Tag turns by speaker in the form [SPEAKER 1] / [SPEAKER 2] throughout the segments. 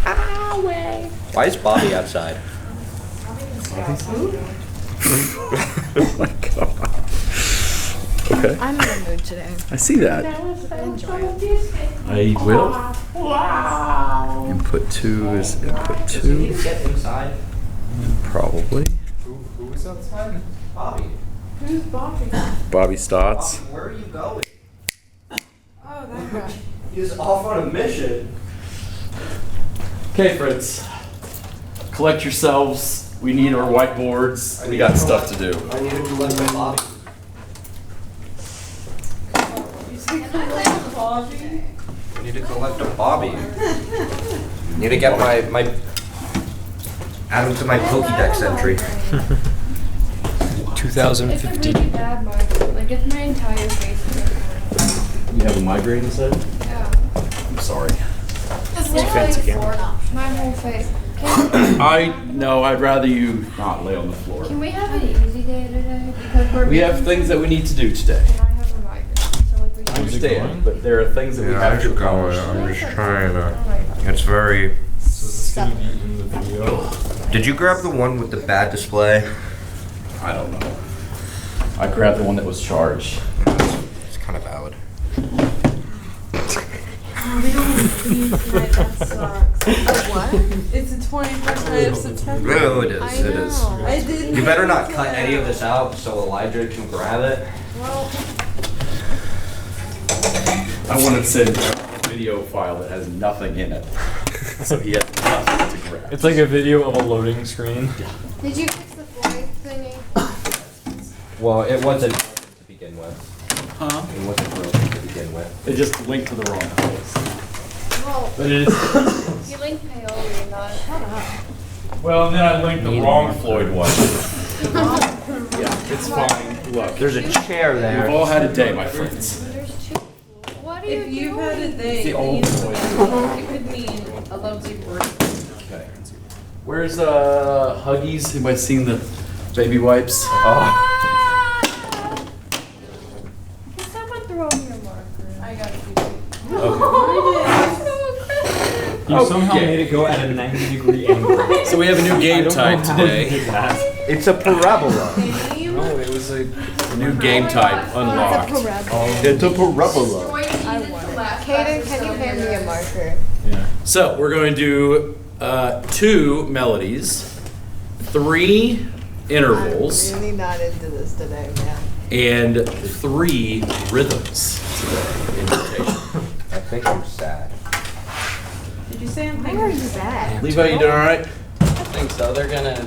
[SPEAKER 1] Why is Bobby outside?
[SPEAKER 2] Oh my god. Okay.
[SPEAKER 3] I'm in the mood today.
[SPEAKER 2] I see that.
[SPEAKER 3] Enjoy it.
[SPEAKER 2] I will. Input 2 is input 2.
[SPEAKER 1] Get inside.
[SPEAKER 2] Probably.
[SPEAKER 1] Who is outside? Bobby.
[SPEAKER 3] Who's Bobby?
[SPEAKER 2] Bobby Stotts.
[SPEAKER 1] Bobby, where are you going?
[SPEAKER 3] Oh, that guy.
[SPEAKER 1] He's off on a mission.
[SPEAKER 2] Okay, friends. Collect yourselves. We need our whiteboards. We got stuff to do.
[SPEAKER 1] I need to collect my Bobby. I need to collect a Bobby. Need to get my add him to my Pokédex entry.
[SPEAKER 4] 2015.
[SPEAKER 5] It's a really bad migraine. Like, it's my entire face.
[SPEAKER 2] You have a migraine, you said?
[SPEAKER 5] Yeah.
[SPEAKER 2] I'm sorry.
[SPEAKER 5] It's
[SPEAKER 4] fancy
[SPEAKER 5] like
[SPEAKER 4] camera.
[SPEAKER 5] my whole face.
[SPEAKER 2] I'd rather you not lay on the floor.
[SPEAKER 5] Can we have an easy day today? Because
[SPEAKER 2] We have things that we need to do today.
[SPEAKER 5] And I have a migraine. So, like, we
[SPEAKER 2] I
[SPEAKER 5] can.
[SPEAKER 2] understand, but there are things that we have to accomplish.
[SPEAKER 1] I'm just trying to. It's very.
[SPEAKER 4] So is this gonna be in the video?
[SPEAKER 1] Did you grab the one with the bad display?
[SPEAKER 2] I don't know. I grabbed the one that was charged.
[SPEAKER 1] It's kind of valid.
[SPEAKER 3] We don't have to eat tonight, that sucks.
[SPEAKER 5] What?
[SPEAKER 3] It's the 21st night of September.
[SPEAKER 1] Oh, it is.
[SPEAKER 3] I
[SPEAKER 1] It is.
[SPEAKER 3] know. I didn't.
[SPEAKER 1] You better not
[SPEAKER 3] think
[SPEAKER 1] cut
[SPEAKER 3] so.
[SPEAKER 1] any of this out so Elijah can grab it.
[SPEAKER 3] Well,
[SPEAKER 2] I want to send a video file that has nothing in it. So he has nothing to grab.
[SPEAKER 4] It's like a video of a loading screen.
[SPEAKER 5] Did you fix the Floyd thingy?
[SPEAKER 1] Well, it wasn't to begin with.
[SPEAKER 2] Huh?
[SPEAKER 1] It wasn't broken to begin with.
[SPEAKER 2] It just linked to the wrong place.
[SPEAKER 5] Well,
[SPEAKER 2] But it is.
[SPEAKER 5] you linked Paoli and not. Shut up.
[SPEAKER 2] Well, and then I linked the wrong Floyd one. Yeah, it's fine. Look,
[SPEAKER 1] There's a chair
[SPEAKER 2] we've
[SPEAKER 1] there.
[SPEAKER 2] all had a day, my friends.
[SPEAKER 5] There's two. What are you
[SPEAKER 3] if you've
[SPEAKER 5] doing?
[SPEAKER 3] had a day,
[SPEAKER 2] the
[SPEAKER 3] it
[SPEAKER 2] old
[SPEAKER 3] means-
[SPEAKER 2] Floyd.
[SPEAKER 3] it could mean a lovely word.
[SPEAKER 2] Okay. Where's Huggies? Anybody seen the baby wipes? Oh.
[SPEAKER 5] Ah! Can someone throw me a marker?
[SPEAKER 3] I got it.
[SPEAKER 2] Okay.
[SPEAKER 4] You somehow
[SPEAKER 2] Okay.
[SPEAKER 4] made it go at a 90-degree angle.
[SPEAKER 2] So we have a new
[SPEAKER 4] I
[SPEAKER 2] game
[SPEAKER 4] don't
[SPEAKER 2] type
[SPEAKER 4] know how you
[SPEAKER 2] today.
[SPEAKER 4] did that.
[SPEAKER 1] It's a parabola.
[SPEAKER 4] No, it was a.
[SPEAKER 2] New game type unlocked.
[SPEAKER 1] It's a parabola.
[SPEAKER 5] I want it.
[SPEAKER 3] Kaden, can you hand me a marker?
[SPEAKER 4] Yeah.
[SPEAKER 2] So we're going to do 2 melodies, 3 intervals,
[SPEAKER 3] I'm really not into this today, man.
[SPEAKER 2] and 3 rhythms today in rotation.
[SPEAKER 1] I think I'm sad.
[SPEAKER 3] Did you say I'm
[SPEAKER 6] Where are you at?
[SPEAKER 2] Levi, you doing all right?
[SPEAKER 7] I think so.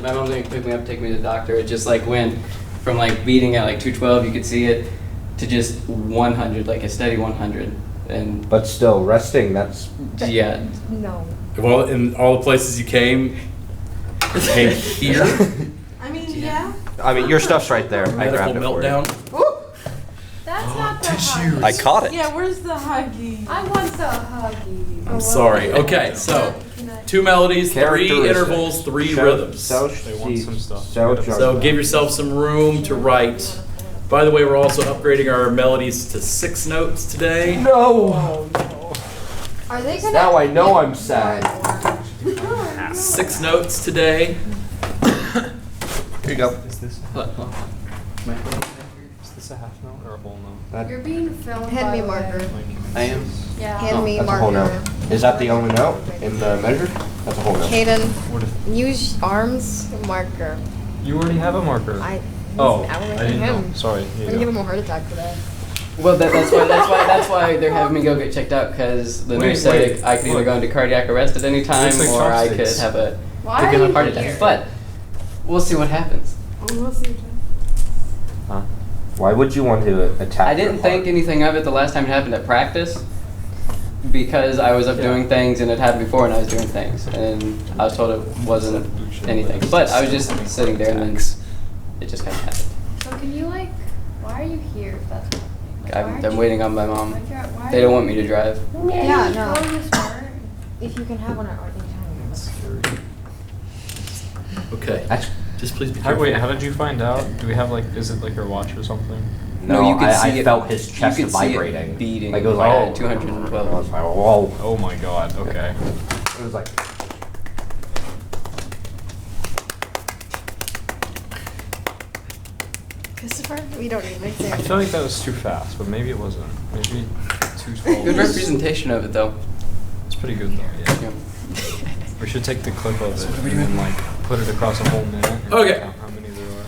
[SPEAKER 7] My mom's gonna pick me up, take me to the doctor. It just like went from like beating at like 212, you could see it, to just 100, like a steady 100. And
[SPEAKER 1] But still, resting, that's.
[SPEAKER 7] yeah,
[SPEAKER 6] No.
[SPEAKER 2] Well, in all the places you came here.
[SPEAKER 3] I mean, yeah.
[SPEAKER 1] I mean, your stuff's right there. I
[SPEAKER 2] Medical
[SPEAKER 1] grabbed it for you.
[SPEAKER 2] meltdown.
[SPEAKER 5] That's not the
[SPEAKER 2] tissue.
[SPEAKER 5] huggy.
[SPEAKER 1] I caught it.
[SPEAKER 3] Yeah, where's the huggy?
[SPEAKER 5] I want the huggy.
[SPEAKER 2] I'm sorry. Okay, so 2 melodies, 3
[SPEAKER 1] Characteristics.
[SPEAKER 2] intervals, 3 rhythms.
[SPEAKER 4] They want some stuff.
[SPEAKER 2] So give yourself some room to write. By the way, we're also upgrading our melodies to 6 notes today.
[SPEAKER 1] No!
[SPEAKER 5] Are they gonna?
[SPEAKER 1] Now I know I'm sad.
[SPEAKER 2] 6 notes today.
[SPEAKER 1] Here you go.
[SPEAKER 4] Is this is this a half note or a whole note?
[SPEAKER 5] You're being filmed.
[SPEAKER 6] Hand
[SPEAKER 5] by
[SPEAKER 6] me
[SPEAKER 5] the
[SPEAKER 6] marker.
[SPEAKER 5] way.
[SPEAKER 4] Like,
[SPEAKER 7] I am.
[SPEAKER 5] Yeah.
[SPEAKER 6] Hand me
[SPEAKER 1] That's a
[SPEAKER 6] marker.
[SPEAKER 1] whole note. Is that the only note in the measure? That's a whole note.
[SPEAKER 6] Kaden,
[SPEAKER 4] what if
[SPEAKER 6] use arms marker.
[SPEAKER 4] you already have a marker?
[SPEAKER 6] I
[SPEAKER 4] Oh,
[SPEAKER 6] will
[SPEAKER 4] I
[SPEAKER 6] make
[SPEAKER 4] didn't
[SPEAKER 6] him.
[SPEAKER 4] know. Sorry.
[SPEAKER 6] I'm gonna give him a heart attack today.
[SPEAKER 7] Well, that's why they're having me go get checked out, because the
[SPEAKER 4] Wait,
[SPEAKER 7] nurse said
[SPEAKER 4] wait,
[SPEAKER 7] I could either
[SPEAKER 4] look.
[SPEAKER 7] go into cardiac arrest at any time,
[SPEAKER 4] Looks like
[SPEAKER 7] or I could
[SPEAKER 4] chopsticks.
[SPEAKER 7] have a
[SPEAKER 5] Why are
[SPEAKER 7] could get
[SPEAKER 5] you
[SPEAKER 7] a heart
[SPEAKER 5] here?
[SPEAKER 7] attack. But we'll see what happens.
[SPEAKER 3] We'll see.
[SPEAKER 1] Huh? Why would you want to attack?
[SPEAKER 7] I didn't think anything of it the last time it happened at practice, because I was up doing things and it happened before and I was doing things, and I was told it wasn't anything. But I was just sitting there and then it just kind of happened.
[SPEAKER 5] So can you like? Why are you here? If that's what like,
[SPEAKER 7] I'm waiting on my mom.
[SPEAKER 5] Why
[SPEAKER 7] They don't want me to drive.
[SPEAKER 6] Yeah, no.
[SPEAKER 5] no.
[SPEAKER 6] If you can have one at any time.
[SPEAKER 2] Okay.
[SPEAKER 1] That's-
[SPEAKER 2] Just please be
[SPEAKER 4] How,
[SPEAKER 2] careful.
[SPEAKER 4] wait, how did you find out? Do we have like, is it like your watch or something?
[SPEAKER 1] No,
[SPEAKER 7] you could
[SPEAKER 1] I
[SPEAKER 7] see it.
[SPEAKER 1] felt his
[SPEAKER 7] You
[SPEAKER 1] chest
[SPEAKER 7] could see it
[SPEAKER 1] vibrating.
[SPEAKER 7] beating.
[SPEAKER 1] Like it was
[SPEAKER 7] I
[SPEAKER 1] like,
[SPEAKER 7] had 212.
[SPEAKER 1] I was like, whoa.
[SPEAKER 4] Oh my god, okay.
[SPEAKER 1] It was like,
[SPEAKER 6] Christopher, we don't need an
[SPEAKER 4] I
[SPEAKER 6] example.
[SPEAKER 4] feel like that was too fast, but maybe it wasn't. Maybe 212.
[SPEAKER 7] Good representation of it though.
[SPEAKER 4] It's pretty good though. Yeah.
[SPEAKER 7] Yeah.
[SPEAKER 4] We should take the clip of it and like put it across a whole minute. And
[SPEAKER 2] Okay.
[SPEAKER 4] count how many there are.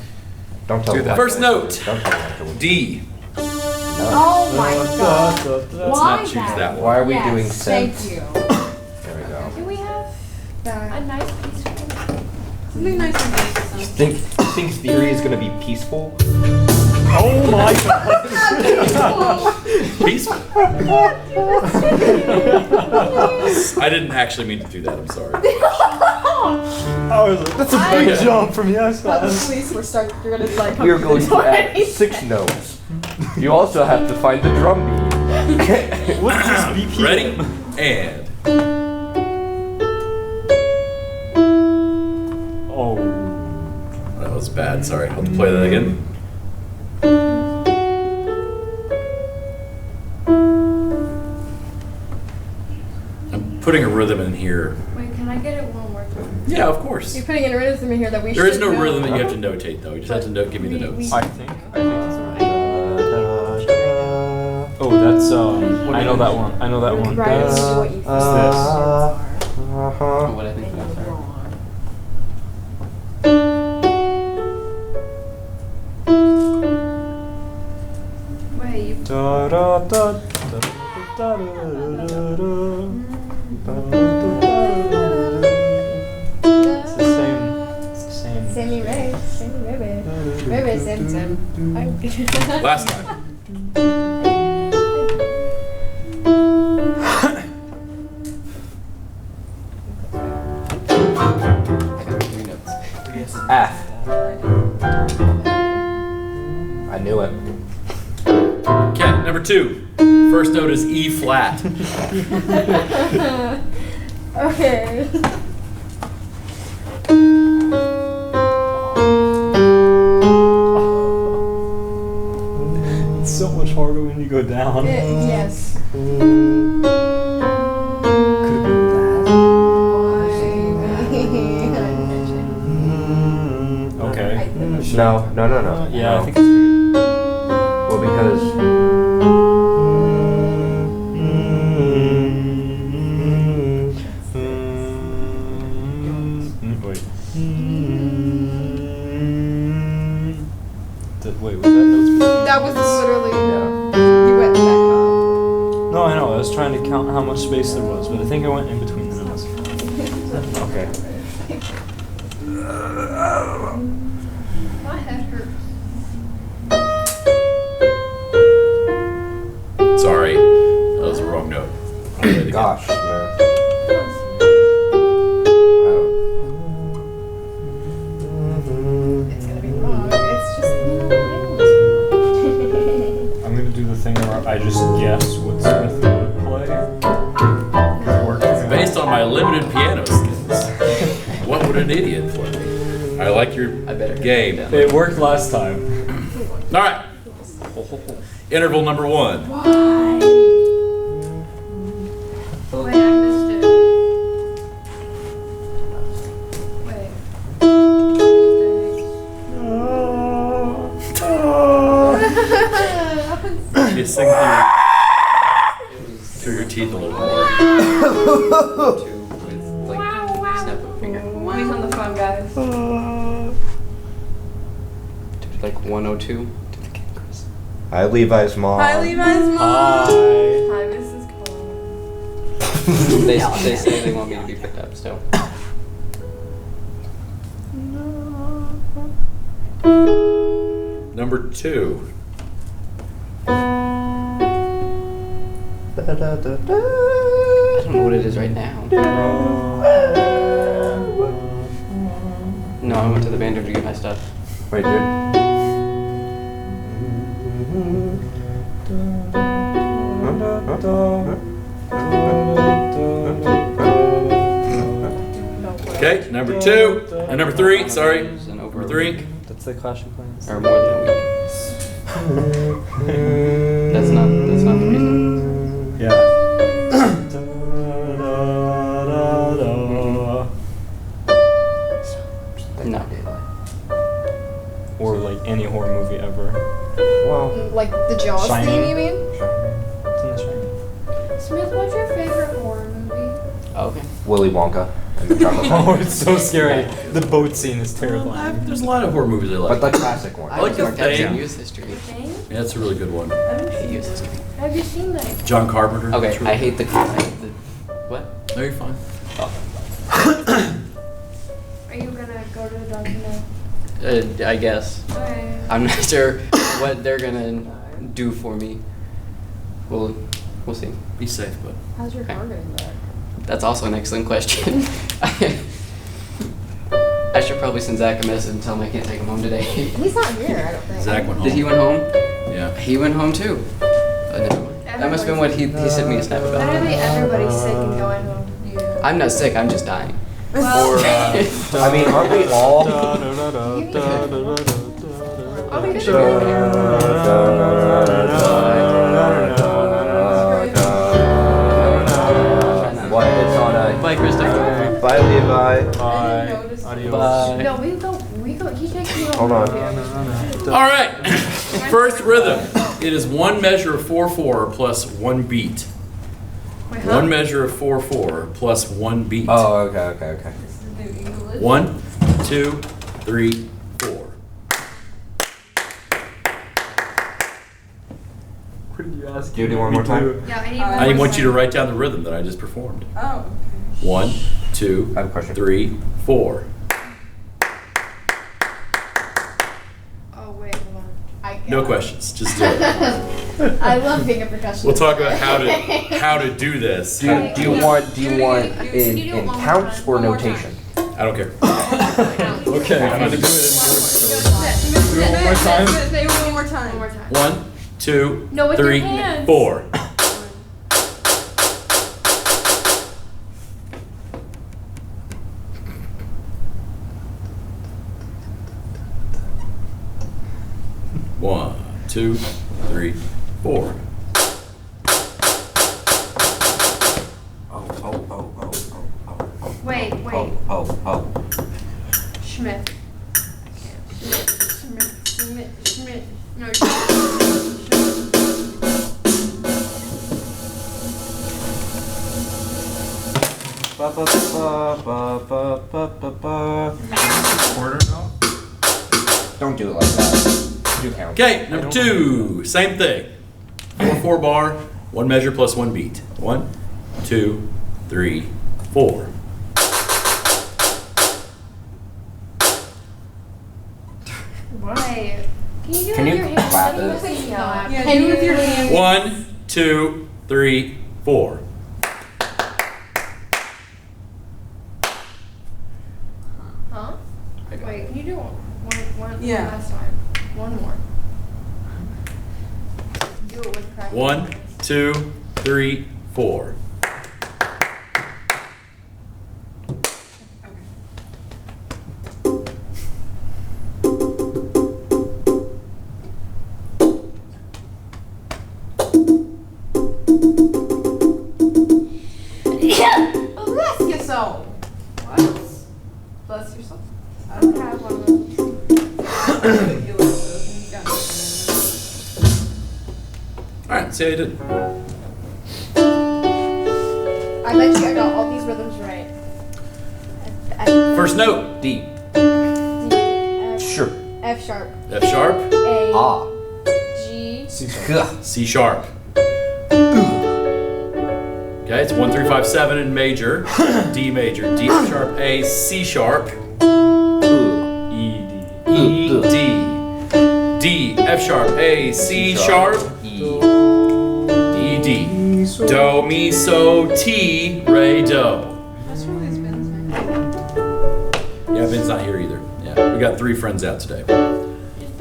[SPEAKER 1] Don't tell
[SPEAKER 4] Do
[SPEAKER 1] me
[SPEAKER 4] that.
[SPEAKER 2] First note.
[SPEAKER 1] Don't tell me what to do.
[SPEAKER 2] D.
[SPEAKER 3] Oh my god.
[SPEAKER 2] Let's
[SPEAKER 3] Why
[SPEAKER 2] not choose that one.
[SPEAKER 1] Why are we
[SPEAKER 3] Yes,
[SPEAKER 1] doing
[SPEAKER 3] thank
[SPEAKER 1] sense?
[SPEAKER 3] you.
[SPEAKER 1] There we go.
[SPEAKER 5] Can we have a
[SPEAKER 6] That.
[SPEAKER 5] nice peaceful?
[SPEAKER 3] Something nice and basic.
[SPEAKER 1] Think theory is gonna be peaceful?
[SPEAKER 4] Oh my god!
[SPEAKER 2] Peaceful. I didn't actually mean to do that. I'm sorry.
[SPEAKER 4] I was like, that's a big
[SPEAKER 2] Okay.
[SPEAKER 4] jump from yes.
[SPEAKER 6] But the police were start. You're gonna like.
[SPEAKER 1] We are going to add
[SPEAKER 6] Sorry.
[SPEAKER 1] 6 notes. You also have to find the drum beat.
[SPEAKER 4] What's this BPM?
[SPEAKER 2] Ready? And.
[SPEAKER 4] Oh.
[SPEAKER 2] That was bad. Sorry. I'll have to play that again. I'm putting a rhythm in here.
[SPEAKER 5] Wait, can I get it one more time?
[SPEAKER 2] Yeah, of course.
[SPEAKER 6] You're putting in a rhythm in here that we
[SPEAKER 2] There
[SPEAKER 6] should
[SPEAKER 2] is no
[SPEAKER 6] know.
[SPEAKER 2] rhythm that you have to notate, though. You just have to give me the notes.
[SPEAKER 4] I think. Oh, that's I know that one. I know that one.
[SPEAKER 6] Right,
[SPEAKER 4] That's,
[SPEAKER 6] you do what you think.
[SPEAKER 4] What's
[SPEAKER 7] What I think the notes are.
[SPEAKER 5] Wait, you
[SPEAKER 4] Da da da da da da It's the same. It's the same.
[SPEAKER 6] Sammy Ray, Sammy Ray, Ray, Sam, Sam.
[SPEAKER 2] Last time.
[SPEAKER 7] I got 3 notes.
[SPEAKER 1] F. I knew it.
[SPEAKER 2] Okay, number 2. First note is E flat.
[SPEAKER 6] Okay.
[SPEAKER 4] It's so much harder when you go down.
[SPEAKER 6] Yes.
[SPEAKER 4] Could have been that. Okay.
[SPEAKER 1] No.
[SPEAKER 4] Yeah, I think it's good.
[SPEAKER 1] Well, because
[SPEAKER 4] Wait. Wait, was that notes between?
[SPEAKER 6] That was literally.
[SPEAKER 1] yeah.
[SPEAKER 6] You went back up.
[SPEAKER 4] No, I know. I was trying to count how much space there was, but I think I went in between the notes.
[SPEAKER 1] Okay.
[SPEAKER 5] my head hurts.
[SPEAKER 2] Sorry. That was the wrong note. I'll play it again.
[SPEAKER 1] Gosh, man.
[SPEAKER 6] It's gonna be wrong. It's just.
[SPEAKER 4] I'm gonna do the thing where I just guess what Smith would play.
[SPEAKER 2] Based on my limited piano skills, what would an idiot play? I like your
[SPEAKER 7] I better
[SPEAKER 2] game.
[SPEAKER 7] get
[SPEAKER 4] It worked last time.
[SPEAKER 2] All right. Interval number 1.
[SPEAKER 5] Wait, I missed it. Wait.
[SPEAKER 2] You sing through your teeth a little more.
[SPEAKER 7] 2 with like snap of a finger.
[SPEAKER 5] Money's on the phone, guys.
[SPEAKER 7] Like 102.
[SPEAKER 1] Hi, Levi's mom.
[SPEAKER 3] Hi, Levi's mom.
[SPEAKER 4] Hi.
[SPEAKER 5] Hi, Mrs. Cole.
[SPEAKER 7] They say they want me to be picked up still.
[SPEAKER 2] Number 2.
[SPEAKER 7] I don't know what it is right now. No, I went to the band room to get my stuff.
[SPEAKER 1] Wait, dude.
[SPEAKER 2] Okay, number 2. And number 3, sorry.
[SPEAKER 7] It was an over
[SPEAKER 2] Number
[SPEAKER 7] a
[SPEAKER 2] 3.
[SPEAKER 7] week,
[SPEAKER 4] That's the Clash of Clans.
[SPEAKER 7] or more than a week. That's not the reason.
[SPEAKER 4] Yeah.
[SPEAKER 7] No.
[SPEAKER 4] Or like any horror movie ever.
[SPEAKER 1] Well,
[SPEAKER 6] Like the Jaws
[SPEAKER 4] Shining.
[SPEAKER 6] theme, you mean?
[SPEAKER 4] It's in the Shining.
[SPEAKER 5] Smith, what's your favorite horror movie?
[SPEAKER 7] Okay.
[SPEAKER 1] Willy Wonka and the Chocolate
[SPEAKER 4] Oh,
[SPEAKER 1] Factory.
[SPEAKER 4] it's so scary. The boat scene is terrifying.
[SPEAKER 2] There's a lot of horror movies I like.
[SPEAKER 1] But the classic one.
[SPEAKER 2] I like The
[SPEAKER 7] worked out
[SPEAKER 2] Thing.
[SPEAKER 7] some use history.
[SPEAKER 5] Thing?
[SPEAKER 2] Yeah, that's a really good one.
[SPEAKER 7] Use history.
[SPEAKER 5] Have you seen that?
[SPEAKER 2] John Carpenter.
[SPEAKER 7] Okay,
[SPEAKER 2] that's really
[SPEAKER 7] I hate the. What?
[SPEAKER 2] No, you're fine.
[SPEAKER 5] Are you gonna go to the doctor now?
[SPEAKER 7] I guess.
[SPEAKER 5] Okay.
[SPEAKER 7] I'm not sure what they're gonna do for me. We'll see.
[SPEAKER 2] Be safe, bud.
[SPEAKER 6] How's your car getting back?
[SPEAKER 7] That's also an excellent question. I should probably send Zach a message and tell him I can't take him home today.
[SPEAKER 6] He's not here, I don't think.
[SPEAKER 2] Zach went home.
[SPEAKER 7] Did he went home?
[SPEAKER 2] Yeah.
[SPEAKER 7] He went home too. Never mind. That must have been what he sent me a snap about.
[SPEAKER 5] Literally everybody's sick and going home.
[SPEAKER 7] I'm not sick. I'm just dying.
[SPEAKER 5] Well,
[SPEAKER 1] I mean, aren't we all?
[SPEAKER 6] I'll be good.
[SPEAKER 1] What? It's on a.
[SPEAKER 7] Bye, Christopher.
[SPEAKER 1] Bye, Levi.
[SPEAKER 4] Bye.
[SPEAKER 6] notice
[SPEAKER 4] Adios.
[SPEAKER 7] Bye.
[SPEAKER 5] no, we go, he takes me home.
[SPEAKER 1] Hold on.
[SPEAKER 2] All right. First rhythm. It is one measure of 4/4 plus one beat.
[SPEAKER 5] Wait,
[SPEAKER 2] One measure of 4/4 plus one beat.
[SPEAKER 1] Oh, okay.
[SPEAKER 2] 1, 2, 3, 4.
[SPEAKER 4] What did you ask?
[SPEAKER 1] Do you do one more time?
[SPEAKER 5] Yeah, I need
[SPEAKER 2] I want you to write down the rhythm that I just performed.
[SPEAKER 6] Oh.
[SPEAKER 2] 1, 2,
[SPEAKER 1] I have a question.
[SPEAKER 2] 3, 4.
[SPEAKER 5] Oh, wait, hold on.
[SPEAKER 2] No questions. Just do it.
[SPEAKER 6] I love being a percussionist.
[SPEAKER 2] We'll talk about how to do this.
[SPEAKER 1] Do you want in counts or notation?
[SPEAKER 2] I don't care.
[SPEAKER 4] Okay, I'm gonna do it in
[SPEAKER 6] One
[SPEAKER 4] more time?
[SPEAKER 6] Say one more time.
[SPEAKER 5] One more time.
[SPEAKER 2] 1, 2,
[SPEAKER 5] No, with your
[SPEAKER 2] 3,
[SPEAKER 5] hands.
[SPEAKER 2] 4. One, 2, 3, 4.
[SPEAKER 5] Wait.
[SPEAKER 1] Oh.
[SPEAKER 5] Schmidt. Schmidt. No,
[SPEAKER 4] Quarter now?
[SPEAKER 1] Don't do it like that. Do count.
[SPEAKER 2] Okay, number 2, same thing. 4/4 bar, one measure plus one beat. 1, 2, 3, 4.
[SPEAKER 5] why? Can you do
[SPEAKER 1] Can
[SPEAKER 5] it
[SPEAKER 1] you
[SPEAKER 5] with your hands?
[SPEAKER 1] clap
[SPEAKER 5] I think
[SPEAKER 1] it?
[SPEAKER 5] that's like,
[SPEAKER 6] Yeah, do it with your hands.
[SPEAKER 2] 1, 2, 3, 4.
[SPEAKER 5] Huh? Wait, can you do one
[SPEAKER 6] Yeah.
[SPEAKER 5] last time? One more. Do it with practice.
[SPEAKER 2] 1, 2, 3, 4.
[SPEAKER 6] Bless yourself. What? Bless yourself.
[SPEAKER 5] I don't have one of those.
[SPEAKER 2] Alright, see how you did.
[SPEAKER 6] I bet you I got all these rhythms right.
[SPEAKER 2] First note, D.
[SPEAKER 6] F,
[SPEAKER 1] Sure.
[SPEAKER 6] F sharp.
[SPEAKER 2] F sharp,
[SPEAKER 6] A.
[SPEAKER 1] Ah.
[SPEAKER 6] G.
[SPEAKER 1] Gah.
[SPEAKER 2] C sharp. Okay, it's 1, 3, 5, 7 in major, D major, D F sharp, A, C sharp, E, D, D, F sharp, A, C sharp,
[SPEAKER 1] E.
[SPEAKER 2] E, D, Do, Mi, So, Ti, Re, Do.
[SPEAKER 6] That's really Ben's name.
[SPEAKER 2] Yeah, Ben's not here either. Yeah, we got 3 friends out today.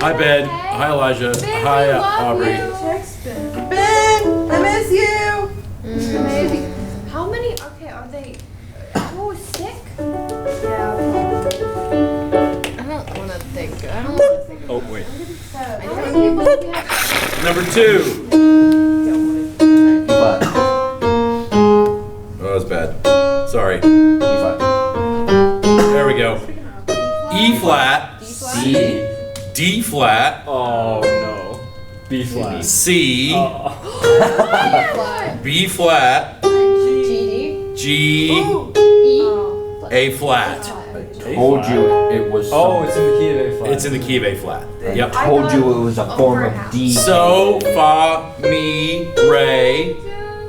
[SPEAKER 2] Hi, Ben. Hi, Elijah.
[SPEAKER 5] Ben,
[SPEAKER 2] Hi,
[SPEAKER 5] we love
[SPEAKER 2] Aubrey.
[SPEAKER 5] you. Text Ben.
[SPEAKER 6] Ben, I miss you.
[SPEAKER 5] Maybe. How many? Okay, are they? Oh, sick? Yeah.
[SPEAKER 6] I don't want to think. I don't want to think.
[SPEAKER 2] Oh, wait.
[SPEAKER 5] How many people do we have?
[SPEAKER 2] Number 2.
[SPEAKER 1] But
[SPEAKER 2] Oh, that was bad. Sorry.
[SPEAKER 1] E
[SPEAKER 2] There we go. E flat,
[SPEAKER 1] C.
[SPEAKER 2] D flat,
[SPEAKER 4] Oh no. B flat.
[SPEAKER 2] C,
[SPEAKER 4] Oh.
[SPEAKER 2] B flat,
[SPEAKER 6] G,
[SPEAKER 2] G,
[SPEAKER 6] E,
[SPEAKER 2] A flat.
[SPEAKER 1] Told you it was.
[SPEAKER 4] Oh, it's in the key of A flat.
[SPEAKER 2] It's in the key of A flat. Yep.
[SPEAKER 1] Told you it was a form of
[SPEAKER 5] Overhouse.
[SPEAKER 1] D.
[SPEAKER 2] So, fa, mi, re,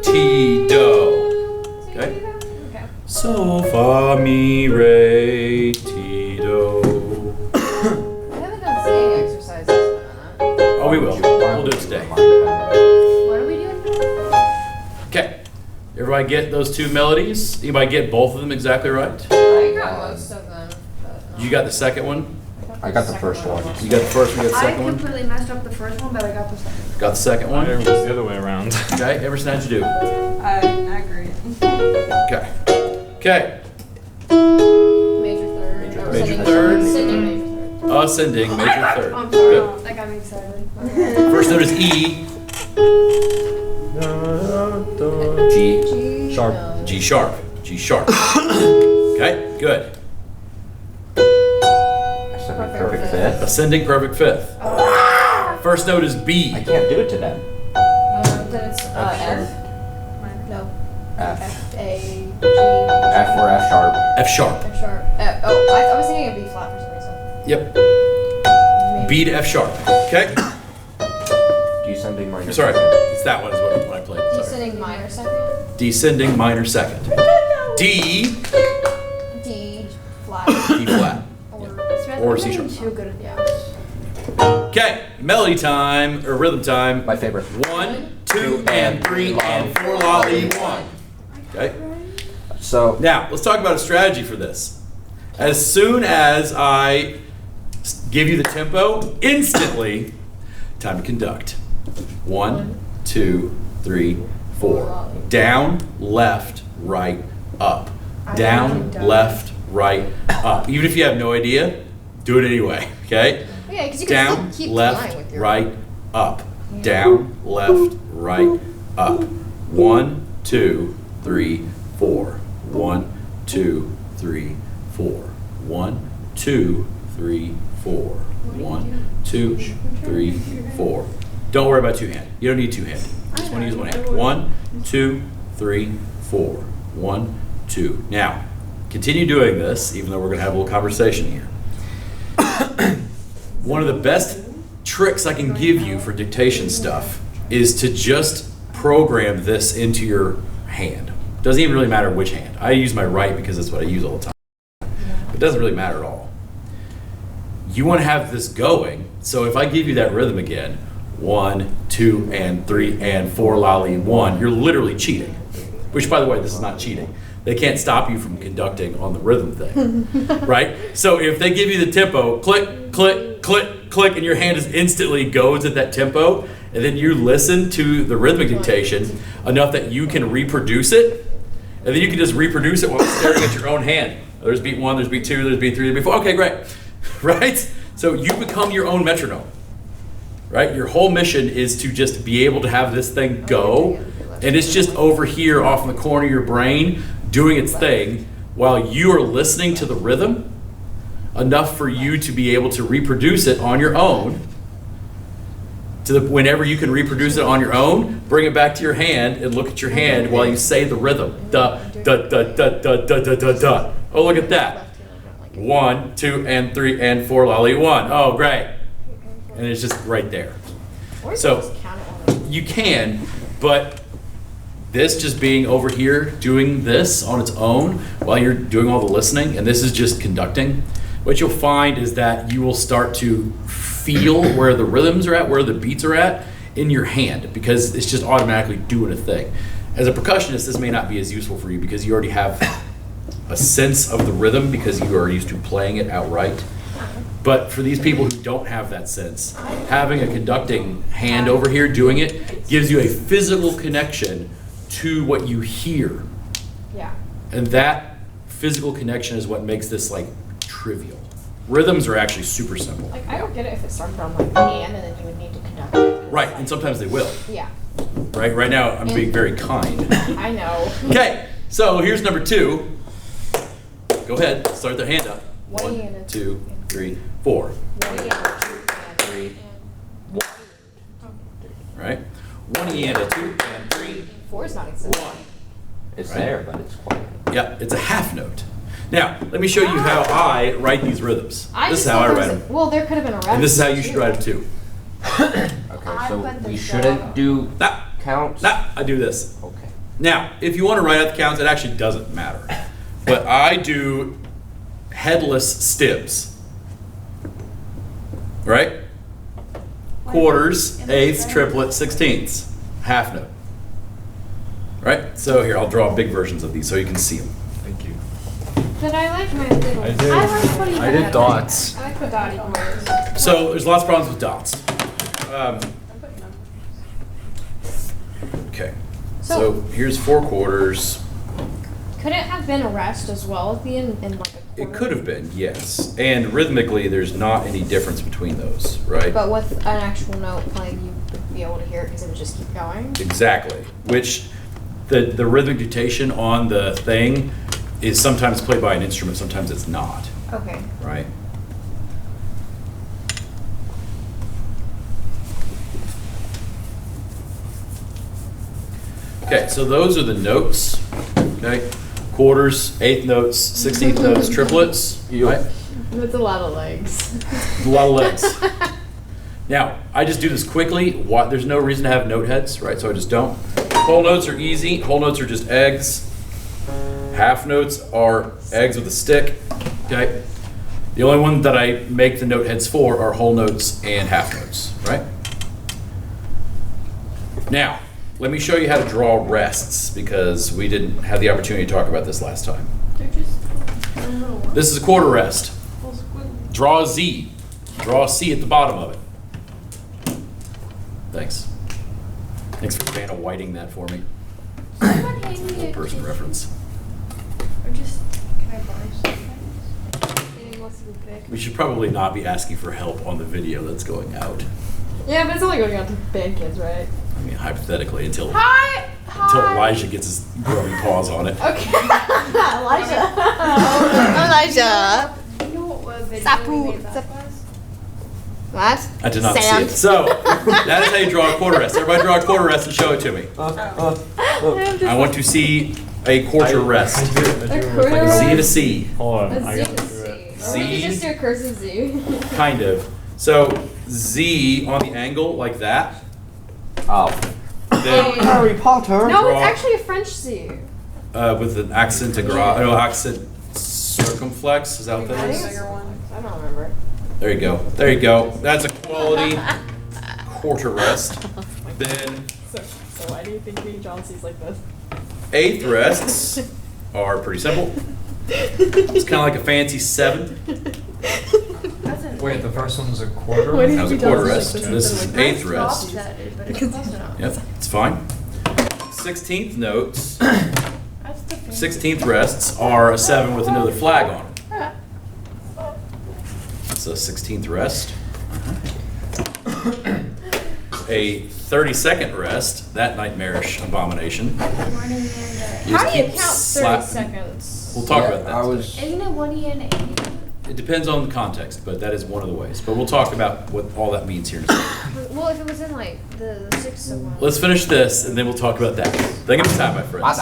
[SPEAKER 2] ti, do. Okay?
[SPEAKER 5] Okay.
[SPEAKER 2] So, fa, mi, re, ti, do.
[SPEAKER 6] I haven't done singing exercises in a minute.
[SPEAKER 2] Oh, we will. We'll do it today.
[SPEAKER 5] What are we doing?
[SPEAKER 2] Okay. Everybody get those two melodies? Anybody get both of them exactly right?
[SPEAKER 6] I got most of them. But
[SPEAKER 2] You got the second one?
[SPEAKER 1] I got the first one.
[SPEAKER 2] You got the first one, you got the
[SPEAKER 5] I
[SPEAKER 2] second one?
[SPEAKER 5] completely messed up the first one, but I got the second.
[SPEAKER 2] Got the second
[SPEAKER 4] Mine
[SPEAKER 2] one?
[SPEAKER 4] was the other way around.
[SPEAKER 2] Okay, Emerson, how'd you do?
[SPEAKER 3] Not great.
[SPEAKER 2] Okay. Okay.
[SPEAKER 6] Major third. or
[SPEAKER 2] Major
[SPEAKER 6] singing-
[SPEAKER 2] third.
[SPEAKER 6] Singing major third.
[SPEAKER 2] Ascending, major third.
[SPEAKER 5] I'm sorry.
[SPEAKER 2] Good.
[SPEAKER 5] That got me excited.
[SPEAKER 2] First note is E,
[SPEAKER 1] G.
[SPEAKER 6] G
[SPEAKER 4] Sharp.
[SPEAKER 6] no.
[SPEAKER 2] G sharp, G sharp. Okay, good.
[SPEAKER 1] I said my perfect fifth.
[SPEAKER 2] Ascending, perfect fifth. First note is B.
[SPEAKER 1] I can't do it today.
[SPEAKER 6] Then it's F. No.
[SPEAKER 1] F.
[SPEAKER 6] F, A, G,
[SPEAKER 1] F or F sharp.
[SPEAKER 2] F sharp.
[SPEAKER 6] F sharp. F, oh, I was thinking of B flat for some reason.
[SPEAKER 2] Yep.
[SPEAKER 6] Maybe.
[SPEAKER 2] B to F sharp. Okay.
[SPEAKER 1] Descending minor.
[SPEAKER 2] Sorry, it's that one is what I played. Sorry.
[SPEAKER 6] Descending minor second.
[SPEAKER 2] Descending minor second. D,
[SPEAKER 6] D flat.
[SPEAKER 2] D flat. Or C sharp.
[SPEAKER 5] Too good at
[SPEAKER 6] Yeah.
[SPEAKER 2] Okay, melody time or rhythm time.
[SPEAKER 1] My favorite.
[SPEAKER 2] 1, 2, and 3, and 4, la, li, 1. Okay.
[SPEAKER 1] So
[SPEAKER 2] Now, let's talk about a strategy for this. As soon as I give you the tempo, instantly, time to conduct. 1, 2, 3, 4. Down, left, right, up. Down, left, right, up. Even if you have no idea, do it anyway, okay?
[SPEAKER 6] Yeah, because you can
[SPEAKER 2] Down,
[SPEAKER 6] still keep
[SPEAKER 2] left,
[SPEAKER 6] time with your
[SPEAKER 2] right, up. Down, left, right, up. 1, 2, 3, 4. 1, 2, 3, 4. 1, 2, 3, 4. 1, 2, 3, 4. Don't worry about two hand. You don't need two hand. Just want to use one hand. 1, 2, 3, 4. 1, 2. Now, continue doing this, even though we're going to have a little conversation here. One of the best tricks I can give you for dictation stuff is to just program this into your hand. Doesn't even really matter which hand. I use my right because that's what I use all the time. It doesn't really matter at all. You want to have this going, so if I give you that rhythm again, 1, 2, and 3, and 4, la, li, 1, you're literally cheating. Which, by the way, this is not cheating. They can't stop you from conducting on the rhythm thing, right? So if they give you the tempo, click, click, click, click, and your hand is instantly goes at that tempo, and then you listen to the rhythmic dictation enough that you can reproduce it, and then you can just reproduce it while staring at your own hand. There's beat 1, there's beat 2, there's beat 3, there's beat 4. Okay, great, right? So you become your own metronome, right? Your whole mission is to just be able to have this thing go, and it's just over here off in the corner of your brain doing its thing while you are listening to the rhythm enough for you to be able to reproduce it on your own. Whenever you can reproduce it on your own, bring it back to your hand and look at your hand while you say the rhythm. Da, da, da, da, da, da, da, da, da. Oh, look at that. 1, 2, and 3, and 4, la, li, 1. Oh, great. And it's just right there.
[SPEAKER 6] Or you
[SPEAKER 2] So-
[SPEAKER 6] can just count it on
[SPEAKER 2] You can, but this just being over here doing this on its own while you're doing all the listening, and this is just conducting, what you'll find is that you will start to feel where the rhythms are at, where the beats are at in your hand, because it's just automatically doing a thing. As a percussionist, this may not be as useful for you because you already have a sense of the rhythm because you are used to playing it outright. But for these people who don't have that sense, having a conducting hand over here doing it gives you a physical connection to what you hear.
[SPEAKER 6] Yeah.
[SPEAKER 2] And that physical connection is what makes this like trivial. Rhythms are actually super simple.
[SPEAKER 6] Like, I don't get it if it started on like hand and then you would need to conduct it.
[SPEAKER 2] Right, and sometimes they will.
[SPEAKER 6] Yeah.
[SPEAKER 2] Right now I'm being very kind.
[SPEAKER 6] I know.
[SPEAKER 2] Okay, so here's number 2. Go ahead, start their hand up. 1, 2, 3, 4.
[SPEAKER 6] 1, 2, 3.
[SPEAKER 2] right? 1 E and a 2 and 3.
[SPEAKER 6] 4 is not existent.
[SPEAKER 2] 1.
[SPEAKER 8] It's
[SPEAKER 2] Right.
[SPEAKER 8] there, but it's quiet.
[SPEAKER 2] Yeah, it's a half note. Now, let me show you how I write these rhythms.
[SPEAKER 6] I
[SPEAKER 2] This is
[SPEAKER 6] just
[SPEAKER 2] how I
[SPEAKER 6] thought
[SPEAKER 2] write
[SPEAKER 6] there was
[SPEAKER 2] them.
[SPEAKER 6] a- Well, there could have been a rest.
[SPEAKER 2] And this is how you should write them too.
[SPEAKER 8] Okay,
[SPEAKER 5] I
[SPEAKER 8] so
[SPEAKER 5] put the
[SPEAKER 8] we
[SPEAKER 5] show.
[SPEAKER 8] shouldn't do
[SPEAKER 2] Nah,
[SPEAKER 8] counts?
[SPEAKER 2] nah, I do this.
[SPEAKER 8] Okay.
[SPEAKER 2] Now, if you want to write out the counts, it actually doesn't matter. But I do headless stibs. Right? Quarters, eighths, triplets, sixteenths. Half note. Right? So here, I'll draw big versions of these so you can see them.
[SPEAKER 4] Thank you.
[SPEAKER 6] But I like my little.
[SPEAKER 4] I did.
[SPEAKER 6] I like putting
[SPEAKER 4] I did dots.
[SPEAKER 6] I like the dotty boards.
[SPEAKER 2] So there's lots of problems with dots. Okay. So here's 4 quarters.
[SPEAKER 6] Could it have been a rest as well at the end in like a quarter?
[SPEAKER 2] It could have been, yes. And rhythmically, there's not any difference between those, right?
[SPEAKER 6] But with an actual note playing, you would be able to hear it because it would just keep going.
[SPEAKER 2] Exactly. Which the rhythmic notation on the thing is sometimes played by an instrument, sometimes it's not,
[SPEAKER 6] Okay.
[SPEAKER 2] right? Okay, so those are the notes, okay? Quarters, eighth notes, 16th notes, triplets, right?
[SPEAKER 6] That's a lot of legs.
[SPEAKER 2] A lot of legs. Now, I just do this quickly. There's no reason to have note heads, right? So I just don't. Whole notes are easy. Whole notes are just eggs. Half notes are eggs with a stick, okay? The only one that I make the note heads for are whole notes and half notes, right? Now, let me show you how to draw rests because we didn't have the opportunity to talk about this last time.
[SPEAKER 5] They're just a little one.
[SPEAKER 2] This is a quarter rest.
[SPEAKER 5] Little squiggly.
[SPEAKER 2] Draw a Z. Draw a C at the bottom of it. Thanks. Thanks for Vanna Whiting that for me.
[SPEAKER 5] Someone hand me a
[SPEAKER 2] Person
[SPEAKER 5] tissue.
[SPEAKER 2] reference.
[SPEAKER 5] Or just, can I borrow some?
[SPEAKER 6] Getting less of a pick.
[SPEAKER 2] We should probably not be asking for help on the video that's going out.
[SPEAKER 6] Yeah, but it's only going out to band kids, right?
[SPEAKER 2] I mean, hypothetically, until
[SPEAKER 5] Hi!
[SPEAKER 2] Elijah gets his grubbing paws on it.
[SPEAKER 6] Okay. Elijah. Elijah.
[SPEAKER 5] You know what video
[SPEAKER 6] Sapu-
[SPEAKER 5] we made that
[SPEAKER 6] Sap-
[SPEAKER 5] was?
[SPEAKER 6] What?
[SPEAKER 2] I did not
[SPEAKER 6] Sand.
[SPEAKER 2] see it. So, that is how you draw a quarter rest. Everybody draw a quarter rest and show it to me. I want to see a quarter rest.
[SPEAKER 4] I do it
[SPEAKER 6] A
[SPEAKER 4] with
[SPEAKER 6] quarter
[SPEAKER 4] like
[SPEAKER 2] A C and a
[SPEAKER 6] rest?
[SPEAKER 2] C.
[SPEAKER 4] Hold on,
[SPEAKER 6] A
[SPEAKER 4] I
[SPEAKER 6] Z
[SPEAKER 4] gotta
[SPEAKER 6] and
[SPEAKER 4] do
[SPEAKER 6] C.
[SPEAKER 4] it.
[SPEAKER 6] Or we
[SPEAKER 2] Z.
[SPEAKER 6] could just do a cursive Z.
[SPEAKER 2] Kind of. So, Z on the angle like that.
[SPEAKER 8] Oh.
[SPEAKER 2] Then
[SPEAKER 8] Harry Potter!
[SPEAKER 6] No,
[SPEAKER 2] Draw.
[SPEAKER 6] it's actually a French Z.
[SPEAKER 2] with an accent accent circumflex. Is that what that is?
[SPEAKER 6] I don't remember.
[SPEAKER 2] There you go. There you go. That's a quality quarter rest. Then
[SPEAKER 6] So why do you think being John C's like this?
[SPEAKER 2] eighth rests are pretty simple. It's kind of like a fancy 7.
[SPEAKER 5] That's an
[SPEAKER 4] Wait, the first one's a quarter?
[SPEAKER 6] What do you
[SPEAKER 2] That was a
[SPEAKER 6] think
[SPEAKER 2] quarter
[SPEAKER 6] John's
[SPEAKER 2] rest.
[SPEAKER 6] like
[SPEAKER 2] This
[SPEAKER 6] this?
[SPEAKER 2] is eighth rest.
[SPEAKER 5] offsetted, but it's close enough.
[SPEAKER 2] Yep, it's fine. 16th notes,
[SPEAKER 5] That's the fancy.
[SPEAKER 2] 16th rests are a 7 with another flag on it. It's a 16th rest. A 32nd rest, that nightmarish abomination.
[SPEAKER 5] Morning and
[SPEAKER 2] You
[SPEAKER 6] How
[SPEAKER 2] just
[SPEAKER 6] do you
[SPEAKER 2] keep
[SPEAKER 6] count 30
[SPEAKER 2] slap-
[SPEAKER 6] seconds?
[SPEAKER 2] We'll talk
[SPEAKER 8] Yeah,
[SPEAKER 2] about that.
[SPEAKER 8] I
[SPEAKER 2] today.
[SPEAKER 8] was.
[SPEAKER 5] Isn't it 1 and 8?
[SPEAKER 2] It depends on the context, but that is one of the ways. But we'll talk about what all that means here in a second.
[SPEAKER 6] Well, if it was in like the 6th of one.
[SPEAKER 2] Let's finish this, and then we'll talk about that. Think of time, my friends.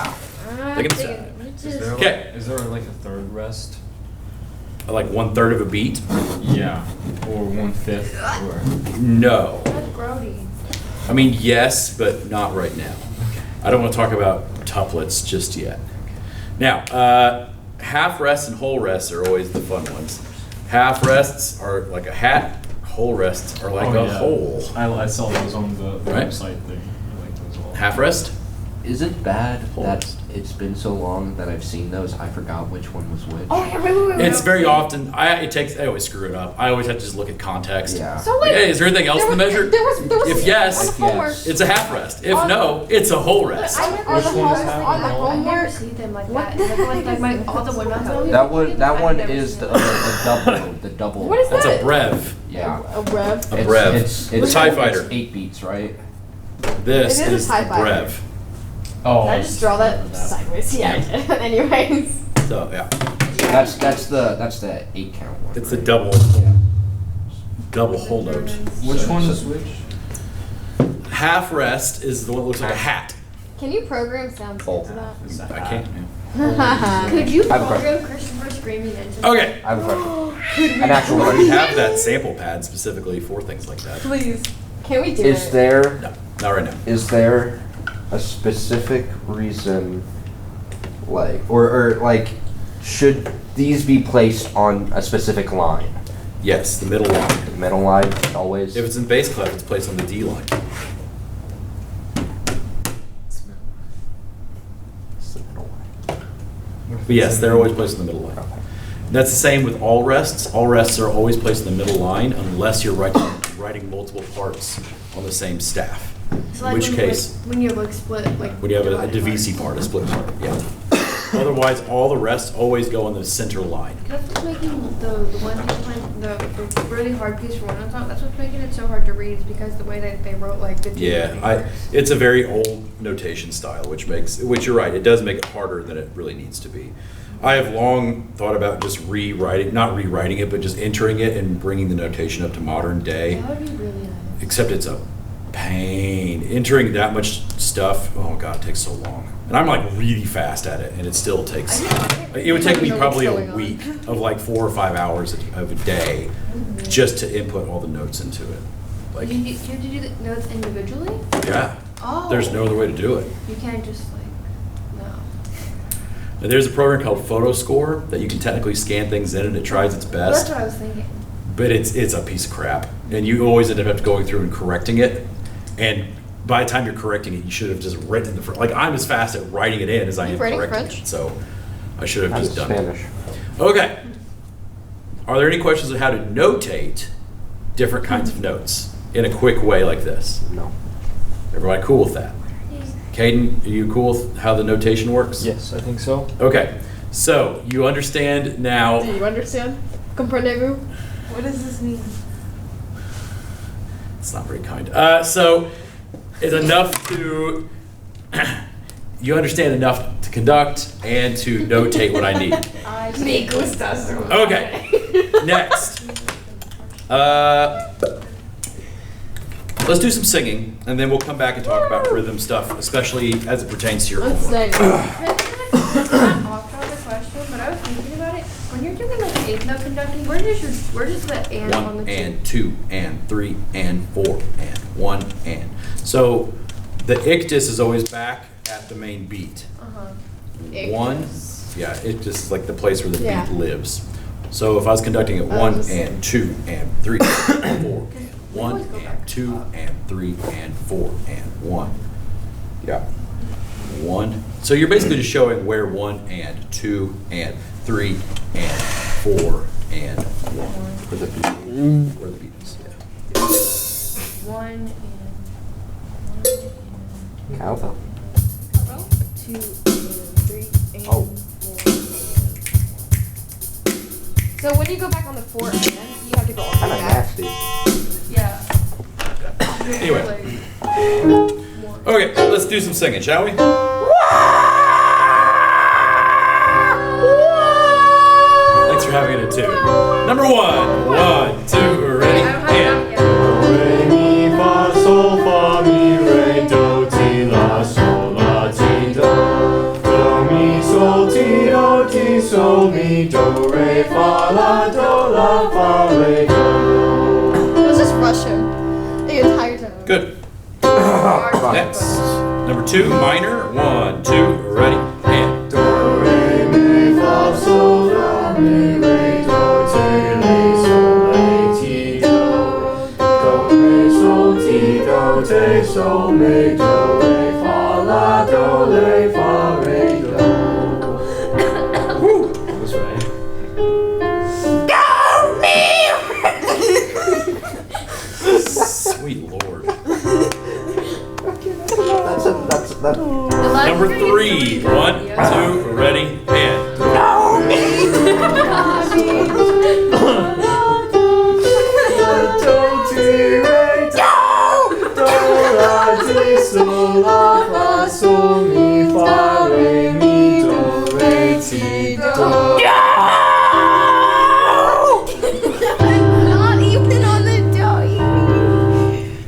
[SPEAKER 2] Take it aside.
[SPEAKER 4] Is there,
[SPEAKER 2] Okay.
[SPEAKER 4] like, is there like a third rest?
[SPEAKER 2] Like 1/3 of a beat?
[SPEAKER 4] Yeah. Or 1/5 or.
[SPEAKER 2] No.
[SPEAKER 5] That's grody.
[SPEAKER 2] I mean, yes, but not right now. I don't want to talk about tuplets just yet. Now, half rests and whole rests are always the fun ones. Half rests are like a hat. Whole rests are like
[SPEAKER 4] Oh,
[SPEAKER 2] a
[SPEAKER 4] yeah.
[SPEAKER 2] hole.
[SPEAKER 4] I saw those on the
[SPEAKER 2] Right.
[SPEAKER 4] website thing. I like those all.
[SPEAKER 2] Half rest?
[SPEAKER 8] Is it bad
[SPEAKER 2] Hold
[SPEAKER 8] that it's been so long that I've seen those? I forgot which one was which.
[SPEAKER 6] Oh, yeah, wait.
[SPEAKER 2] It's very often. I always screw it up. I always have to just look at context.
[SPEAKER 8] Yeah.
[SPEAKER 6] So wait.
[SPEAKER 2] Hey, is there anything else in the measure?
[SPEAKER 6] There was
[SPEAKER 2] If yes,
[SPEAKER 6] on the homework.
[SPEAKER 2] it's a half rest. If no, it's a whole rest.
[SPEAKER 6] On the
[SPEAKER 4] Which one is
[SPEAKER 6] homework,
[SPEAKER 4] half
[SPEAKER 6] on the
[SPEAKER 4] and whole?
[SPEAKER 5] I never
[SPEAKER 6] homework.
[SPEAKER 5] see them like
[SPEAKER 6] What
[SPEAKER 5] that.
[SPEAKER 6] the
[SPEAKER 5] Like my all the women tell me.
[SPEAKER 8] That one
[SPEAKER 5] I've never
[SPEAKER 8] is
[SPEAKER 5] seen
[SPEAKER 8] the
[SPEAKER 5] it.
[SPEAKER 8] double. The double.
[SPEAKER 6] What is
[SPEAKER 2] That's
[SPEAKER 6] that?
[SPEAKER 2] a brev.
[SPEAKER 8] Yeah.
[SPEAKER 6] A rev.
[SPEAKER 2] A brev.
[SPEAKER 8] It's
[SPEAKER 2] The TIE fighter.
[SPEAKER 8] It's 8 beats, right?
[SPEAKER 2] This
[SPEAKER 6] It is a
[SPEAKER 2] is the
[SPEAKER 6] TIE fighter.
[SPEAKER 2] brev.
[SPEAKER 4] Oh.
[SPEAKER 6] Did I just draw that sideways? Yeah, I did. Anyways.
[SPEAKER 2] So yeah,
[SPEAKER 8] That's the 8 count one.
[SPEAKER 2] it's the
[SPEAKER 8] right?
[SPEAKER 2] double
[SPEAKER 8] Yeah.
[SPEAKER 2] double whole note.
[SPEAKER 4] Which
[SPEAKER 8] So-
[SPEAKER 4] one
[SPEAKER 8] so-
[SPEAKER 4] is which?
[SPEAKER 2] half rest is the one that looks like a hat.
[SPEAKER 6] Can you program sounds into that?
[SPEAKER 2] I can't. Yeah.
[SPEAKER 5] Could you
[SPEAKER 8] I have a
[SPEAKER 5] program Christopher screaming into
[SPEAKER 2] Okay.
[SPEAKER 8] I have a question. An actual
[SPEAKER 2] We already
[SPEAKER 8] question.
[SPEAKER 2] have that sample pad specifically for things like that.
[SPEAKER 6] Please. Can we do
[SPEAKER 8] Is
[SPEAKER 6] it?
[SPEAKER 8] there
[SPEAKER 2] No, not right now.
[SPEAKER 8] a specific reason, like, or like, should these be placed on a specific line?
[SPEAKER 2] Yes, the middle line.
[SPEAKER 8] The middle line always.
[SPEAKER 2] If it's in bass clef, it's placed on the D line.
[SPEAKER 8] It's the middle line.
[SPEAKER 2] But yes, they're always placed in the middle line.
[SPEAKER 8] Okay.
[SPEAKER 2] That's the same with all rests. All rests are always placed in the middle line unless you're writing multiple parts on the same staff.
[SPEAKER 5] So
[SPEAKER 2] In
[SPEAKER 5] like
[SPEAKER 2] which
[SPEAKER 5] when,
[SPEAKER 2] case,
[SPEAKER 5] when you like split like
[SPEAKER 2] when you have a
[SPEAKER 5] divided
[SPEAKER 2] divisi
[SPEAKER 5] parts.
[SPEAKER 2] part, a split part, yeah. Otherwise, all the rests always go on the center line.
[SPEAKER 5] That's what's making the one piece playing the really hard piece for one song. That's what's making it so hard to read is because the way that they wrote like the two
[SPEAKER 2] Yeah,
[SPEAKER 5] different parts.
[SPEAKER 2] it's a very old notation style, which you're right, it does make it harder than it really needs to be. I have long thought about just not rewriting it, but just entering it and bringing the notation up to modern day.
[SPEAKER 5] That would be really nice.
[SPEAKER 2] Except it's a pain. Entering that much stuff, oh God, it takes so long. And I'm like really fast at it, and it still takes, it would take me probably a week of like 4 or 5 hours of a day just to input all the notes into it. Like,
[SPEAKER 5] Do you have to do the notes individually?
[SPEAKER 2] yeah,
[SPEAKER 5] Oh.
[SPEAKER 2] there's no other way to do it.
[SPEAKER 5] You can't just like, no.
[SPEAKER 2] Now, there's a program called PhotoScore that you can technically scan things in, and it tries its
[SPEAKER 5] Well, that's
[SPEAKER 2] best.
[SPEAKER 5] what I was thinking.
[SPEAKER 2] But it's a piece of crap, and you always end up going through and correcting it. And by the time you're correcting it, you should have just written the like I'm as fast at writing it in as I am
[SPEAKER 6] writing
[SPEAKER 2] correcting
[SPEAKER 6] French?
[SPEAKER 2] it. So I should have
[SPEAKER 8] I'm
[SPEAKER 2] just done
[SPEAKER 8] Spanish.
[SPEAKER 2] it. Okay. Are there any questions on how to notate different kinds of notes in a quick way like this?
[SPEAKER 8] No.
[SPEAKER 2] Everybody cool with that? Caden, are you cool with how the notation works?
[SPEAKER 4] Yes, I think so.
[SPEAKER 2] Okay. So you understand now.
[SPEAKER 6] Do you understand? Comprenez-vous?
[SPEAKER 5] What does this mean?
[SPEAKER 2] It's not very kind. So it's enough to, you understand enough to conduct and to notate what I need.
[SPEAKER 6] Me gustas.
[SPEAKER 2] Okay, next. Let's do some singing, and then we'll come back and talk about rhythm stuff, especially as it pertains to your
[SPEAKER 6] I'm
[SPEAKER 2] homework.
[SPEAKER 6] saying.
[SPEAKER 5] It's not off topic question, but I was thinking about it. When you're doing like eighth note conducting, where does the and on the
[SPEAKER 2] 1 and 2 and 3 and 4 and 1 and. So the ictus is always back at the main beat.
[SPEAKER 5] Uh-huh.
[SPEAKER 2] 1, yeah, it just is like the place where the
[SPEAKER 6] Yeah.
[SPEAKER 2] beat lives. So if I was conducting at 1
[SPEAKER 6] just-
[SPEAKER 2] and 2 and 3 and 4, 1 and 2 and 3 and 4 and 1. Yeah. 1. So you're basically just showing where 1 and 2 and 3 and 4 and 1.
[SPEAKER 8] For the beat.
[SPEAKER 2] Where the beat is, yeah.
[SPEAKER 5] 1 and
[SPEAKER 8] Cowbell.
[SPEAKER 5] 2 and 3 and
[SPEAKER 8] Oh.
[SPEAKER 5] 4.
[SPEAKER 6] So when you go back on the 4 and, you have to go all the
[SPEAKER 8] Kind
[SPEAKER 6] way
[SPEAKER 8] of
[SPEAKER 6] back.
[SPEAKER 8] nasty.
[SPEAKER 5] Yeah.
[SPEAKER 2] Anyway.
[SPEAKER 5] Like,
[SPEAKER 2] Okay, let's do some singing, shall we? Thanks for having it at 2. Number 1. 1, 2, ready,
[SPEAKER 5] I don't have
[SPEAKER 2] and.
[SPEAKER 5] that yet.
[SPEAKER 4] Re mi fa sol fa mi re do ti la sol la ti do. Do mi sol ti sol mi do re fa la fa re do.
[SPEAKER 6] It was just Russian the entire time.
[SPEAKER 2] Good.
[SPEAKER 8] Come on.
[SPEAKER 2] Next. Number 2, minor. 1, 2, ready, and.
[SPEAKER 4] Do re mi fa sol la mi re do te le sol le ti do. Do re sol ti do te sol me do re fa la do le fa re do. That's right.
[SPEAKER 2] Sweet Lord.
[SPEAKER 8] That's
[SPEAKER 5] The last
[SPEAKER 2] Number
[SPEAKER 5] three
[SPEAKER 2] 3,
[SPEAKER 5] is
[SPEAKER 2] 1,
[SPEAKER 5] yeah.
[SPEAKER 2] 2, ready, and.
[SPEAKER 4] Do ti re do la ti sol la fa sol mi fa re mi do re ti do.
[SPEAKER 6] Not even on the dough.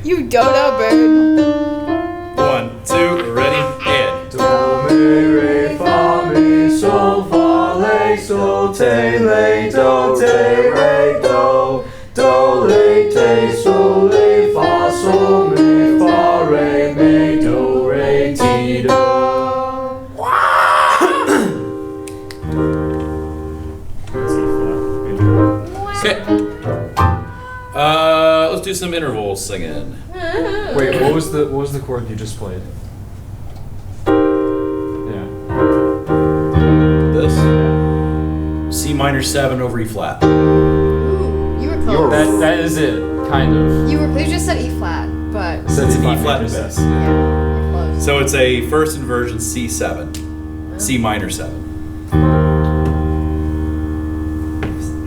[SPEAKER 6] You dodo bird.
[SPEAKER 4] re le do te re do do le te sol le fa sol mi fa re mi do re ti do.
[SPEAKER 2] Okay. Let's do some interval singing.
[SPEAKER 9] Wait, what was the chord you just played? Yeah.
[SPEAKER 2] This C minor 7 over E flat.
[SPEAKER 6] Ooh, you were close.
[SPEAKER 9] That is it, kind of.
[SPEAKER 6] You just said E flat, but
[SPEAKER 9] So
[SPEAKER 2] It's
[SPEAKER 9] it's
[SPEAKER 2] an E flat
[SPEAKER 9] major
[SPEAKER 2] bass.
[SPEAKER 9] seven.
[SPEAKER 6] yeah, you're close.
[SPEAKER 2] So it's a first inversion C7, C minor 7.
[SPEAKER 6] I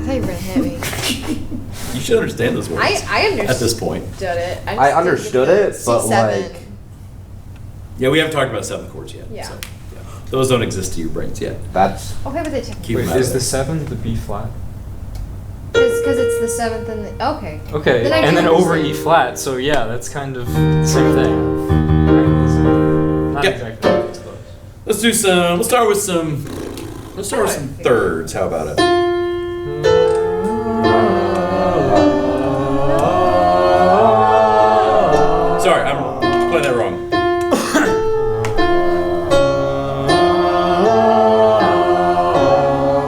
[SPEAKER 6] thought you were gonna hit me.
[SPEAKER 2] You should understand those words
[SPEAKER 6] I understood
[SPEAKER 2] at this point.
[SPEAKER 6] it.
[SPEAKER 8] I understood it, but
[SPEAKER 6] C7.
[SPEAKER 8] like,
[SPEAKER 2] Yeah, we haven't talked about 7 chords yet.
[SPEAKER 6] Yeah.
[SPEAKER 2] So, yeah. Those don't exist to your brains yet.
[SPEAKER 8] that's
[SPEAKER 6] Okay, but they took
[SPEAKER 2] Keep
[SPEAKER 9] Wait,
[SPEAKER 2] them out
[SPEAKER 9] is
[SPEAKER 2] of
[SPEAKER 9] the
[SPEAKER 2] it.
[SPEAKER 9] 7 the B flat?
[SPEAKER 6] because it's the 7th and the okay.
[SPEAKER 9] Okay,
[SPEAKER 6] Then I
[SPEAKER 9] and
[SPEAKER 6] do
[SPEAKER 9] then over E
[SPEAKER 6] understand.
[SPEAKER 9] flat, so yeah, that's kind of the same thing. Kind of the same. Not
[SPEAKER 2] Yep.
[SPEAKER 9] exactly, but it's close.
[SPEAKER 2] Let's do some. Let's start with some thirds. How about it? Sorry, I'm playing that wrong.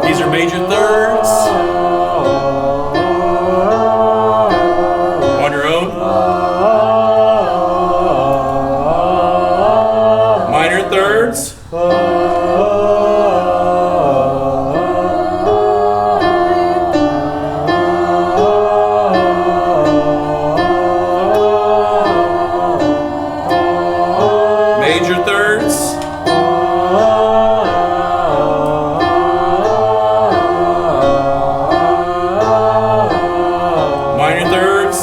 [SPEAKER 2] These are major thirds. On your own. Minor thirds. Major thirds. Minor thirds.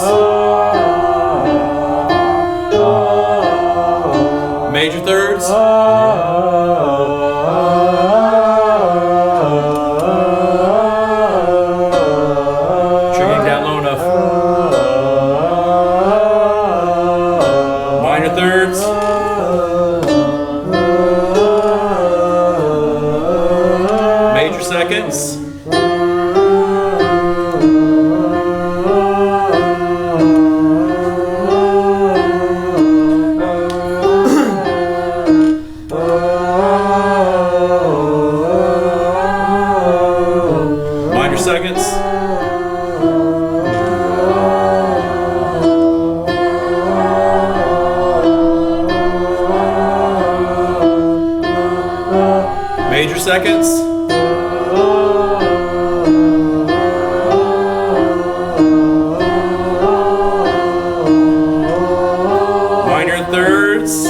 [SPEAKER 2] Major thirds. Sure, getting down low enough. Minor thirds. Major seconds. Minor seconds. Major seconds. Minor thirds.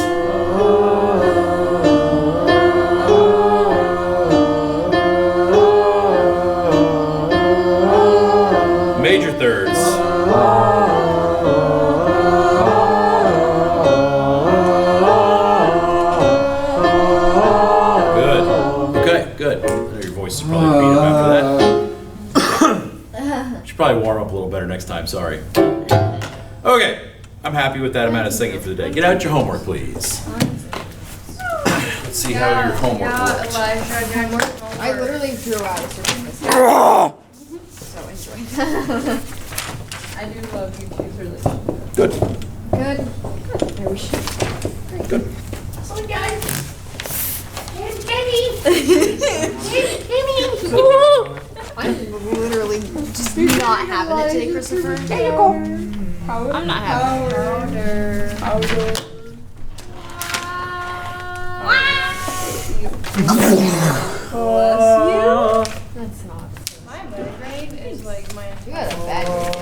[SPEAKER 2] Major thirds. Good. Okay, good. I know your voice is probably beat up after that. Should probably warm up a little better next time, sorry. Okay, I'm happy with that amount of singing for the day. Get out your homework, please. Let's see how your homework worked.
[SPEAKER 5] Elijah, your homework.
[SPEAKER 6] I literally threw out a certificate. So enjoy that.
[SPEAKER 5] I do love you too for this.
[SPEAKER 2] Good.
[SPEAKER 6] Good. I wish.
[SPEAKER 2] Good.
[SPEAKER 5] So guys, here's Kenny.
[SPEAKER 6] I'm literally just not having it today, Christopher. There you go. I'm not having it.
[SPEAKER 5] Powder.
[SPEAKER 6] That's not.
[SPEAKER 5] My migraine is like my.
[SPEAKER 6] You got a bad day.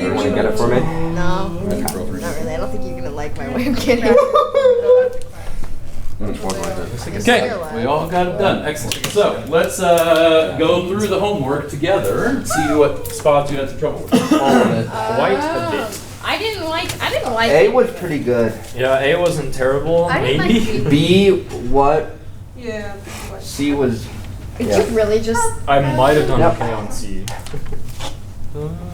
[SPEAKER 8] you want to get it for me?
[SPEAKER 6] No, not really. I don't think you're gonna like my way of getting.
[SPEAKER 2] Okay, we all got it done. Excellent. So let's go through the homework together and see what spots you had some trouble with.
[SPEAKER 8] All of it.
[SPEAKER 9] Quite a bit.
[SPEAKER 6] I didn't like
[SPEAKER 8] A was pretty good.
[SPEAKER 9] Yeah, A wasn't terrible,
[SPEAKER 5] I didn't
[SPEAKER 9] maybe.
[SPEAKER 5] like
[SPEAKER 8] B, what?
[SPEAKER 5] Yeah.
[SPEAKER 8] C was.
[SPEAKER 6] Did
[SPEAKER 8] Yeah.
[SPEAKER 6] you really just
[SPEAKER 9] I might have done
[SPEAKER 8] Yep.
[SPEAKER 9] okay on C.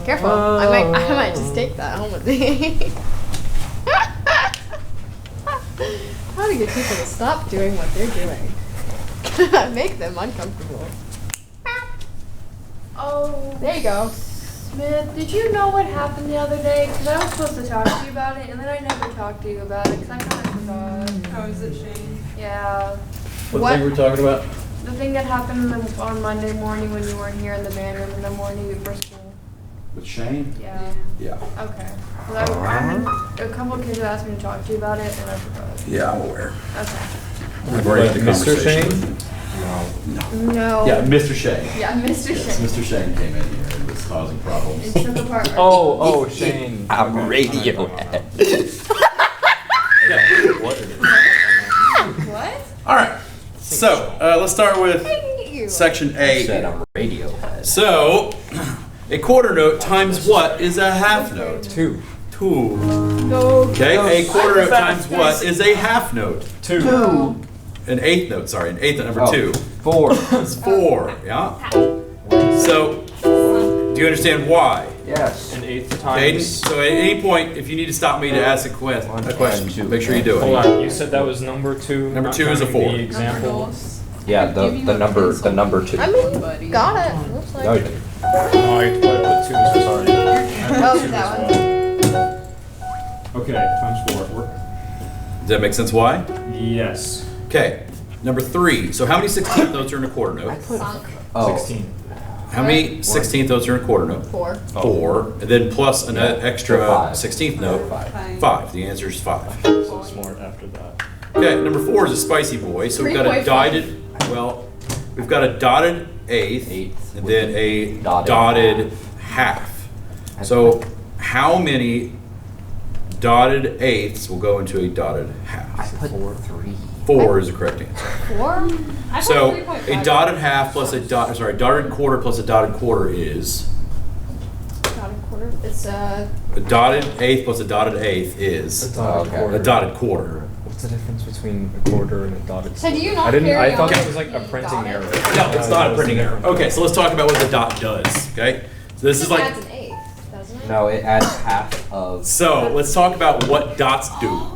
[SPEAKER 6] careful? I might just take that home with me. How to get people to stop doing what they're doing? Make them uncomfortable.
[SPEAKER 5] Oh.
[SPEAKER 6] There you go.
[SPEAKER 5] Smith, did you know what happened the other day? Because I was supposed to talk to you about it, and then I never talked to you about it because I kind of forgot.
[SPEAKER 3] How is it, Shane?
[SPEAKER 5] Yeah.
[SPEAKER 2] What thing we're talking about?
[SPEAKER 5] The thing that happened on Monday morning when you weren't here in the band room in the morning before school.
[SPEAKER 2] With Shane?
[SPEAKER 5] Yeah.
[SPEAKER 2] Yeah.
[SPEAKER 5] Okay. Well, a couple of kids asked me to talk to you about it, and I forgot.
[SPEAKER 2] Yeah, I'm aware.
[SPEAKER 5] Okay.
[SPEAKER 2] We've already had the
[SPEAKER 9] Mr.
[SPEAKER 2] conversation.
[SPEAKER 9] Shane?
[SPEAKER 5] No.
[SPEAKER 2] Yeah, Mr. Shane.
[SPEAKER 5] Yeah, Mr.
[SPEAKER 2] Yes,
[SPEAKER 5] Shane.
[SPEAKER 2] Mr. Shane came in here and was causing problems.
[SPEAKER 5] It took apart our
[SPEAKER 9] Oh, Shane.
[SPEAKER 8] I'm Radiohead.
[SPEAKER 5] What?
[SPEAKER 2] All right. So let's start with section
[SPEAKER 8] I said
[SPEAKER 2] A.
[SPEAKER 8] I'm Radiohead.
[SPEAKER 2] So a quarter note times what is a half note?
[SPEAKER 9] 2.
[SPEAKER 2] 2.
[SPEAKER 5] No.
[SPEAKER 2] Okay. A quarter note times what is a half note?
[SPEAKER 9] 2.
[SPEAKER 2] An eighth note. Sorry, an eighth note number
[SPEAKER 8] Oh.
[SPEAKER 2] 2.
[SPEAKER 8] 4.
[SPEAKER 2] It's 4. Yeah. So do you understand why?
[SPEAKER 8] Yes.
[SPEAKER 9] An eighth
[SPEAKER 2] Aiden,
[SPEAKER 9] times.
[SPEAKER 2] so at any point, if you need to stop me to ask a question, make sure you do
[SPEAKER 9] Hold
[SPEAKER 2] it.
[SPEAKER 9] on, you said that was number 2.
[SPEAKER 2] Number
[SPEAKER 9] not
[SPEAKER 2] 2 is a
[SPEAKER 9] counting
[SPEAKER 2] 4.
[SPEAKER 9] The example.
[SPEAKER 8] Yeah, the number 2.
[SPEAKER 6] I mean, got it. Looks like.
[SPEAKER 8] No, you didn't.
[SPEAKER 9] No, I put 2, so sorry.
[SPEAKER 6] Oh, that one.
[SPEAKER 9] Okay, times 4.
[SPEAKER 2] Does that make sense why?
[SPEAKER 9] Yes.
[SPEAKER 2] Okay. Number 3. So how many 16th notes are in a quarter note?
[SPEAKER 8] Oh.
[SPEAKER 9] 16.
[SPEAKER 2] How many 16th notes are in a quarter note?
[SPEAKER 6] 4.
[SPEAKER 2] 4. And then plus an extra
[SPEAKER 8] Five.
[SPEAKER 2] 16th note? 5. The answer is 5.
[SPEAKER 9] So it's more after that.
[SPEAKER 2] Okay, number 4 is a spicy boy. So we've got a
[SPEAKER 5] 3.5.
[SPEAKER 2] we've got a dotted eighth and then a dotted half. So how many dotted eighths will go into a dotted half?
[SPEAKER 8] I put 3.
[SPEAKER 2] 4 is the correct answer.
[SPEAKER 6] 4?
[SPEAKER 2] So a dotted half plus a dotted quarter plus a dotted quarter is
[SPEAKER 6] Dotted quarter. It's
[SPEAKER 2] a dotted eighth plus a dotted eighth is
[SPEAKER 8] Okay.
[SPEAKER 2] a dotted quarter.
[SPEAKER 9] What's the difference between a quarter and a dotted?
[SPEAKER 6] So do you not
[SPEAKER 9] I didn't.
[SPEAKER 6] carry
[SPEAKER 9] I thought
[SPEAKER 6] on
[SPEAKER 9] that was like a printing
[SPEAKER 6] dotted?
[SPEAKER 9] error.
[SPEAKER 2] No, it's not a printing error. Okay, so let's talk about what the dot does. Okay, so this is like
[SPEAKER 6] adds an eighth, doesn't it?
[SPEAKER 8] No, it adds half of.
[SPEAKER 2] so. Let's talk about what dots do.
[SPEAKER 6] Oh,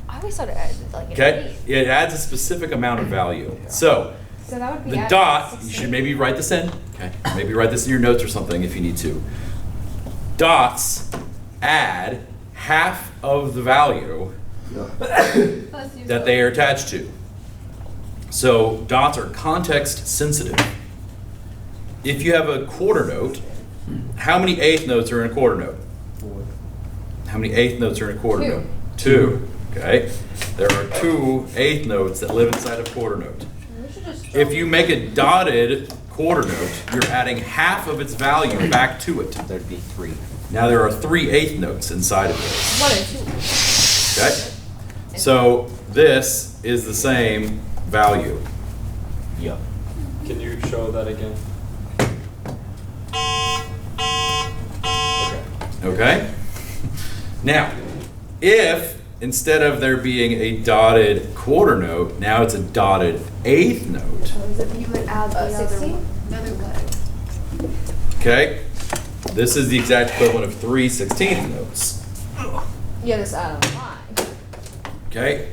[SPEAKER 6] I always thought it added like an
[SPEAKER 2] Okay,
[SPEAKER 6] eighth.
[SPEAKER 2] it adds a specific amount of value. So
[SPEAKER 6] So that would be
[SPEAKER 2] the
[SPEAKER 6] adding
[SPEAKER 2] dot, you
[SPEAKER 6] 16.
[SPEAKER 2] should maybe write this in. Okay, maybe write this in your notes or something if you need to. Dots add half of the value that they are attached to. So dots are context sensitive. If you have a quarter note, how many eighth notes are in a quarter note?
[SPEAKER 9] 4.
[SPEAKER 2] How many eighth notes are in a quarter
[SPEAKER 6] Two.
[SPEAKER 2] note? 2. Okay. There are 2 eighth notes that live inside a quarter note.
[SPEAKER 6] We should just
[SPEAKER 2] If you make a dotted quarter note, you're adding half of its value back to it.
[SPEAKER 8] There'd be 3.
[SPEAKER 2] Now there are 3 eighth notes inside of this.
[SPEAKER 6] 1 and 2.
[SPEAKER 2] Okay. So this is the same value.
[SPEAKER 8] Yup.
[SPEAKER 9] Can you show that again?
[SPEAKER 2] Okay? Now, if instead of there being a dotted quarter note, now it's a dotted eighth note.
[SPEAKER 5] You would add the other
[SPEAKER 6] 16?
[SPEAKER 5] one. Another letter.
[SPEAKER 2] Okay? This is the exact equivalent of 3 16th notes.
[SPEAKER 6] Yeah, just add a line.
[SPEAKER 2] Okay?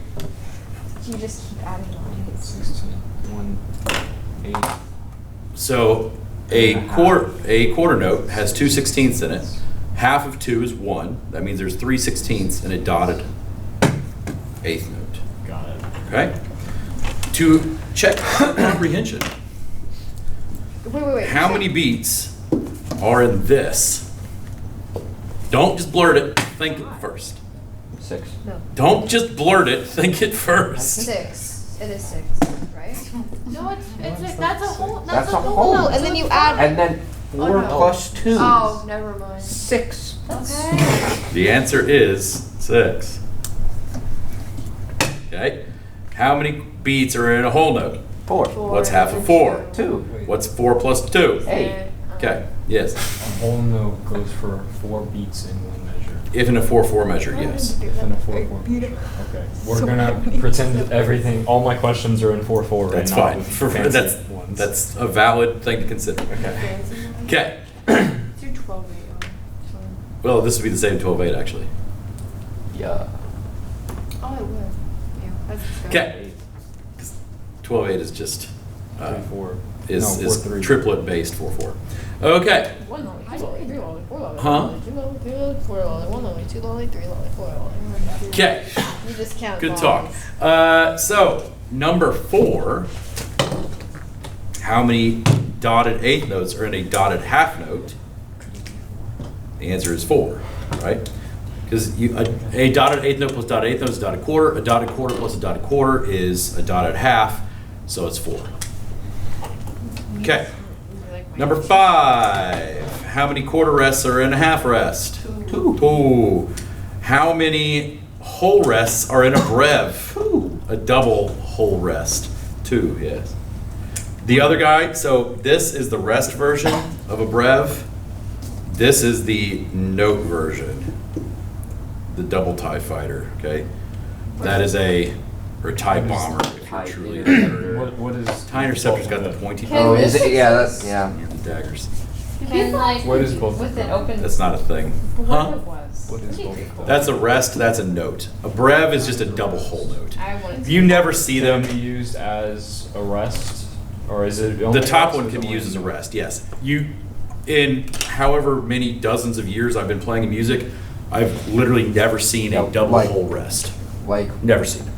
[SPEAKER 6] You just keep adding lines.
[SPEAKER 9] 16. 1. 8.
[SPEAKER 2] So a quarter note has 2 16ths in it. Half of 2 is 1. That means there's 3 16ths in a dotted eighth note.
[SPEAKER 9] Got it.
[SPEAKER 2] Okay? To check comprehension,
[SPEAKER 6] Wait.
[SPEAKER 2] how many beats are in this? Don't just blurt it, think it first.
[SPEAKER 8] 6.
[SPEAKER 2] Don't just blurt it, think it first.
[SPEAKER 6] 6. It is 6, right?
[SPEAKER 5] No, that's a whole.
[SPEAKER 8] That's a whole.
[SPEAKER 6] No, and then you add.
[SPEAKER 8] And then 4
[SPEAKER 5] no.
[SPEAKER 8] plus 2.
[SPEAKER 5] Oh, never mind.
[SPEAKER 8] 6.
[SPEAKER 5] Okay.
[SPEAKER 2] The answer is 6. Okay? How many beats are in a whole note?
[SPEAKER 8] 4.
[SPEAKER 2] What's half of 4?
[SPEAKER 8] 2.
[SPEAKER 2] What's 4 plus 2?
[SPEAKER 8] 8.
[SPEAKER 2] Okay, yes.
[SPEAKER 9] A whole note goes for 4 beats in one measure.
[SPEAKER 2] If in a 4/4 measure, yes.
[SPEAKER 9] If in a 4/4 measure. Okay. We're gonna pretend that everything, all my questions are in 4/4 right
[SPEAKER 2] That's
[SPEAKER 9] now.
[SPEAKER 2] fine.
[SPEAKER 9] with fancy ones.
[SPEAKER 2] That's a valid thing to consider.
[SPEAKER 9] Okay.
[SPEAKER 2] Okay.
[SPEAKER 5] Do 12
[SPEAKER 2] Well, this would be the same 12/8 actually.
[SPEAKER 8] Yeah.
[SPEAKER 5] Oh, I would. Yeah, that's disgusting.
[SPEAKER 2] Okay. 12/8 is just
[SPEAKER 9] 3-4.
[SPEAKER 2] is
[SPEAKER 9] No, 4-3.
[SPEAKER 2] triplet based 4/4. Okay.
[SPEAKER 6] 1 lolly, 2 lolly, 3 lolly, 4 lolly.
[SPEAKER 2] Huh?
[SPEAKER 6] 1 lolly, 2 lolly, 3 lolly, 4 lolly, 1 lolly, 2 lolly, 3 lolly, 4 lolly.
[SPEAKER 2] Okay.
[SPEAKER 6] You just count
[SPEAKER 2] Good talk.
[SPEAKER 6] lollies.
[SPEAKER 2] So number 4. How many dotted eighth notes are in a dotted half note? The answer is 4, right? Because a dotted eighth note plus dotted eighth note is a dotted quarter. A dotted quarter plus a dotted quarter is a dotted half, so it's 4. Okay. Number 5. How many quarter rests are in a half rest? 2. How many whole rests are in a brev? 2. A double whole rest. 2, yes. The other guy, so this is the rest version of a brev. This is the note version. The double TIE fighter, okay? That is or TIE bomber, if you're truly
[SPEAKER 9] What is
[SPEAKER 2] TIE interceptor's got the pointy
[SPEAKER 8] Oh,
[SPEAKER 2] tip
[SPEAKER 8] is it? Yeah, that's, yeah.
[SPEAKER 2] and the daggers.
[SPEAKER 3] Can like
[SPEAKER 9] What is both
[SPEAKER 3] with
[SPEAKER 9] of
[SPEAKER 3] it
[SPEAKER 9] them?
[SPEAKER 3] open.
[SPEAKER 2] That's not a thing. Huh?
[SPEAKER 9] What is both of them?
[SPEAKER 2] That's a rest, that's a note. A brev is just a double whole note.
[SPEAKER 3] I wanted to.
[SPEAKER 2] You never see
[SPEAKER 9] Can
[SPEAKER 2] them.
[SPEAKER 9] it be used as a rest, or is it
[SPEAKER 2] The
[SPEAKER 9] only
[SPEAKER 2] top
[SPEAKER 9] rest,
[SPEAKER 2] one
[SPEAKER 9] or
[SPEAKER 2] can
[SPEAKER 9] is
[SPEAKER 2] be
[SPEAKER 9] it
[SPEAKER 2] used as a
[SPEAKER 9] only-
[SPEAKER 2] rest, yes. In however many dozens of years I've been playing music, I've literally never seen a
[SPEAKER 8] Yeah,
[SPEAKER 2] double
[SPEAKER 8] like-
[SPEAKER 2] whole rest.
[SPEAKER 8] Like,
[SPEAKER 2] Never seen it.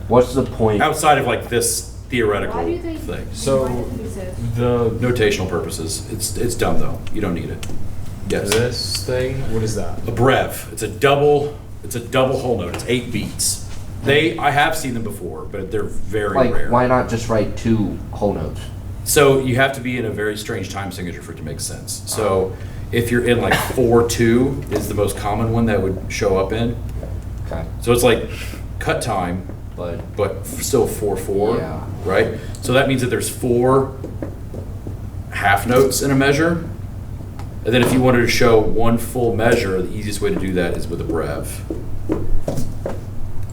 [SPEAKER 8] what's the point?
[SPEAKER 2] Outside of like this theoretical
[SPEAKER 5] Why do they?
[SPEAKER 2] thing.
[SPEAKER 9] So
[SPEAKER 5] why do they use it?
[SPEAKER 9] the
[SPEAKER 2] Notational purposes. It's dumb though. You don't need it. Yes.
[SPEAKER 9] this thing, what is that?
[SPEAKER 2] A brev. It's a double whole note. It's 8 beats. I have seen them before, but they're very
[SPEAKER 8] Like,
[SPEAKER 2] rare.
[SPEAKER 8] why not just write 2 whole notes?
[SPEAKER 2] So you have to be in a very strange time signature for it to make sense. So if you're in like 4/2 is the most common one that would show up in.
[SPEAKER 8] Okay.
[SPEAKER 2] So it's like cut time,
[SPEAKER 8] But,
[SPEAKER 2] but still 4/4,
[SPEAKER 8] Yeah.
[SPEAKER 2] right? So that means that there's 4 half notes in a measure. And then if you wanted to show one full measure, the easiest way to do that is with a brev.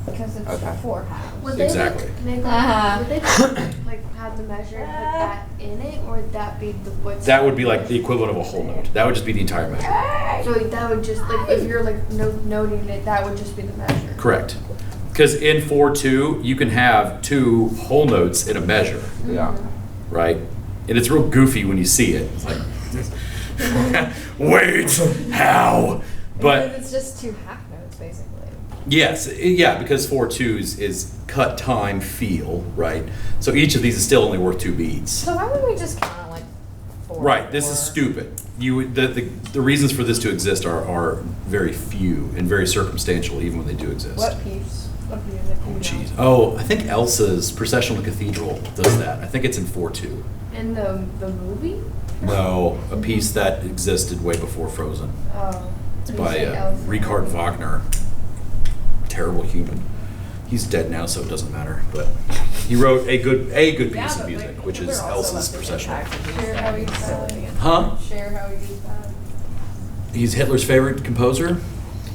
[SPEAKER 3] Because it's
[SPEAKER 8] Okay.
[SPEAKER 3] 4 halves.
[SPEAKER 5] Would they
[SPEAKER 2] Exactly.
[SPEAKER 5] Like, would they like have the measure and put that in it, or would that be the what's?
[SPEAKER 2] That would be like the equivalent of a whole note. That would just be the entire measure.
[SPEAKER 5] So that would just like if you're like noting it, that would just be the measure.
[SPEAKER 2] Correct. Because in 4/2, you can have 2 whole notes in a measure,
[SPEAKER 8] yeah.
[SPEAKER 2] right? And it's real goofy when you see it. It's like, wait, how? But
[SPEAKER 6] Because it's just 2 half notes, basically.
[SPEAKER 2] yes, yeah, because 4/2 is cut time feel, right? So each of these is still only worth 2 beats.
[SPEAKER 6] So why would we just count on like 4?
[SPEAKER 2] Right, this is stupid. The reasons for this to exist are very few and very circumstantial, even when they do exist.
[SPEAKER 3] What piece of music?
[SPEAKER 2] Oh, jeez. Oh, I think Elsa's Procession to the Cathedral does that. I think it's in 4/2.
[SPEAKER 5] In the movie?
[SPEAKER 2] No, a piece that existed way before Frozen.
[SPEAKER 5] Oh.
[SPEAKER 2] It's by Richard Wagner. Terrible human. He's dead now, so it doesn't matter. But he wrote a good piece of music, which is Elsa's Procession.
[SPEAKER 3] Share how you use that.
[SPEAKER 2] Huh?
[SPEAKER 3] Share how you use that.
[SPEAKER 2] He's Hitler's favorite composer.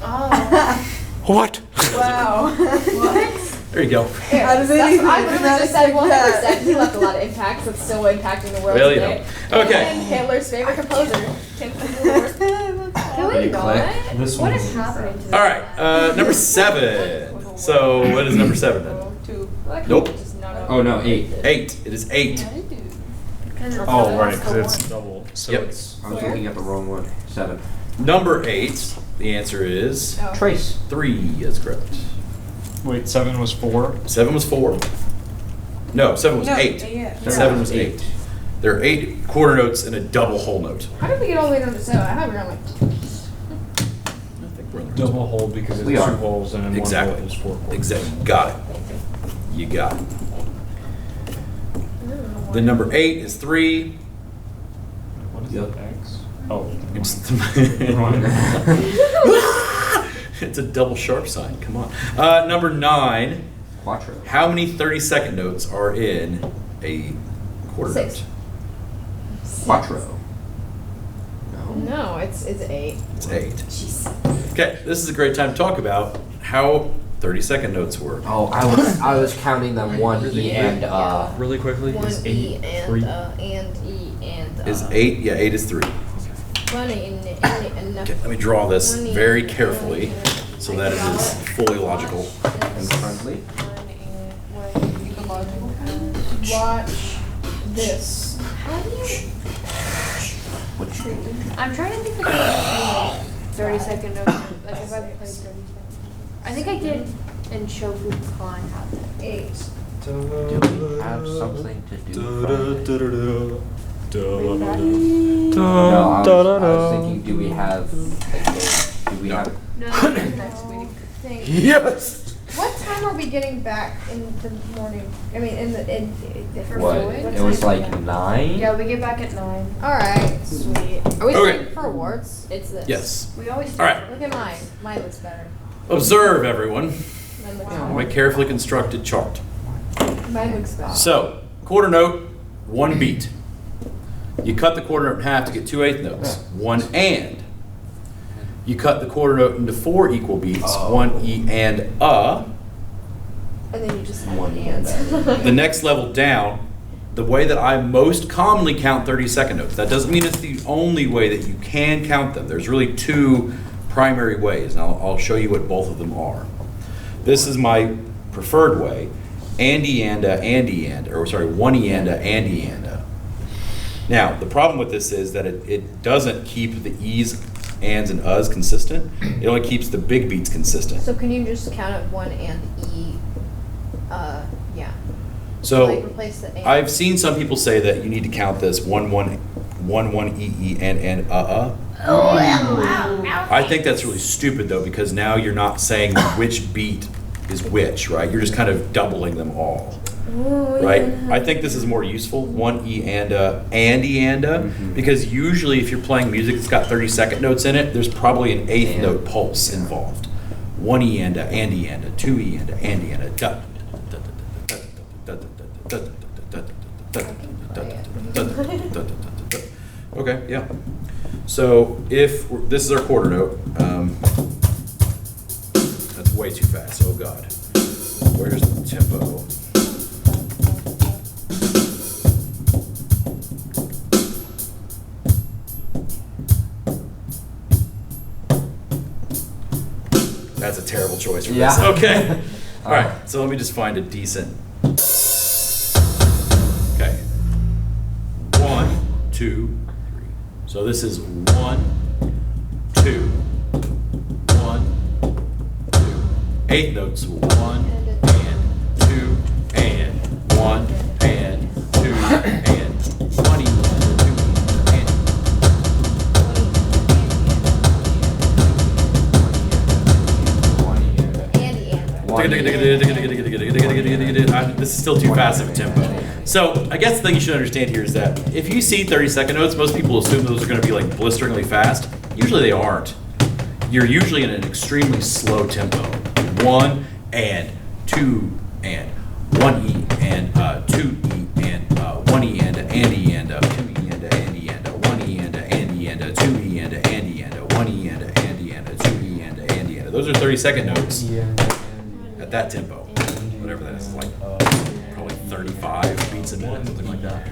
[SPEAKER 3] Oh.
[SPEAKER 2] What?
[SPEAKER 3] Wow. What?
[SPEAKER 2] There you go.
[SPEAKER 6] How does anything I literally just said 100%. He left a lot of impacts that's still impacting the world
[SPEAKER 2] Well, you
[SPEAKER 6] today.
[SPEAKER 2] know. Okay.
[SPEAKER 6] And Hitler's favorite composer.
[SPEAKER 5] Can we go?
[SPEAKER 9] This
[SPEAKER 5] What
[SPEAKER 9] one
[SPEAKER 5] is happening to this?
[SPEAKER 2] All right, number 7. So what is number 7 then?
[SPEAKER 3] 2.
[SPEAKER 2] Nope.
[SPEAKER 8] Oh, no, 8.
[SPEAKER 2] 8. It is 8.
[SPEAKER 9] Oh, right, because it's double. So
[SPEAKER 2] Yep.
[SPEAKER 9] it's
[SPEAKER 8] I was looking at the wrong one. 7.
[SPEAKER 2] Number 8. The answer is
[SPEAKER 8] Trace.
[SPEAKER 2] 3. That's correct.
[SPEAKER 9] wait, 7 was 4.
[SPEAKER 2] 7 was 4. No, 7 was 8. 7 was 8. There are 8 quarter notes and a double whole note.
[SPEAKER 6] How did we get all the way down to 7? I thought we were on like.
[SPEAKER 2] I think we're in the
[SPEAKER 9] Double hole because it's
[SPEAKER 8] We
[SPEAKER 9] 2
[SPEAKER 8] are.
[SPEAKER 9] holes and in
[SPEAKER 2] Exactly.
[SPEAKER 9] one hole is 4 quarters.
[SPEAKER 2] Exactly. Got it. You got it. The number 8 is 3.
[SPEAKER 9] What is
[SPEAKER 8] Yep.
[SPEAKER 9] that, X? Oh.
[SPEAKER 2] It's,
[SPEAKER 9] Wrong.
[SPEAKER 2] it's a double sharp sign. Come on. Number 9.
[SPEAKER 8] Quattro.
[SPEAKER 2] How many 30-second notes are in a quarter
[SPEAKER 6] 6.
[SPEAKER 2] note?
[SPEAKER 8] Quattro. No.
[SPEAKER 6] No, it's 8.
[SPEAKER 2] It's 8. Okay, this is a great time to talk about how 30-second notes work.
[SPEAKER 8] Oh, I was counting them 1 E and
[SPEAKER 9] Really quickly,
[SPEAKER 6] 1
[SPEAKER 9] is
[SPEAKER 6] E
[SPEAKER 9] 8
[SPEAKER 6] and
[SPEAKER 9] 3?
[SPEAKER 6] and E and
[SPEAKER 2] Is 8? Yeah, 8 is 3.
[SPEAKER 6] 1 E and
[SPEAKER 2] Okay, let me draw this very carefully so that it is fully logical.
[SPEAKER 8] and friendly.
[SPEAKER 3] Watch
[SPEAKER 6] this.
[SPEAKER 5] How do you?
[SPEAKER 8] Which
[SPEAKER 5] I'm trying to think like a 30-second notes. Like if I played 30 seconds. I think I did in Shofu Khan have that.
[SPEAKER 6] 8.
[SPEAKER 8] do we have something to do Friday? No, I was thinking, do we have a game? Do we have?
[SPEAKER 5] No, that's next week.
[SPEAKER 6] Think.
[SPEAKER 8] Yes.
[SPEAKER 6] What time are we getting back in the morning? I mean,
[SPEAKER 5] For
[SPEAKER 8] What?
[SPEAKER 5] Floyd?
[SPEAKER 8] It was like 9.
[SPEAKER 5] Yeah, we get back at 9.
[SPEAKER 6] All right, sweet. Are we
[SPEAKER 2] Okay.
[SPEAKER 6] saving for awards? It's this.
[SPEAKER 2] Yes.
[SPEAKER 5] We always.
[SPEAKER 2] All right.
[SPEAKER 6] Look at mine. Mine looks better.
[SPEAKER 2] Observe, everyone.
[SPEAKER 6] Mine looks
[SPEAKER 2] My carefully constructed chart.
[SPEAKER 6] Mine looks better.
[SPEAKER 2] So, quarter note, 1 beat. You cut the quarter note in half to get 2 eighth notes. 1 and. You cut the quarter note into 4 equal beats. 1 E and A.
[SPEAKER 6] And then you just have
[SPEAKER 8] One
[SPEAKER 6] the answer.
[SPEAKER 2] The next level down, the way that I most commonly count 30-second notes. That doesn't mean it's the only way that you can count them. There's really 2 primary ways, and I'll show you what both of them are. This is my preferred way. Andy anda, or sorry, 1 E anda, Andy anda. Now, the problem with this is that it doesn't keep the E's, ands, and uhs consistent. It only keeps the big beats consistent.
[SPEAKER 6] So can you just count it 1 and E? Yeah.
[SPEAKER 2] So
[SPEAKER 6] Like replace the and.
[SPEAKER 2] I've seen some people say that you need to count this 1 1 E and I think that's really stupid though, because now you're not saying which beat is which, right? You're just kind of doubling them all. Right? I think this is more useful, 1 E and E anda, because usually if you're playing music that's got 30-second notes in it, there's probably an 8th note pulse involved. 1 E anda, 2 E anda, Okay, yeah. So if this is our quarter note, that's way too fast. Oh God, where's the tempo? That's a terrible choice for this. Okay. All right. So let me just find a decent. Okay. 1, 2, 3. So this is 1, 2, 1, 2. 8 notes. 1 and 2 and 1 and 2 and 1 2 and. This is still too fast of a tempo. So I guess the thing you should understand here is that if you see 30-second notes, most people assume those are going to be like blisteringly fast. Usually they aren't. You're usually in an extremely slow tempo. 1 and 2 and 1 E and 2 E and 1 E and E and 2 E and E and 1 E and E and 2 E and E and 1 E and E and 2 E and E and. Those are 30-second notes at that tempo. Whatever that is, like probably 35 beats a minute, something like that.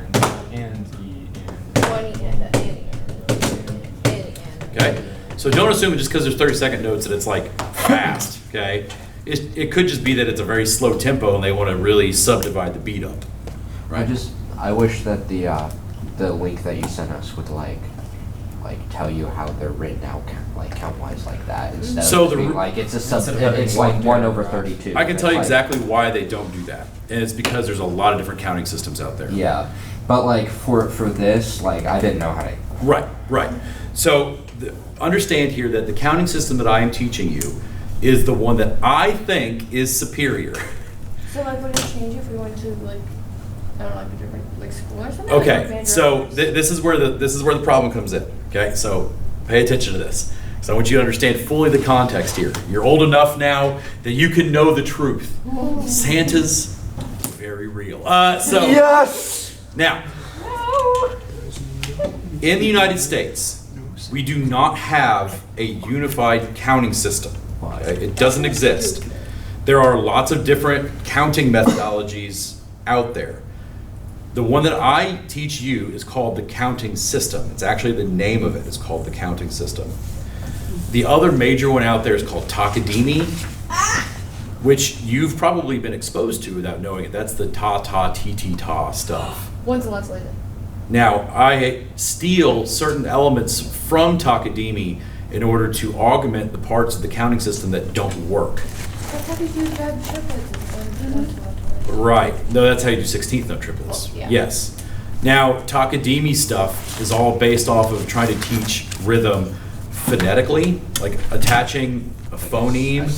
[SPEAKER 2] Okay, so don't assume just because there's 30-second notes that it's like fast. Okay, it could just be that it's a very slow tempo and they want to really subdivide the beat up. Right.
[SPEAKER 8] I wish that the link that you sent us would like tell you how they're written out count wise like that instead
[SPEAKER 2] So
[SPEAKER 8] of
[SPEAKER 2] the
[SPEAKER 8] being like it's like 1 over 32.
[SPEAKER 2] I can tell you
[SPEAKER 8] It's
[SPEAKER 2] exactly why they don't do that, and it's because there's a lot of different counting systems out there.
[SPEAKER 8] Yeah, but like for this, like I didn't know how to.
[SPEAKER 2] Right. So understand here that the counting system that I am teaching you is the one that I think is superior.
[SPEAKER 5] So like, would it change if we went to like, I don't know, like a different like school or something?
[SPEAKER 2] Okay,
[SPEAKER 5] Like
[SPEAKER 2] so this is where the problem comes in. Okay, so pay attention to this. So I want you to understand fully the context here. You're old enough now that you can know the truth. Santa's very real.
[SPEAKER 8] Yes.
[SPEAKER 2] Now, in the United States, we do not have a unified counting system. It doesn't exist. There are lots of different counting methodologies out there. The one that I teach you is called the counting system. It's actually the name of it is called the counting system. The other major one out there is called Takadimi, which you've probably been exposed to without knowing it. That's the ta-ta, ti-ti-ta stuff.
[SPEAKER 6] When's the last lesson?
[SPEAKER 2] Now, I steal certain elements from Takadimi in order to augment the parts of the counting system that don't work.
[SPEAKER 5] That's how you do drag triplets.
[SPEAKER 2] Right. No, that's how you do 16th note triplets.
[SPEAKER 6] Yeah.
[SPEAKER 2] Yes. Now, Takadimi stuff is all based off of trying to teach rhythm phonetically, like attaching a phoneme,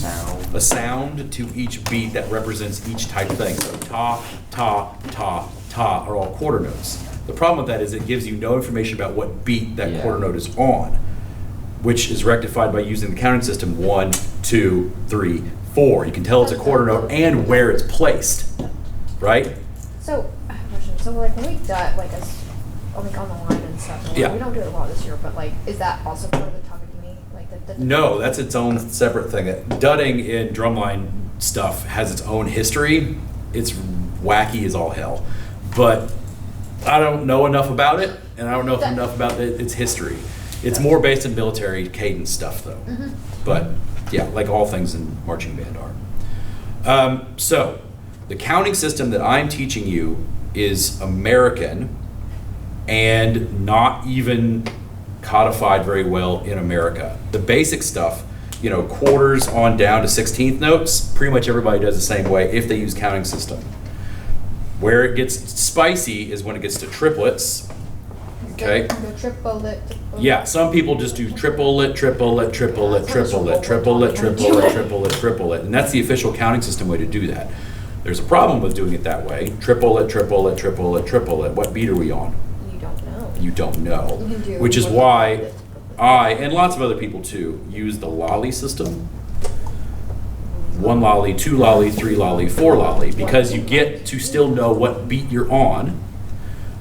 [SPEAKER 2] a sound to each beat that represents each type thing. So ta, ta, ta, ta are all quarter notes. The problem with that is it gives you no information about what beat that quarter note is on, which is rectified by using the counting system 1, 2, 3, 4. You can tell it's a quarter note and where it's placed, right?
[SPEAKER 6] So, I have a question. So, like, when we dot, like, on the line and stuff, like,
[SPEAKER 2] Yeah.
[SPEAKER 6] we don't do it a lot this year, but, like, is that also part of the Takadimi? Like, the
[SPEAKER 2] No, that's its own separate thing. Dudding in drumline stuff has its own history. It's wacky as all hell. But I don't know enough about it, and I don't know enough about its history. It's more based in military cadence stuff, though. But, yeah, like all things in marching band are. So, the counting system that I'm teaching you is American and not even codified very well in America. The basic stuff, you know, quarters on down to 16th notes, pretty much everybody does the same way if they use counting system. Where it gets spicy is when it gets to triplets. Okay?
[SPEAKER 6] The triplet.
[SPEAKER 2] Yeah, some people just do triplet, triplet, triplet, triplet, triplet, triplet, triplet, triplet, and that's the official counting system way to do that. There's a problem with doing it that way. Triplet, triplet, triplet, triplet. What beat are we on?
[SPEAKER 6] You don't know.
[SPEAKER 2] You don't know.
[SPEAKER 6] You can do
[SPEAKER 2] Which is
[SPEAKER 6] one
[SPEAKER 2] why
[SPEAKER 6] triplet.
[SPEAKER 2] I, and lots of other people too, use the lolly system. 1 lolly, 2 lolly, 3 lolly, 4 lolly, because you get to still know what beat you're on.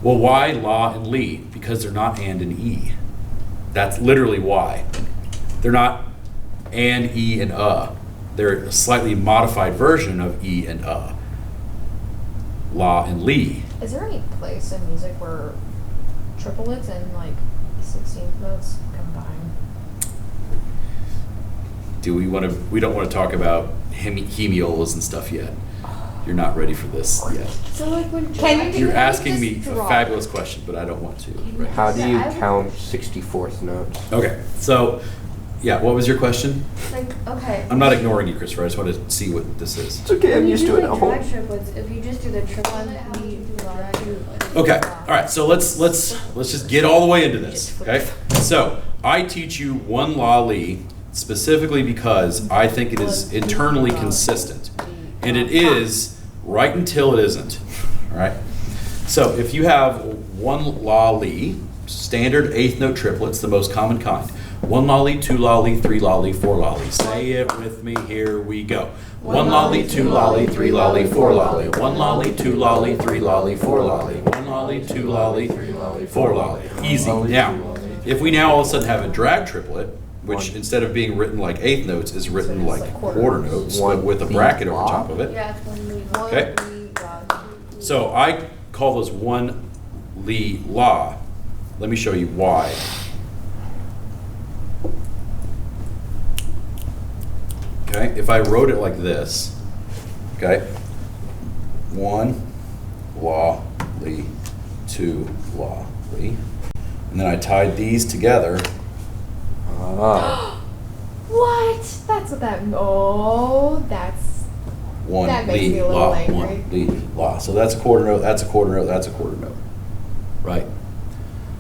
[SPEAKER 2] Well, why la and li? Because they're not and e. That's literally why. They're not and, e, and They're a slightly modified version of e and La and li.
[SPEAKER 6] Is there any place in music where triplets and, like, 16th notes combine?
[SPEAKER 2] We don't want to talk about hemiolas and stuff yet. You're not ready for this yet.
[SPEAKER 5] So like when
[SPEAKER 2] You're asking me a
[SPEAKER 6] drop?
[SPEAKER 2] fabulous question, but I don't want to. Right.
[SPEAKER 8] How do you count 64th notes?
[SPEAKER 2] Okay, so, yeah, what was your question?
[SPEAKER 5] like okay.
[SPEAKER 2] I'm not ignoring you, Christopher. I just want to see what this is.
[SPEAKER 8] It's okay, I'm
[SPEAKER 5] When you
[SPEAKER 8] used
[SPEAKER 5] do
[SPEAKER 8] to it at
[SPEAKER 5] like
[SPEAKER 8] home.
[SPEAKER 5] drag triplets, if you just do the triplet, how do you drag triplets?
[SPEAKER 2] Okay, all right, so let's just get all the way into this, okay? So, I teach you 1 la li specifically because I think it is internally consistent. And it is right until it isn't, all right? So, if you have 1 la li, standard 8th note triplets, the most common kind. 1 lolly, 2 lolly, 3 lolly, 4 lolly. Say it with me, here we go. 1 lolly, 2 lolly, 3 lolly, 4 lolly. 1 lolly, 2 lolly, 3 lolly, 4 lolly. 1 lolly, 2 lolly, 3 lolly, 4 lolly. Easy. Now, if we now all of a sudden have a drag triplet, which instead of being written like 8th notes is written like quarter notes, but with a bracket over top of it.
[SPEAKER 5] Yeah, it's when we
[SPEAKER 2] Okay. So I call those 1 li la. Let me show you why. Okay, if I wrote it like this, okay, 1 la li, 2 la li, and then I tied these together.
[SPEAKER 8] Ah.
[SPEAKER 6] What? That's what that. Oh, that's.
[SPEAKER 2] 1
[SPEAKER 6] That makes
[SPEAKER 2] li
[SPEAKER 6] me a little
[SPEAKER 2] la,
[SPEAKER 6] angry.
[SPEAKER 2] 1 li la. So that's a quarter note, that's a quarter note, that's a quarter note, right?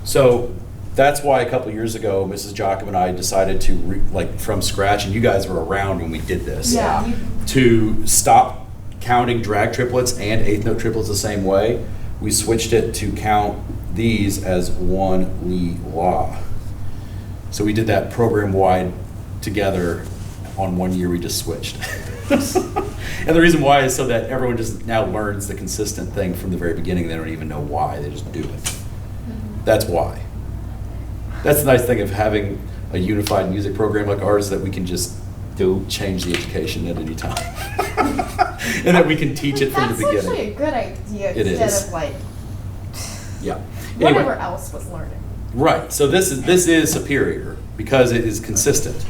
[SPEAKER 2] So that's why a couple years ago, Mrs. Joachim and I decided to, like from scratch, and you guys were around when we did this,
[SPEAKER 6] Yeah.
[SPEAKER 2] to stop counting drag triplets and 8th note triplets the same way. We switched it to count these as 1 li la. So we did that program-wide together on 1 year, we just switched. And the reason why is so that everyone just now learns the consistent thing from the very beginning. They don't even know why, they just do it. That's why. That's the nice thing of having a unified music program like ours, that we can just change the education at any time. And that we can teach it from the beginning.
[SPEAKER 6] That's actually a good idea
[SPEAKER 2] It
[SPEAKER 6] instead
[SPEAKER 2] is.
[SPEAKER 6] of like
[SPEAKER 2] Yeah.
[SPEAKER 6] whatever
[SPEAKER 2] Anyway,
[SPEAKER 6] else was learning.
[SPEAKER 2] right, so this is superior because it is consistent.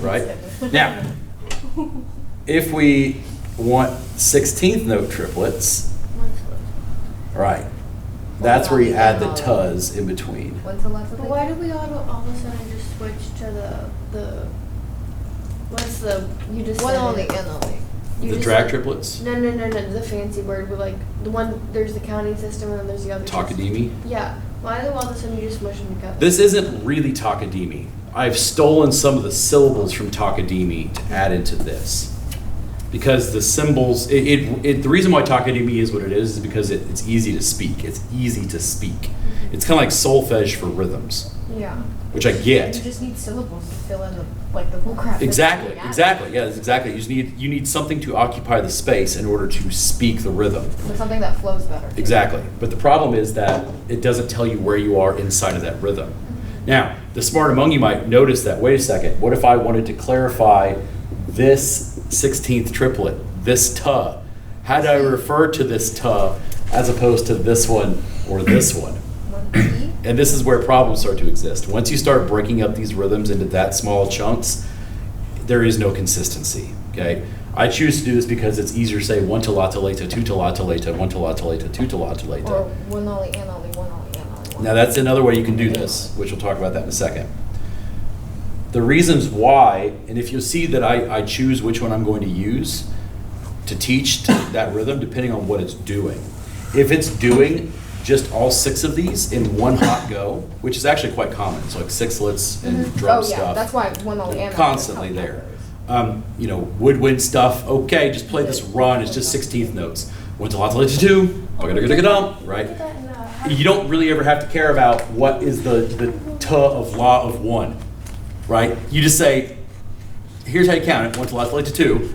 [SPEAKER 2] Right? Now, if we want 16th note triplets, right, That's where you add the tuz in between.
[SPEAKER 6] When's the left
[SPEAKER 5] But why do we all of a sudden just switch to the what's the you just
[SPEAKER 6] One
[SPEAKER 5] said
[SPEAKER 6] only
[SPEAKER 5] it.
[SPEAKER 6] and only.
[SPEAKER 5] You
[SPEAKER 2] The
[SPEAKER 5] just
[SPEAKER 2] drag
[SPEAKER 5] said-
[SPEAKER 2] triplets,
[SPEAKER 5] No, the fancy word with like the one. There's the counting system and then there's the other.
[SPEAKER 2] Takadimi.
[SPEAKER 5] Yeah. Why do all of a sudden you just smush them together?
[SPEAKER 2] This isn't really Takadimi. I've stolen some of the syllables from Takadimi to add into this. Because the symbols, the reason why Takadimi is what it is because it's easy to speak. It's easy to speak. It's kind of like solfege for rhythms,
[SPEAKER 6] Yeah.
[SPEAKER 2] which I
[SPEAKER 6] You
[SPEAKER 2] get.
[SPEAKER 6] just need syllables to fill in the bull crap.
[SPEAKER 2] Exactly. Yeah, exactly. You need something to occupy the space in order to speak the rhythm.
[SPEAKER 6] But something that flows better.
[SPEAKER 2] Exactly. But the problem is that it doesn't tell you where you are inside of that rhythm. Now, the smart among you might notice that, wait a second, what if I wanted to clarify this 16th triplet, this ta? How do I refer to this ta as opposed to this one or this one? And this is where problems start to exist. Once you start breaking up these rhythms into that small chunks, there is no consistency, okay? I choose to do this because it's easier to say one ta-la ta-la-ta, two ta-la ta-la-ta, one ta-la ta-la-ta, two ta-la ta-la-ta.
[SPEAKER 6] Or one only and only, one only and only. One.
[SPEAKER 2] Now that's another way you can do this, which we'll talk about that in a second. The reasons why, and if you'll see that I choose which one I'm going to use to teach that rhythm, depending on what it's doing. If it's doing just all 6 of these in one hot go, which is actually quite common, so like sixlets and drum
[SPEAKER 6] Oh yeah,
[SPEAKER 2] stuff.
[SPEAKER 6] that's why one only and only.
[SPEAKER 2] Constantly there. Woodwind stuff, okay, just play this run, it's just 16th notes. One to lot to two, right? You don't really ever have to care about what is the ta of law of 1, right? You just say, here's how you count it, 1 to lot to 2,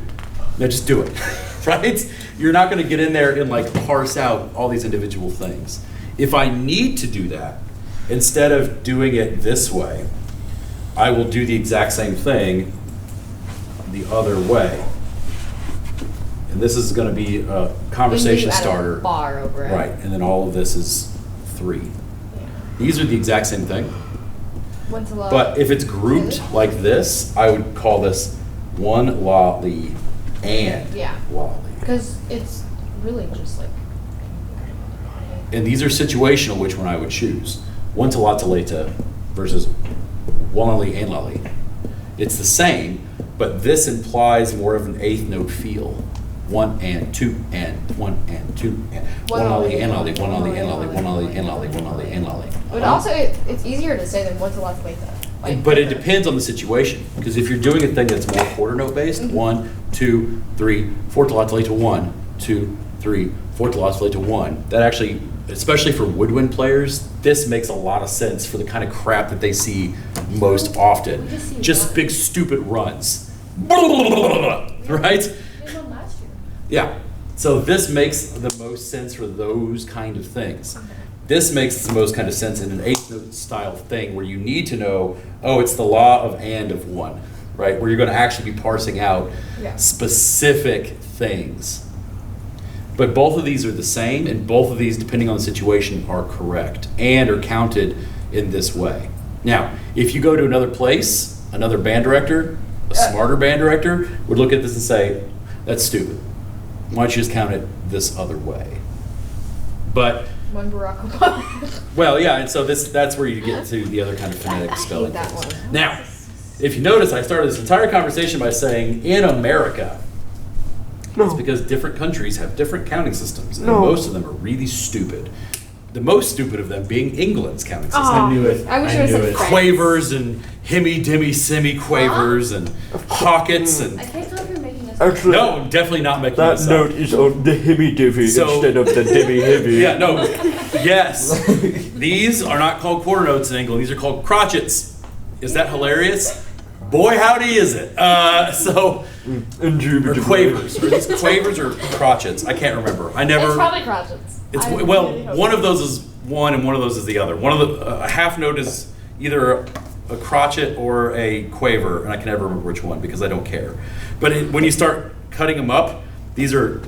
[SPEAKER 2] now just do it, right? You're not gonna get in there and like parse out all these individual things. If I need to do that, instead of doing it this way, I will do the exact same thing the other way. And this is going to be a conversation starter.
[SPEAKER 6] Bar over it.
[SPEAKER 2] Right, and then all of this is 3.
[SPEAKER 6] Yeah.
[SPEAKER 2] These are the exact same thing.
[SPEAKER 6] When's the
[SPEAKER 2] But if it's grouped like this, I would call this 1 la li and
[SPEAKER 6] Yeah.
[SPEAKER 2] la li.
[SPEAKER 6] Because it's really just like.
[SPEAKER 2] And these are situational, which one I would choose. 1 to la to leta versus 1 la li and la li. It's the same, but this implies more of an 8th note feel. 1 and 2 and 1 and 2 and 1 la li and la li, 1 la li and la li, 1 la li and la li, 1 la li and la li.
[SPEAKER 6] But also, it's easier to say than what's the left way to.
[SPEAKER 2] But it depends on the situation, because if you're doing a thing that's more quarter note based, 1, 2, 3, 4 to la to 1, 2, 3, 4 to la to 1, that actually, especially for woodwind players, this makes a lot of sense for the kind of crap that they see most often. Just big stupid runs. Right? Yeah. So this makes the most sense for those kind of things. This makes the most kind of sense in an 8th note style thing where you need to know, oh, it's the law of and of 1, right? Where you're going to actually be parsing out specific things. But both of these are the same, and both of these, depending on the situation, are correct and are counted in this way. Now, if you go to another place, another band director, a smarter band director would look at this and say, that's stupid. Why don't you just count it this other way? But
[SPEAKER 6] One Barack Obama.
[SPEAKER 2] well, yeah, and so that's where you get to the other kind of phonetic
[SPEAKER 6] I
[SPEAKER 2] spelling
[SPEAKER 6] hate that
[SPEAKER 2] things.
[SPEAKER 6] one.
[SPEAKER 2] Now, if you notice, I started this entire conversation by saying, in America. It's because different countries have different counting systems, and most of them are really stupid. The most stupid of them being England's counting system.
[SPEAKER 9] I knew it.
[SPEAKER 6] I wish
[SPEAKER 9] I
[SPEAKER 6] it was
[SPEAKER 9] knew
[SPEAKER 6] a
[SPEAKER 9] it.
[SPEAKER 6] French.
[SPEAKER 2] Quavers and himmy, dimmy, semi-quavers and pockets and...
[SPEAKER 5] I can't tell if you're making this.
[SPEAKER 4] Actually,
[SPEAKER 2] No, I'm definitely not making
[SPEAKER 4] that
[SPEAKER 2] this
[SPEAKER 4] note
[SPEAKER 2] up.
[SPEAKER 4] is on the himmy divvy
[SPEAKER 2] So-
[SPEAKER 4] instead of the dimmy hibby.
[SPEAKER 2] Yeah, no, yes. These are not called quarter notes in England. These are called crotchets. Is that hilarious? Boy, howdy is it.
[SPEAKER 4] And
[SPEAKER 2] Or quavers. Are these quavers or crotchets? I can't remember. I never...
[SPEAKER 6] It's probably crotchets.
[SPEAKER 2] It's
[SPEAKER 6] I
[SPEAKER 2] well,
[SPEAKER 6] really hope
[SPEAKER 2] one
[SPEAKER 6] so.
[SPEAKER 2] of those is one and one of those is the other. One of the a half note is either a crotchet or a quaver, and I can never remember which one because I don't care. But when you start cutting them up, these are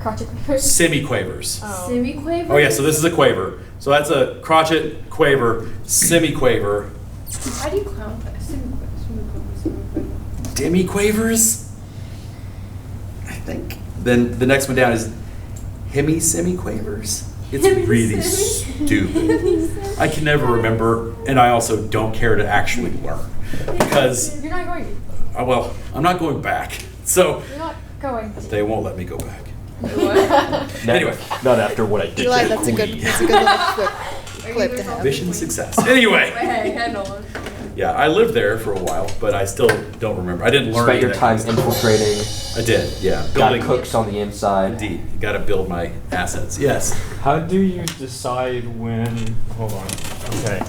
[SPEAKER 6] Crotchet quavers.
[SPEAKER 2] semi-quavers.
[SPEAKER 5] Semi-quaver?
[SPEAKER 2] Oh yeah, so this is a quaver. So that's a crotchet, quaver, semi-quaver,
[SPEAKER 5] How do you count that? Semi-quaver.
[SPEAKER 2] demi-quavers, I think. Then the next one down is hemi-semi-quavers. It's really stupid. I can never remember, and I also don't care to actually learn because,
[SPEAKER 6] You're not going.
[SPEAKER 2] well, I'm not going back. So
[SPEAKER 6] You're not going.
[SPEAKER 2] they won't let me go back.
[SPEAKER 8] Not-
[SPEAKER 2] Anyway.
[SPEAKER 8] Not after what I did.
[SPEAKER 6] Eli,
[SPEAKER 8] to
[SPEAKER 6] that's a good
[SPEAKER 8] Queen.
[SPEAKER 6] little clip to have.
[SPEAKER 2] Mission success. Anyway, yeah, I lived there for a while, but I still don't remember. I didn't learn.
[SPEAKER 8] Spent your
[SPEAKER 2] any of
[SPEAKER 8] time
[SPEAKER 2] that kind of stuff.
[SPEAKER 8] infiltrating.
[SPEAKER 2] I did, yeah.
[SPEAKER 8] Got
[SPEAKER 2] Building.
[SPEAKER 8] cooks on the inside.
[SPEAKER 2] Indeed, you got to build my assets. Yes.
[SPEAKER 9] How do you decide when? Hold on. Okay.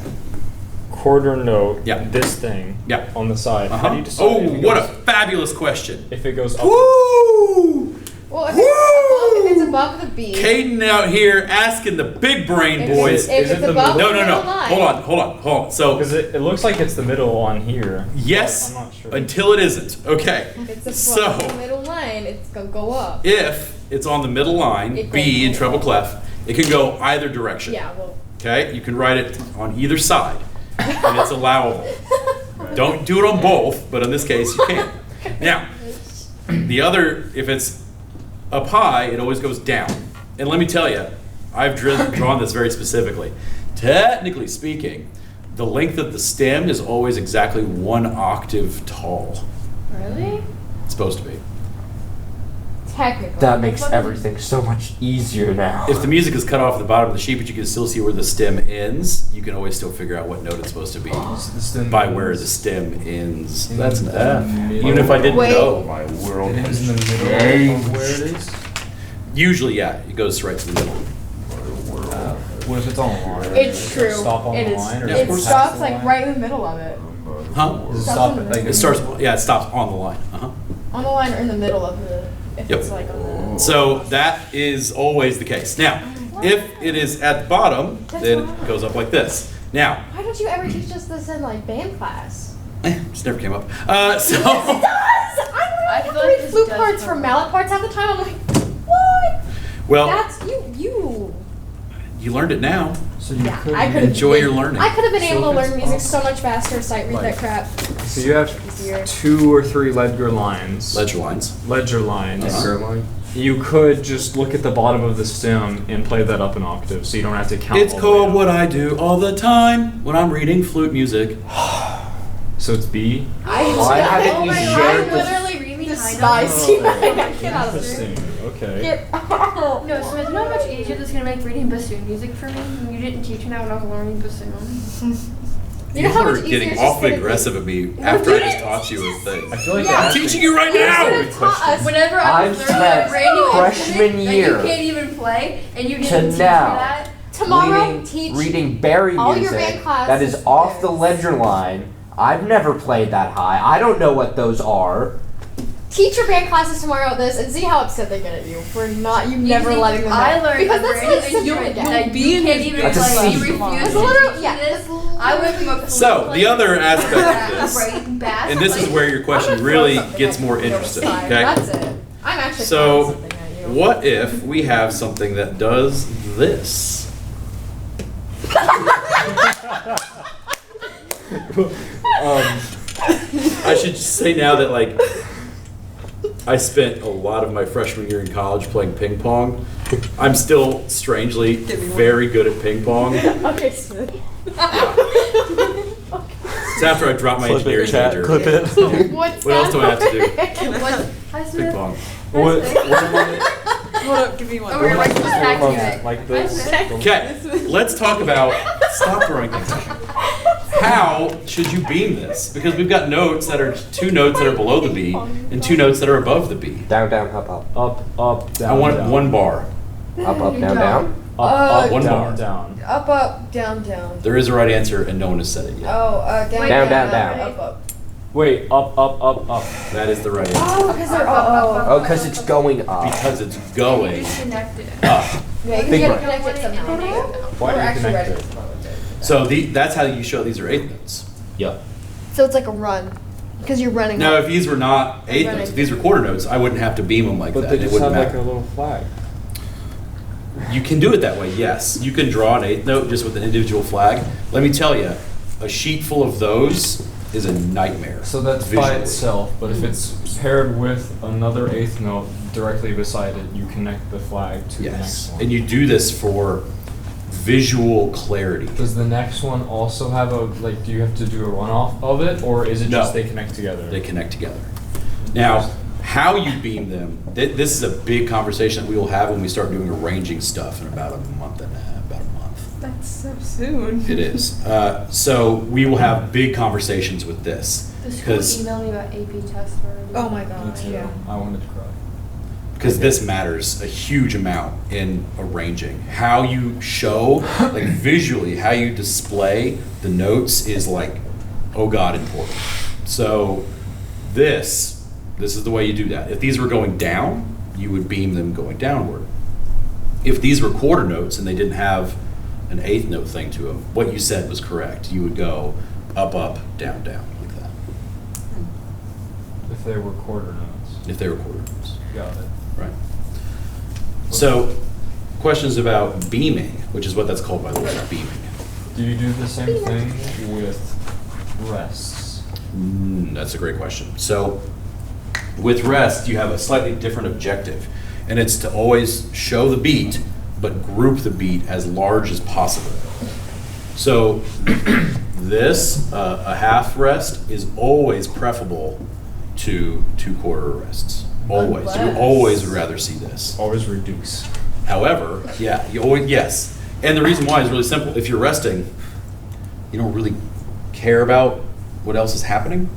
[SPEAKER 9] Quarter note.
[SPEAKER 2] Yeah.
[SPEAKER 9] This thing.
[SPEAKER 2] Yeah.
[SPEAKER 9] On the side. How do you decide?
[SPEAKER 2] Oh,
[SPEAKER 9] if it
[SPEAKER 2] what a
[SPEAKER 9] goes-
[SPEAKER 2] fabulous question.
[SPEAKER 9] If it goes up.
[SPEAKER 2] Woo!
[SPEAKER 6] Well, if
[SPEAKER 2] Woo!
[SPEAKER 6] it's above the B.
[SPEAKER 2] Caden out here asking the big brain
[SPEAKER 6] If
[SPEAKER 2] boys.
[SPEAKER 6] If
[SPEAKER 9] Is
[SPEAKER 6] it's
[SPEAKER 9] it the
[SPEAKER 6] above
[SPEAKER 2] No,
[SPEAKER 6] the
[SPEAKER 2] no, no.
[SPEAKER 6] middle line.
[SPEAKER 2] Hold on. So,
[SPEAKER 9] Because it looks like it's the middle on here.
[SPEAKER 2] yes,
[SPEAKER 9] I'm not sure.
[SPEAKER 2] until it isn't. Okay.
[SPEAKER 6] If it's
[SPEAKER 2] So,
[SPEAKER 6] above the middle line, it's gonna go up.
[SPEAKER 2] if it's on the middle line,
[SPEAKER 6] It
[SPEAKER 2] B
[SPEAKER 6] goes
[SPEAKER 2] in treble clef, it can go either direction.
[SPEAKER 6] Yeah, well.
[SPEAKER 2] Okay? You can write it on either side, and it's allowable. Don't do it on both, but in this case, you can. Now, the other, if it's up high, it always goes down. And let me tell you, I've drawn this very specifically. Technically speaking, the length of the stem is always exactly 1 octave tall.
[SPEAKER 6] Really?
[SPEAKER 2] It's supposed to be.
[SPEAKER 6] Technically.
[SPEAKER 8] That makes everything so much easier now.
[SPEAKER 2] If the music is cut off at the bottom of the sheet, but you can still see where the stem ends, you can always still figure out what note it's supposed to be by where the stem ends. That's an F. Even if I didn't
[SPEAKER 6] Wait.
[SPEAKER 2] know.
[SPEAKER 8] My world
[SPEAKER 9] It
[SPEAKER 8] has
[SPEAKER 9] is in the middle
[SPEAKER 8] changed.
[SPEAKER 9] of where it is.
[SPEAKER 2] Usually, yeah, it goes right to the middle.
[SPEAKER 9] What if it's on the line?
[SPEAKER 6] It's
[SPEAKER 9] Does
[SPEAKER 6] true.
[SPEAKER 9] it stop on
[SPEAKER 6] It
[SPEAKER 9] the
[SPEAKER 6] is.
[SPEAKER 9] line? Or
[SPEAKER 2] Yeah,
[SPEAKER 9] does
[SPEAKER 2] of course.
[SPEAKER 6] It
[SPEAKER 9] pass
[SPEAKER 6] stops
[SPEAKER 9] the
[SPEAKER 6] like
[SPEAKER 9] line?
[SPEAKER 6] right in the middle of it.
[SPEAKER 2] Huh?
[SPEAKER 9] Does it
[SPEAKER 6] Stops
[SPEAKER 9] stop
[SPEAKER 6] on
[SPEAKER 9] at
[SPEAKER 6] the-
[SPEAKER 9] like
[SPEAKER 2] It starts, yeah, it stops on the line. Uh-huh.
[SPEAKER 6] On the line or in the middle of the. If
[SPEAKER 2] Yep.
[SPEAKER 6] it's like on the.
[SPEAKER 2] So that is always the case. Now, if it is at the bottom, then it goes up like this. Now,
[SPEAKER 6] Why don't you ever teach us this in like band class?
[SPEAKER 2] just never came up. So,
[SPEAKER 6] Yes, it does! I
[SPEAKER 5] feel
[SPEAKER 6] literally have
[SPEAKER 5] like
[SPEAKER 6] to read
[SPEAKER 5] this
[SPEAKER 6] flute
[SPEAKER 5] does
[SPEAKER 6] parts
[SPEAKER 5] come
[SPEAKER 6] from
[SPEAKER 5] up.
[SPEAKER 6] mallet parts half the time. I'm like, what?
[SPEAKER 2] well,
[SPEAKER 6] That's you.
[SPEAKER 2] you learned it now.
[SPEAKER 9] So you
[SPEAKER 6] Yeah,
[SPEAKER 9] could
[SPEAKER 6] I could
[SPEAKER 2] Enjoy your learning.
[SPEAKER 6] I could have been
[SPEAKER 9] So
[SPEAKER 6] able to
[SPEAKER 9] if it's
[SPEAKER 6] learn music
[SPEAKER 9] up,
[SPEAKER 6] so much faster. Sight read that
[SPEAKER 9] like-
[SPEAKER 6] crap.
[SPEAKER 9] So you have
[SPEAKER 6] Easier.
[SPEAKER 9] 2 or 3 ledger lines.
[SPEAKER 2] Ledger lines.
[SPEAKER 9] Ledger lines.
[SPEAKER 2] Uh-huh.
[SPEAKER 9] You could just look at the bottom of the stem and play that up an octave, so you don't have to count.
[SPEAKER 2] It's
[SPEAKER 9] all the way
[SPEAKER 2] called
[SPEAKER 9] up.
[SPEAKER 2] what I do all the time when I'm reading flute music.
[SPEAKER 9] So it's B.
[SPEAKER 8] Why haven't you shared this?
[SPEAKER 5] literally really
[SPEAKER 6] Despise you. Get out of here.
[SPEAKER 9] Interesting. Okay.
[SPEAKER 6] Get out.
[SPEAKER 5] No, so you know how much easier this is gonna make reading bassoon music for me? And you didn't teach me that when I was learning bassoon.
[SPEAKER 6] You know how
[SPEAKER 2] were
[SPEAKER 6] much easier
[SPEAKER 2] getting
[SPEAKER 6] it's just
[SPEAKER 2] awfully
[SPEAKER 6] gonna be?
[SPEAKER 2] aggressive at me after I just taught you a thing.
[SPEAKER 9] I feel like
[SPEAKER 6] Yeah.
[SPEAKER 9] that
[SPEAKER 2] I'm
[SPEAKER 9] has to-
[SPEAKER 2] teaching you right
[SPEAKER 6] You should
[SPEAKER 2] now!
[SPEAKER 6] have taught us.
[SPEAKER 5] Whenever I
[SPEAKER 8] I've
[SPEAKER 5] was learning a
[SPEAKER 8] spent
[SPEAKER 5] brand new
[SPEAKER 8] freshman
[SPEAKER 5] instrument that
[SPEAKER 8] year
[SPEAKER 5] you can't even play, and you
[SPEAKER 8] to
[SPEAKER 5] didn't teach me
[SPEAKER 8] now.
[SPEAKER 5] that.
[SPEAKER 6] Tomorrow,
[SPEAKER 8] reading,
[SPEAKER 6] teach
[SPEAKER 8] reading Barry
[SPEAKER 6] all your
[SPEAKER 8] music
[SPEAKER 6] band classes
[SPEAKER 8] that is off the
[SPEAKER 6] this.
[SPEAKER 8] ledger line. I've never played that high. I don't know what those are.
[SPEAKER 6] teach your band classes tomorrow at this and see how upset they get at you for not you never
[SPEAKER 5] see,
[SPEAKER 6] letting them know.
[SPEAKER 5] I learned
[SPEAKER 6] because
[SPEAKER 5] a
[SPEAKER 6] that's
[SPEAKER 5] brand
[SPEAKER 6] like
[SPEAKER 5] new
[SPEAKER 6] such a
[SPEAKER 5] instrument
[SPEAKER 6] gap.
[SPEAKER 5] that you can't even
[SPEAKER 8] That's a
[SPEAKER 5] play.
[SPEAKER 8] C.
[SPEAKER 5] You refuse
[SPEAKER 6] That's
[SPEAKER 5] to
[SPEAKER 6] literally-
[SPEAKER 5] teach
[SPEAKER 6] yeah,
[SPEAKER 5] me this.
[SPEAKER 6] that's literally-
[SPEAKER 5] I went from a flute
[SPEAKER 2] So, the
[SPEAKER 5] player
[SPEAKER 2] other
[SPEAKER 5] to
[SPEAKER 2] aspect of this,
[SPEAKER 5] writing bass
[SPEAKER 2] and this is
[SPEAKER 5] player.
[SPEAKER 2] where your question really gets more interesting, okay?
[SPEAKER 6] That's it. I'm actually
[SPEAKER 2] So,
[SPEAKER 6] throwing something at you.
[SPEAKER 2] what if we have something that does this? I should just say now that, like, I spent a lot of my freshman year in college playing ping pong. I'm still strangely very good at ping pong.
[SPEAKER 6] Okay, Smith.
[SPEAKER 2] It's after I dropped my engineering major.
[SPEAKER 8] it.
[SPEAKER 6] What's
[SPEAKER 2] What else do I have to do?
[SPEAKER 5] What? Hi,
[SPEAKER 2] Ping
[SPEAKER 5] Smith.
[SPEAKER 2] pong.
[SPEAKER 9] What am I?
[SPEAKER 3] Hold up, give me one.
[SPEAKER 5] Oh, we're like
[SPEAKER 9] What am I-
[SPEAKER 5] tactic.
[SPEAKER 9] like this?
[SPEAKER 2] Okay, let's talk about, stop throwing things at me. How should you beam this? Because we've got notes that are 2 notes that are below the B and 2 notes that are above the B.
[SPEAKER 8] Down, down, up, up.
[SPEAKER 9] Up, down.
[SPEAKER 2] I want
[SPEAKER 9] down.
[SPEAKER 2] 1 bar.
[SPEAKER 8] Up, up, down, down.
[SPEAKER 9] Up,
[SPEAKER 2] one
[SPEAKER 9] down,
[SPEAKER 2] bar.
[SPEAKER 9] down.
[SPEAKER 3] Up, up, down, down.
[SPEAKER 2] There is a right answer and no one has said it yet.
[SPEAKER 3] Oh, down,
[SPEAKER 8] Down, down, down.
[SPEAKER 3] Up, up.
[SPEAKER 9] Wait, up, up.
[SPEAKER 2] That is the right answer.
[SPEAKER 6] Oh, because they're
[SPEAKER 8] Oh, because it's going up.
[SPEAKER 2] Because it's going
[SPEAKER 5] Disconnected.
[SPEAKER 2] up.
[SPEAKER 6] Yeah, you
[SPEAKER 8] Big
[SPEAKER 6] gotta
[SPEAKER 8] brain.
[SPEAKER 6] connect it somehow.
[SPEAKER 9] Why
[SPEAKER 3] We're
[SPEAKER 9] are you
[SPEAKER 3] actually ready.
[SPEAKER 9] connected?
[SPEAKER 2] So that's how you show these are 8th notes.
[SPEAKER 8] Yep.
[SPEAKER 6] So it's like a run. Because you're running.
[SPEAKER 2] Now, if these were not 8th notes, if these were quarter notes, I wouldn't have to beam them like
[SPEAKER 9] But
[SPEAKER 2] that.
[SPEAKER 9] they
[SPEAKER 2] It
[SPEAKER 9] just
[SPEAKER 2] wouldn't
[SPEAKER 9] have like
[SPEAKER 2] matter.
[SPEAKER 9] a little flag.
[SPEAKER 2] You can do it that way, yes. You can draw an 8th note just with an individual flag. Let me tell you, a sheet full of those is a nightmare.
[SPEAKER 9] So that's by
[SPEAKER 2] visually.
[SPEAKER 9] itself, but if it's paired with another 8th note, directly beside it, you connect the flag to the next
[SPEAKER 2] Yes.
[SPEAKER 9] one.
[SPEAKER 2] And you do this for visual clarity.
[SPEAKER 9] Does the next one also have a, like, do you have to do a runoff of it, or is it
[SPEAKER 2] No.
[SPEAKER 9] just they connect together?
[SPEAKER 2] They connect together. Now, how you beam them, this is a big conversation that we will have when we start doing arranging stuff in about a month and a half, about a month.
[SPEAKER 6] That's so soon.
[SPEAKER 2] It is. So we will have big conversations with this.
[SPEAKER 5] The school
[SPEAKER 2] Because
[SPEAKER 5] emailed me about AP tests already.
[SPEAKER 6] Oh my
[SPEAKER 9] Me
[SPEAKER 6] god,
[SPEAKER 9] too.
[SPEAKER 6] yeah.
[SPEAKER 9] I wanted to cry.
[SPEAKER 2] because this matters a huge amount in arranging. How you show, like visually, how you display the notes is like, oh God, important. So this is the way you do that. If these were going down, you would beam them going downward. If these were quarter notes and they didn't have an eighth note thing to them, what you said was correct. You would go up, up, down, down, like that.
[SPEAKER 9] If they were quarter notes.
[SPEAKER 2] If they were quarter notes.
[SPEAKER 9] Got it.
[SPEAKER 2] Right. So, questions about beaming, which is what that's called by the way, beaming.
[SPEAKER 9] Do you do the same thing with rests?
[SPEAKER 2] That's a great question. So, with rest, you have a slightly different objective, and it's to always show the beat, but group the beat as large as possible. So, this, a half rest, is always preferable to 2/4 rests. Always. You
[SPEAKER 5] Unless-
[SPEAKER 2] always would rather see this.
[SPEAKER 9] Always reduce.
[SPEAKER 2] However, yeah, you always, yes. And the reason why is really simple. If you're resting, you don't really care about what else is happening,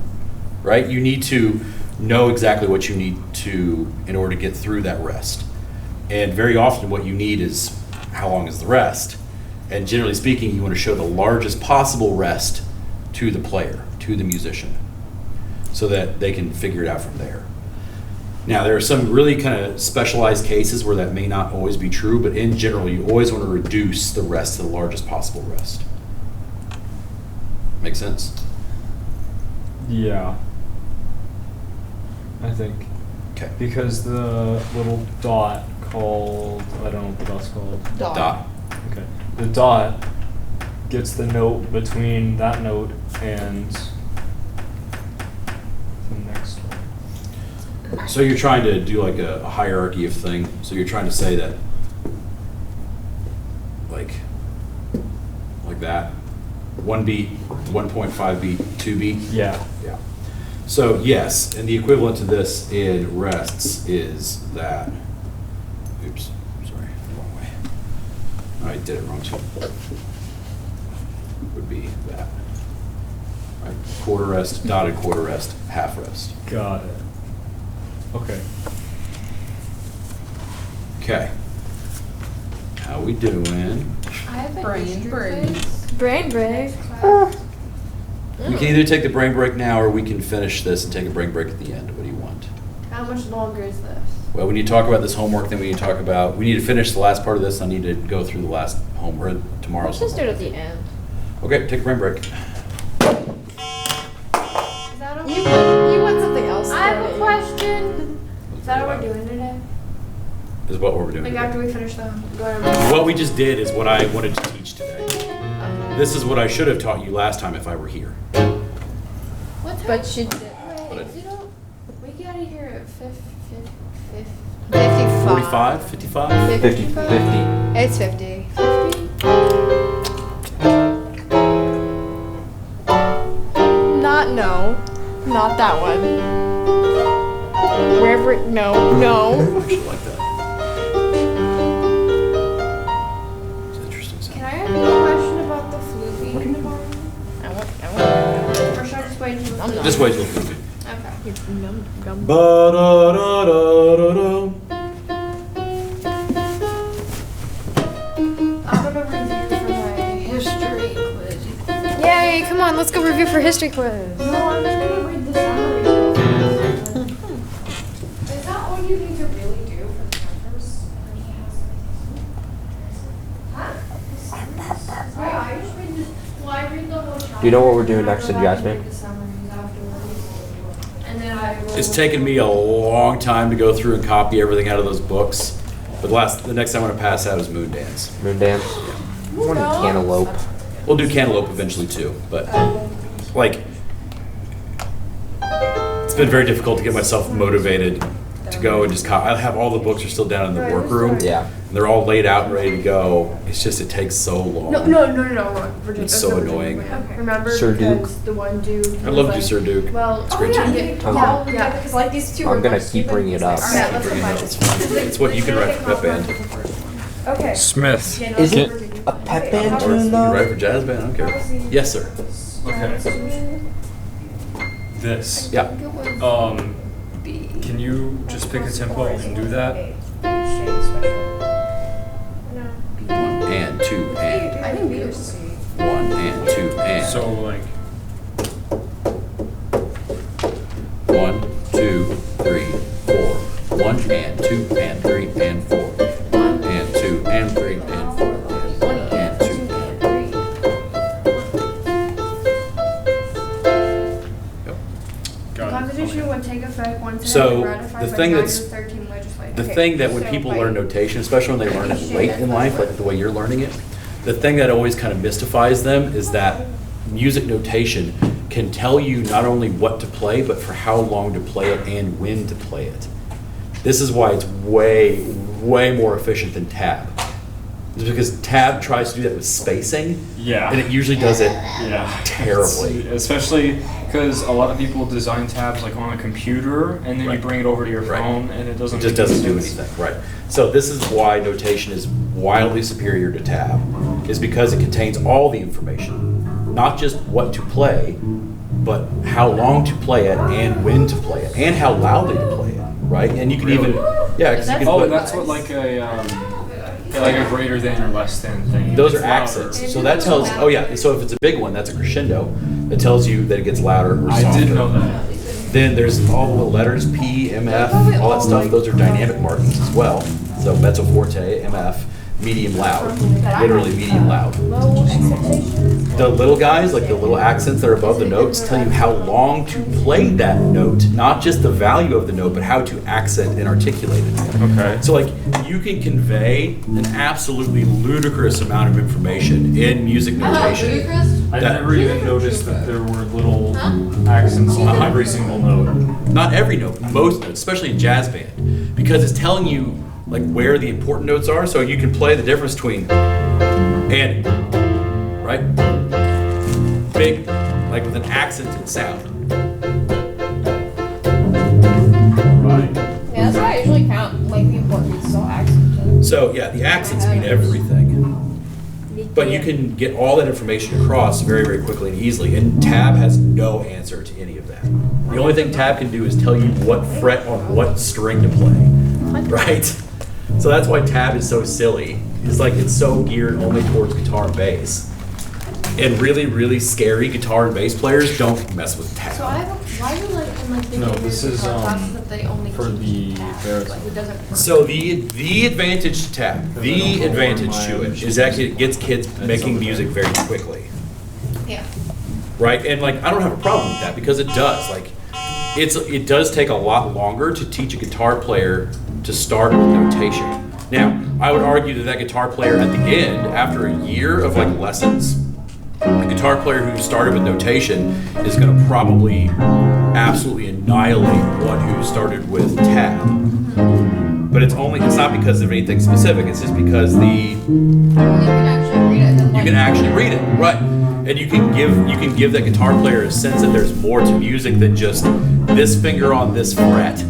[SPEAKER 2] right? You need to know exactly what you need to in order to get through that rest. And very often what you need is how long is the rest? And generally speaking, you want to show the largest possible rest to the player, to the musician, so that they can figure it out from there. Now, there are some really kind of specialized cases where that may not always be true, but in general, you always want to reduce the rest to the largest possible rest. Make sense?
[SPEAKER 9] Yeah. I think.
[SPEAKER 2] Okay.
[SPEAKER 9] Because the little dot called, I don't know what the dot's called.
[SPEAKER 2] Dot.
[SPEAKER 9] Okay. The dot gets the note between that note and the next one.
[SPEAKER 2] So you're trying to do like a hierarchy of thing. So you're trying to say that, like that, 1 beat, 1.5 beat, 2 beat.
[SPEAKER 9] Yeah.
[SPEAKER 2] Yeah. So yes, and the equivalent to this in rests is that. Oops, sorry, wrong way. I did it wrong too. Would be that. Right, quarter rest, dotted quarter rest, half rest.
[SPEAKER 9] Got it. Okay.
[SPEAKER 2] Okay. How we doing?
[SPEAKER 5] I have a
[SPEAKER 6] Brain
[SPEAKER 5] history
[SPEAKER 6] break.
[SPEAKER 5] quiz.
[SPEAKER 6] Brain break.
[SPEAKER 2] We can either take the brain break now, or we can finish this and take a brain break at the end. What do you want?
[SPEAKER 5] How much longer is this?
[SPEAKER 2] Well, we need to talk about this homework, then we need to talk about, we need to finish the last part of this, I need to go through the last homework, tomorrow's
[SPEAKER 6] Let's just do it
[SPEAKER 2] homework.
[SPEAKER 6] at the end.
[SPEAKER 2] Okay, take a brain break.
[SPEAKER 5] Is that okay?
[SPEAKER 6] You want something else?
[SPEAKER 5] I have a
[SPEAKER 6] Daddy.
[SPEAKER 5] question. Is that what we're doing today?
[SPEAKER 2] Is what we're doing
[SPEAKER 5] Like
[SPEAKER 2] today.
[SPEAKER 5] after we finish the
[SPEAKER 2] What we just did is what I wanted to teach today. This is what I should have taught you last time if I were here.
[SPEAKER 5] What time?
[SPEAKER 6] But she did.
[SPEAKER 5] Wait, you don't. We get out of here at
[SPEAKER 6] 55.
[SPEAKER 2] 45, 55?
[SPEAKER 8] 50, 50.
[SPEAKER 6] It's 50.
[SPEAKER 5] 50?
[SPEAKER 6] Not that one. Wherever, no.
[SPEAKER 2] I actually like that. It's interesting sound.
[SPEAKER 5] Can I ask you a question about the flu bean tomorrow?
[SPEAKER 6] I want.
[SPEAKER 5] Or should I just wait until the
[SPEAKER 6] I'm
[SPEAKER 5] flu?
[SPEAKER 6] not.
[SPEAKER 2] Just wait till it's moving.
[SPEAKER 5] Okay.
[SPEAKER 6] Gum.
[SPEAKER 2] Ba-da-da-da-da-da.
[SPEAKER 5] I'm gonna review for my history quiz.
[SPEAKER 6] Yay! Come on, let's go review for history quiz.
[SPEAKER 5] No, I'm just gonna read the summary. Is that all you need to really do for the numbers? Huh? I just read the, well, I read the whole chapter.
[SPEAKER 8] Do you know what we're doing
[SPEAKER 5] and I
[SPEAKER 8] next
[SPEAKER 5] go
[SPEAKER 8] in
[SPEAKER 5] back and
[SPEAKER 8] Jasmine?
[SPEAKER 5] read the summaries afterwards. And then I will.
[SPEAKER 2] It's taken me a long time to go through and copy everything out of those books. But the next time I want to pass out is Moon Dance.
[SPEAKER 8] Moon dance. I want a cantaloupe.
[SPEAKER 2] We'll do Cantaloupe eventually too, but like, it's been very difficult to get myself motivated to go and just I have all the books are still down in the workroom.
[SPEAKER 8] Yeah.
[SPEAKER 2] And they're all laid out and ready to go. It's just it takes so long.
[SPEAKER 5] No. Virginia.
[SPEAKER 2] It's so annoying.
[SPEAKER 5] Remember?
[SPEAKER 8] Sir Duke.
[SPEAKER 5] Because the one dude.
[SPEAKER 2] I love you, Sir Duke.
[SPEAKER 5] Well,
[SPEAKER 2] It's great
[SPEAKER 3] yeah,
[SPEAKER 2] too.
[SPEAKER 5] yeah.
[SPEAKER 3] Because like these two.
[SPEAKER 8] I'm
[SPEAKER 3] were
[SPEAKER 8] gonna
[SPEAKER 3] both
[SPEAKER 8] keep
[SPEAKER 3] stupid.
[SPEAKER 8] bringing it up.
[SPEAKER 3] Alright, let's
[SPEAKER 2] Bring it
[SPEAKER 3] go
[SPEAKER 2] up,
[SPEAKER 3] find
[SPEAKER 2] it's
[SPEAKER 3] it.
[SPEAKER 2] fine. It's what you can write for pep band.
[SPEAKER 3] Okay.
[SPEAKER 9] Smith.
[SPEAKER 8] Is it a pep band
[SPEAKER 2] Or
[SPEAKER 8] tune
[SPEAKER 2] you
[SPEAKER 8] though?
[SPEAKER 2] write for jazz band, I don't care. Yes, sir.
[SPEAKER 9] Okay. This.
[SPEAKER 2] Yeah.
[SPEAKER 9] Can you just pick a tempo and do that?
[SPEAKER 2] 1 and 2 and
[SPEAKER 5] I think yours.
[SPEAKER 2] 1 and 2 and
[SPEAKER 9] So like.
[SPEAKER 2] 1, 2, 3, 4. 1 and 2 and 3 and 4. 1 and 2 and 3 and 4. 1 and 2 and 3. Yep.
[SPEAKER 9] Got it.
[SPEAKER 5] Constitution would take effect once
[SPEAKER 2] So,
[SPEAKER 5] it has been ratified
[SPEAKER 2] the
[SPEAKER 5] by
[SPEAKER 2] thing
[SPEAKER 5] 9
[SPEAKER 2] that's-
[SPEAKER 5] or 13 legislators.
[SPEAKER 2] The thing that when people learn notation, especially when they learn it late in life, like the way you're learning it, the thing that always kind of mystifies them is that music notation can tell you not only what to play, but for how long to play it and when to play it. This is why it's way, way more efficient than tab. It's because tab tries to do that with spacing,
[SPEAKER 9] Yeah.
[SPEAKER 2] and it usually does it
[SPEAKER 9] Yeah.
[SPEAKER 2] terribly.
[SPEAKER 9] Especially because a lot of people design tabs like on a computer and then
[SPEAKER 2] Right.
[SPEAKER 9] you bring it over to your
[SPEAKER 2] Right.
[SPEAKER 9] phone and it doesn't
[SPEAKER 2] It just
[SPEAKER 9] make any
[SPEAKER 2] doesn't do
[SPEAKER 9] sense.
[SPEAKER 2] anything, right? So this is why notation is wildly superior to tab, is because it contains all the information, not just what to play, but how long to play it and when to play it and how loudly to play it, right? And you can even, yeah, because you can
[SPEAKER 9] Oh,
[SPEAKER 2] put,
[SPEAKER 9] that's what like a greater than or less than thing.
[SPEAKER 2] those are
[SPEAKER 9] It's louder.
[SPEAKER 2] accents. So that tells, oh yeah, so if it's a big one, that's a crescendo. That tells you that it gets louder or softer.
[SPEAKER 9] I did know that.
[SPEAKER 2] Then there's all the little letters, P, MF, all that stuff. Those are dynamic markings as well. So mezzo forte, MF, medium loud, literally medium loud. The little guys, like the little accents that are above the notes, tell you how long to play that note, not just the value of the note, but how to accent and articulate it.
[SPEAKER 9] Okay.
[SPEAKER 2] So like you can convey an absolutely ludicrous amount of information in music notation.
[SPEAKER 9] I
[SPEAKER 2] That-
[SPEAKER 9] never even noticed that there were little accents on every single note.
[SPEAKER 2] Not every note, most notes, especially in jazz band, because it's telling you like where the important notes are, so you can play the difference between and, right? Big, like with an accented sound.
[SPEAKER 9] Right.
[SPEAKER 6] Yeah, that's why I usually count like the important is all accented.
[SPEAKER 2] So yeah, the accents mean everything. But you can get all that information across very, very quickly and easily, and tab has no answer to any of that. The only thing tab can do is tell you what fret on what string to play, right? So that's why tab is so silly. It's like it's so geared only towards guitar and bass. And really, really scary guitar and bass players don't mess with tab.
[SPEAKER 5] So I have, why do like in like the
[SPEAKER 9] No, this is,
[SPEAKER 5] classes that they only
[SPEAKER 9] for
[SPEAKER 5] teach
[SPEAKER 9] the
[SPEAKER 5] tabs,
[SPEAKER 9] baritone.
[SPEAKER 5] like it doesn't.
[SPEAKER 2] So the advantage to tab, the advantage to it is actually it gets kids making music very quickly.
[SPEAKER 6] Yeah.
[SPEAKER 2] Right? And like I don't have a problem with that because it does. Like it does take a lot longer to teach a guitar player to start with notation. Now, I would argue that guitar player at the end, after a year of like lessons, a guitar player who started with notation is going to probably absolutely annihilate one who started with tab. But it's not because of anything specific. It's just because
[SPEAKER 6] You can actually read it.
[SPEAKER 2] you can actually read it, right? And you can give that guitar player a sense that there's more to music than just this finger on this fret.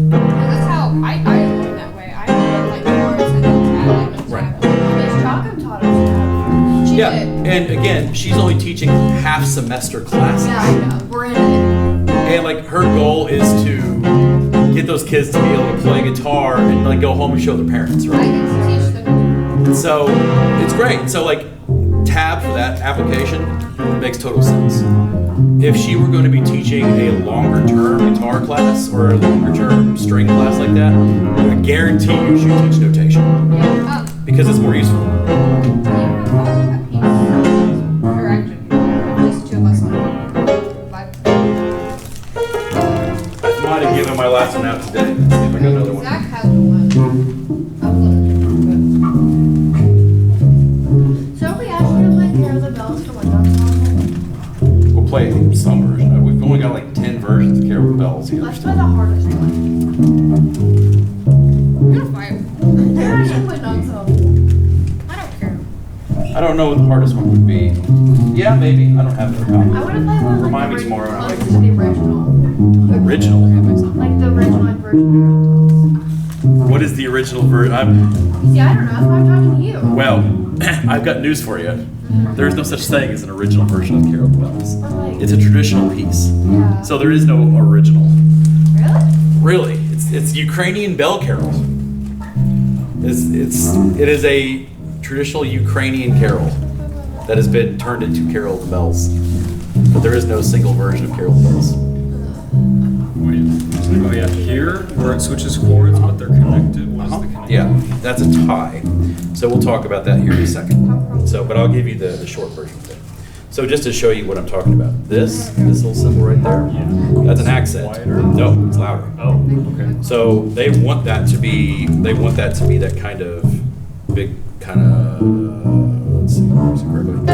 [SPEAKER 6] That's how I learned that way. I learned like chords and then tab.
[SPEAKER 2] Right.
[SPEAKER 5] Miss Jocham taught us tab.
[SPEAKER 6] She
[SPEAKER 2] Yeah,
[SPEAKER 6] did.
[SPEAKER 2] and again, she's only teaching half semester classes.
[SPEAKER 5] Yeah, I know. We're in it.
[SPEAKER 2] And like her goal is to get those kids to be able to play guitar and like go home and show their parents,
[SPEAKER 6] I
[SPEAKER 2] right?
[SPEAKER 6] get to teach them.
[SPEAKER 2] And so it's great. So like tab for that application makes total sense. If she were going to be teaching a longer term guitar class or a longer term string class like that, I guarantee you she'd teach notation because it's more useful.
[SPEAKER 6] Or actually, just two of us on it.
[SPEAKER 2] I might have given my last one out today. Let's see if I got another one.
[SPEAKER 6] Zach has one. I was
[SPEAKER 5] So are we actually gonna play Care of the Bells for Windows?
[SPEAKER 2] We'll play some version. We've only got like 10 versions of Carol of Bells. You
[SPEAKER 5] Let's play
[SPEAKER 2] understand?
[SPEAKER 5] the hardest one.
[SPEAKER 6] You're fine.
[SPEAKER 5] Maybe I should put on some.
[SPEAKER 6] I don't care.
[SPEAKER 2] I don't know what the hardest one would be. Yeah, maybe. I don't have it.
[SPEAKER 5] I want to play one like
[SPEAKER 2] Remind
[SPEAKER 5] the
[SPEAKER 2] me tomorrow when I
[SPEAKER 5] closest
[SPEAKER 2] wake
[SPEAKER 5] to the original.
[SPEAKER 2] Original.
[SPEAKER 5] Like the original version of
[SPEAKER 2] What is the original version?
[SPEAKER 5] See, I don't know. That's why I'm talking to you.
[SPEAKER 2] Well, I've got news for you. There is no such thing as an original version of Carol of Bells.
[SPEAKER 5] But like,
[SPEAKER 2] It's a traditional piece.
[SPEAKER 5] yeah.
[SPEAKER 2] So there is no original.
[SPEAKER 5] Really?
[SPEAKER 2] Really, it's Ukrainian bell carol. It is a traditional Ukrainian carol that has been turned into Carol of the Bells. But there is no single version of Carol of the Bells.
[SPEAKER 9] Wait. Oh yeah, here where it switches chords, but they're connected. What is the connection?
[SPEAKER 2] Yeah, that's a tie. So we'll talk about that here in a second. So, but I'll give you the short version of it. So just to show you what I'm talking about, this little symbol right there, that's an accent.
[SPEAKER 9] Quieter?
[SPEAKER 2] No, it's louder.
[SPEAKER 9] Oh, okay.
[SPEAKER 2] So they want that to be that kind of big kind of, let's see, where's it correctly?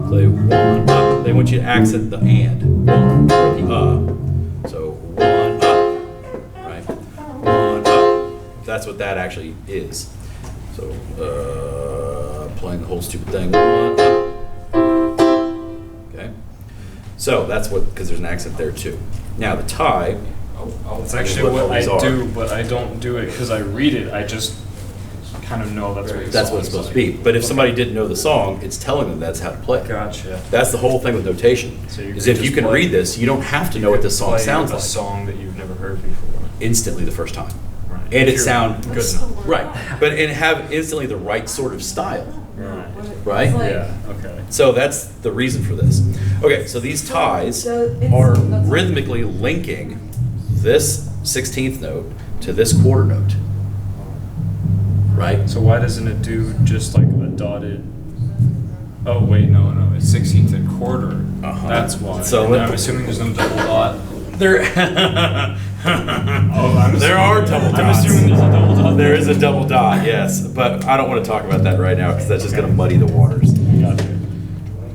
[SPEAKER 2] So they want you to accent the and, one, or the So one up, right? One up. That's what that actually is. So playing the whole stupid thing. One up. Okay. So that's what, because there's an accent there too. Now the tie.
[SPEAKER 9] That's actually what I
[SPEAKER 2] these are.
[SPEAKER 9] do, but I don't do it because I read it. I just kind of know that's what the
[SPEAKER 2] That's
[SPEAKER 9] song
[SPEAKER 2] what it's
[SPEAKER 9] is
[SPEAKER 2] supposed to
[SPEAKER 9] like.
[SPEAKER 2] be. But if somebody didn't know the song, it's telling them that's how to play it.
[SPEAKER 9] Gotcha.
[SPEAKER 2] That's the whole thing with notation.
[SPEAKER 9] So you
[SPEAKER 2] is
[SPEAKER 9] could
[SPEAKER 2] if you
[SPEAKER 9] just
[SPEAKER 2] can
[SPEAKER 9] play-
[SPEAKER 2] read this, you don't have to know what this song
[SPEAKER 9] Play
[SPEAKER 2] sounds
[SPEAKER 9] a
[SPEAKER 2] like
[SPEAKER 9] song that you've never heard before.
[SPEAKER 2] instantly the first time.
[SPEAKER 9] Right.
[SPEAKER 2] And
[SPEAKER 9] If
[SPEAKER 2] it
[SPEAKER 9] you're
[SPEAKER 2] sound
[SPEAKER 9] good enough.
[SPEAKER 2] right, but and have instantly the right sort of style,
[SPEAKER 9] Right.
[SPEAKER 2] right?
[SPEAKER 9] Yeah. Okay.
[SPEAKER 2] So that's the reason for this. Okay, so these ties are rhythmically linking this 16th note to this quarter note, right?
[SPEAKER 9] So why doesn't it do just like a dotted? Oh wait, no, it's 16th and quarter.
[SPEAKER 2] Uh-huh.
[SPEAKER 9] That's why.
[SPEAKER 2] So
[SPEAKER 9] And
[SPEAKER 2] let-
[SPEAKER 9] I'm assuming there's no double dot.
[SPEAKER 2] There, there are double dots.
[SPEAKER 9] I'm assuming there's a double dot.
[SPEAKER 2] There is a double dot, yes, but I don't want to talk about that right now because that's just going to muddy the waters.
[SPEAKER 9] Gotcha.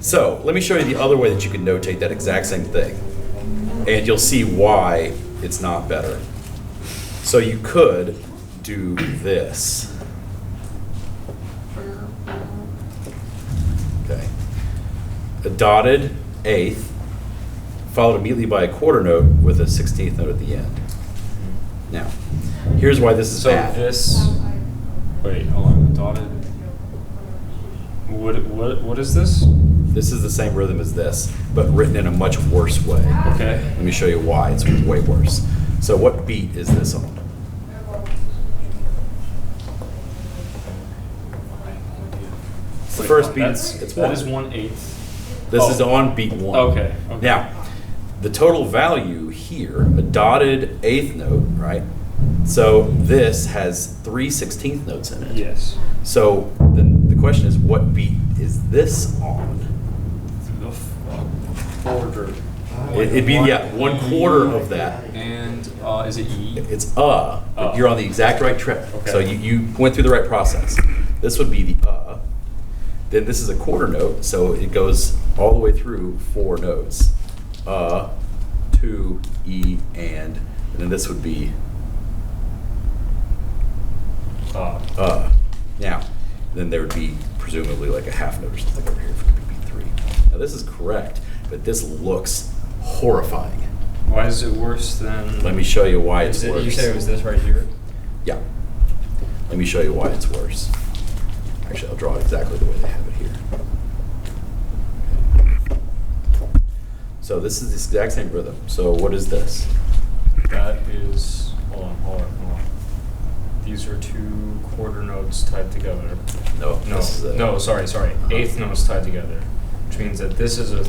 [SPEAKER 2] So let me show you the other way that you can notate that exact same thing, and you'll see why it's not better. So you could do this. Okay. A dotted eighth, followed immediately by a quarter note with a 16th note at the end. Now, here's why this is
[SPEAKER 9] So
[SPEAKER 2] bad.
[SPEAKER 9] this. Wait, hold on. Dotted. What is this?
[SPEAKER 2] This is the same rhythm as this, but written in a much worse way.
[SPEAKER 9] Okay.
[SPEAKER 2] Let me show you why it's way worse. So what beat is this on? It's the
[SPEAKER 9] Wait,
[SPEAKER 2] first beat.
[SPEAKER 9] That's,
[SPEAKER 2] It's
[SPEAKER 9] that
[SPEAKER 2] one.
[SPEAKER 9] is 1/8.
[SPEAKER 2] This is
[SPEAKER 9] Oh.
[SPEAKER 2] on beat one.
[SPEAKER 9] Okay.
[SPEAKER 2] Now, the total value here, a dotted eighth note, right? So this has 3 16th notes in it.
[SPEAKER 9] Yes.
[SPEAKER 2] So then the question is, what beat is this on?
[SPEAKER 9] The quarter.
[SPEAKER 2] It'd be, yeah, 1/4 of that.
[SPEAKER 9] And is it E?
[SPEAKER 2] It's but you're on the exact right track.
[SPEAKER 9] Okay.
[SPEAKER 2] So you went through the right process. This would be the Then this is a quarter note, so it goes all the way through 4 notes. 2, E, and then this would be Now, then there would be presumably like a half note or something over here for beat 3. Now this is correct, but this looks horrifying.
[SPEAKER 9] Why is it worse than?
[SPEAKER 2] Let me show you why it's
[SPEAKER 9] Is it,
[SPEAKER 2] worse.
[SPEAKER 9] you said it was this right here?
[SPEAKER 2] Yeah. Let me show you why it's worse. Actually, I'll draw it exactly the way they have it here. Okay. So this is the exact same rhythm. So what is this?
[SPEAKER 9] That is. Hold on. These are 2 quarter notes tied together.
[SPEAKER 2] No,
[SPEAKER 9] No,
[SPEAKER 2] this is a,
[SPEAKER 9] no, sorry. Eighth notes tied together, which means that this is a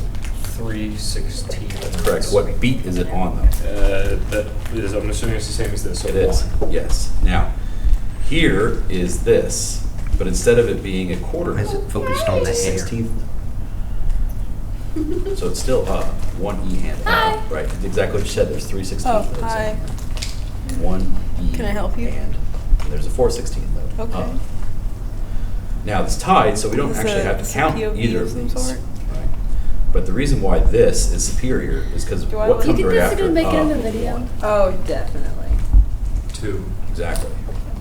[SPEAKER 9] 3/16.
[SPEAKER 2] correct. What beat is it on though?
[SPEAKER 9] That is. I'm assuming it's the same as this. So
[SPEAKER 2] It is,
[SPEAKER 9] 1.
[SPEAKER 2] yes. Now, here is this, but instead of it being a quarter
[SPEAKER 1] Why is
[SPEAKER 2] note,
[SPEAKER 1] it focused on the
[SPEAKER 2] it's a
[SPEAKER 1] hair?
[SPEAKER 2] 16th. So it's still 1 E hand.
[SPEAKER 6] Hi.
[SPEAKER 2] Right, it's exactly what you said. There's 3 16th notes.
[SPEAKER 6] hi.
[SPEAKER 2] 1 E.
[SPEAKER 6] Can I help you?
[SPEAKER 2] And there's a 4 16th note.
[SPEAKER 6] Okay.
[SPEAKER 2] Now it's tied, so we don't
[SPEAKER 6] Is
[SPEAKER 2] actually
[SPEAKER 6] it
[SPEAKER 2] have to count
[SPEAKER 6] CPOV
[SPEAKER 2] either
[SPEAKER 6] of
[SPEAKER 2] of
[SPEAKER 6] some
[SPEAKER 2] these.
[SPEAKER 6] sort?
[SPEAKER 2] Right. But the reason why this is superior is because
[SPEAKER 6] Do I
[SPEAKER 2] what
[SPEAKER 6] look-
[SPEAKER 5] Do you
[SPEAKER 2] comes
[SPEAKER 5] think
[SPEAKER 2] right
[SPEAKER 5] this is
[SPEAKER 2] after
[SPEAKER 5] gonna make it in the
[SPEAKER 2] uh,
[SPEAKER 5] video?
[SPEAKER 6] Oh, definitely.
[SPEAKER 9] 2.
[SPEAKER 2] Exactly.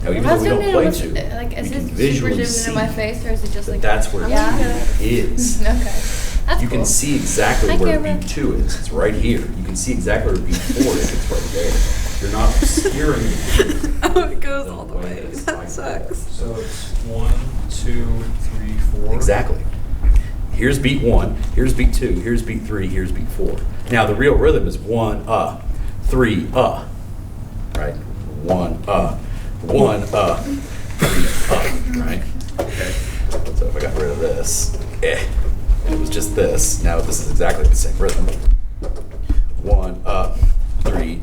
[SPEAKER 2] Now, even
[SPEAKER 5] How's
[SPEAKER 2] though we don't
[SPEAKER 5] zoomed in
[SPEAKER 2] play
[SPEAKER 5] almost-
[SPEAKER 2] two,
[SPEAKER 5] like,
[SPEAKER 2] we
[SPEAKER 5] is
[SPEAKER 2] can
[SPEAKER 5] it super
[SPEAKER 2] visually
[SPEAKER 5] zoomed in
[SPEAKER 2] see
[SPEAKER 5] my face, or is it just
[SPEAKER 2] that
[SPEAKER 5] like?
[SPEAKER 2] that's where
[SPEAKER 5] Yeah.
[SPEAKER 2] B is.
[SPEAKER 5] Okay. That's
[SPEAKER 2] You
[SPEAKER 5] cool.
[SPEAKER 2] can see exactly
[SPEAKER 5] Hi,
[SPEAKER 2] where
[SPEAKER 5] camera.
[SPEAKER 2] B2 is. It's right here. You can see exactly where B4 is. It's right there. You're not obscuring it.
[SPEAKER 6] Oh, it goes all the
[SPEAKER 2] way
[SPEAKER 6] way.
[SPEAKER 2] it's
[SPEAKER 6] That
[SPEAKER 2] like
[SPEAKER 6] sucks.
[SPEAKER 9] So it's 1, 2, 3, 4.
[SPEAKER 2] Exactly. Here's beat 1, here's beat 2, here's beat 3, here's beat 4. Now the real rhythm is 1, 3, right? 1, 1, 3, right? Okay. So if I got rid of this, it was just this. Now this is exactly the same rhythm. 1, 3,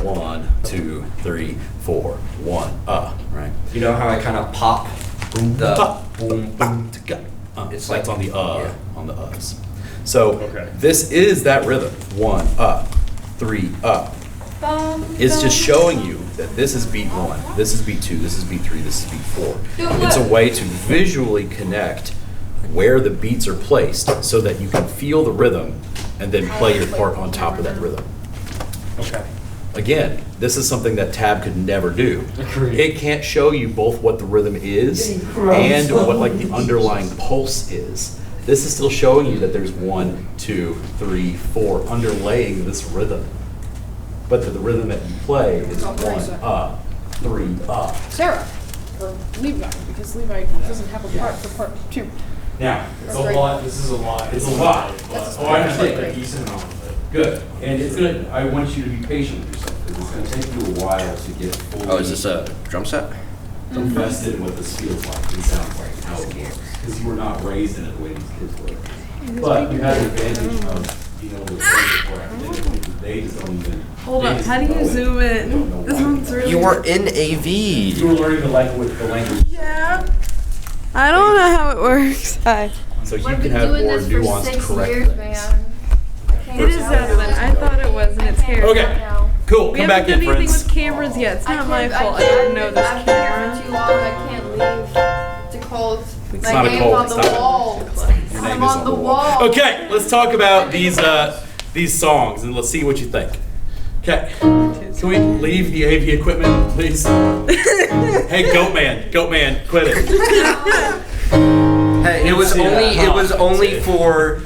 [SPEAKER 2] 1, 2, 3, 4, 1, right?
[SPEAKER 1] You know how I kind of pop the
[SPEAKER 2] Boom, boom, to
[SPEAKER 1] It's
[SPEAKER 2] that's
[SPEAKER 1] like-
[SPEAKER 2] on the
[SPEAKER 1] yeah.
[SPEAKER 2] on the uhs. So
[SPEAKER 9] Okay.
[SPEAKER 2] this is that rhythm. 1, 3,
[SPEAKER 5] Bum,
[SPEAKER 2] It's just
[SPEAKER 5] bum.
[SPEAKER 2] showing you that this is beat 1, this is beat 2, this is beat 3, this is beat 4. It's a way to visually connect where the beats are placed so that you can feel the rhythm and then play your part on top of that rhythm.
[SPEAKER 9] Okay.
[SPEAKER 2] Again, this is something that Tab could never do.
[SPEAKER 9] Agreed.
[SPEAKER 2] It can't show you both what the rhythm is and what like the underlying pulse is. This is still showing you that there's 1, 2, 3, 4 underlaying this rhythm. But the rhythm that you play is 1, 3,
[SPEAKER 6] Sarah, or Levi, because Levi doesn't have a part for part 2.
[SPEAKER 2] Now,
[SPEAKER 9] It's a lot. This is a lot.
[SPEAKER 2] It's a lot.
[SPEAKER 9] But
[SPEAKER 2] Oh, I understand.
[SPEAKER 9] a decent amount of it.
[SPEAKER 2] good. And it's gonna, I want you to be patient with yourself because it's gonna take you a while to get fully.
[SPEAKER 1] Oh, is this a drum set?
[SPEAKER 2] invested in what this feels like and sounds like and how it works. Because you were not raised in it the way these kids were. But you have the advantage of being able to play it for academically because they just don't even.
[SPEAKER 3] Hold
[SPEAKER 2] they
[SPEAKER 3] up,
[SPEAKER 2] just
[SPEAKER 3] how do
[SPEAKER 2] know
[SPEAKER 3] you
[SPEAKER 2] it.
[SPEAKER 3] zoom
[SPEAKER 2] They don't know
[SPEAKER 3] in? This
[SPEAKER 2] why.
[SPEAKER 3] one's really.
[SPEAKER 1] You were in
[SPEAKER 2] You
[SPEAKER 1] AV.
[SPEAKER 2] were learning the language.
[SPEAKER 3] Yeah. I don't know how it works. Hi.
[SPEAKER 2] So you
[SPEAKER 5] We've
[SPEAKER 2] can
[SPEAKER 5] been
[SPEAKER 2] have
[SPEAKER 5] doing
[SPEAKER 2] more
[SPEAKER 5] this for
[SPEAKER 2] nuanced
[SPEAKER 5] 6
[SPEAKER 2] correct
[SPEAKER 5] years,
[SPEAKER 2] things.
[SPEAKER 5] man. I can't
[SPEAKER 3] It is
[SPEAKER 5] tell
[SPEAKER 3] Zeppelin.
[SPEAKER 5] you.
[SPEAKER 3] I thought it was, and it's here.
[SPEAKER 2] Okay. Cool,
[SPEAKER 3] We
[SPEAKER 2] come
[SPEAKER 3] haven't
[SPEAKER 2] back in,
[SPEAKER 3] done anything
[SPEAKER 2] friends.
[SPEAKER 3] with cameras yet. It's not my fault. I didn't know this
[SPEAKER 5] I've been here for
[SPEAKER 3] camera.
[SPEAKER 5] too long. I can't leave. It's a cold.
[SPEAKER 2] It's
[SPEAKER 5] My
[SPEAKER 2] not a
[SPEAKER 5] name's
[SPEAKER 2] cold,
[SPEAKER 5] on the
[SPEAKER 2] stop it.
[SPEAKER 5] wall.
[SPEAKER 2] Your
[SPEAKER 5] I'm
[SPEAKER 2] name
[SPEAKER 5] on
[SPEAKER 2] is
[SPEAKER 5] the wall.
[SPEAKER 2] Okay, let's talk about these songs and let's see what you think. Okay, can we leave the AV equipment, please? Hey, Goat Man, quit it.
[SPEAKER 1] Hey, it was only for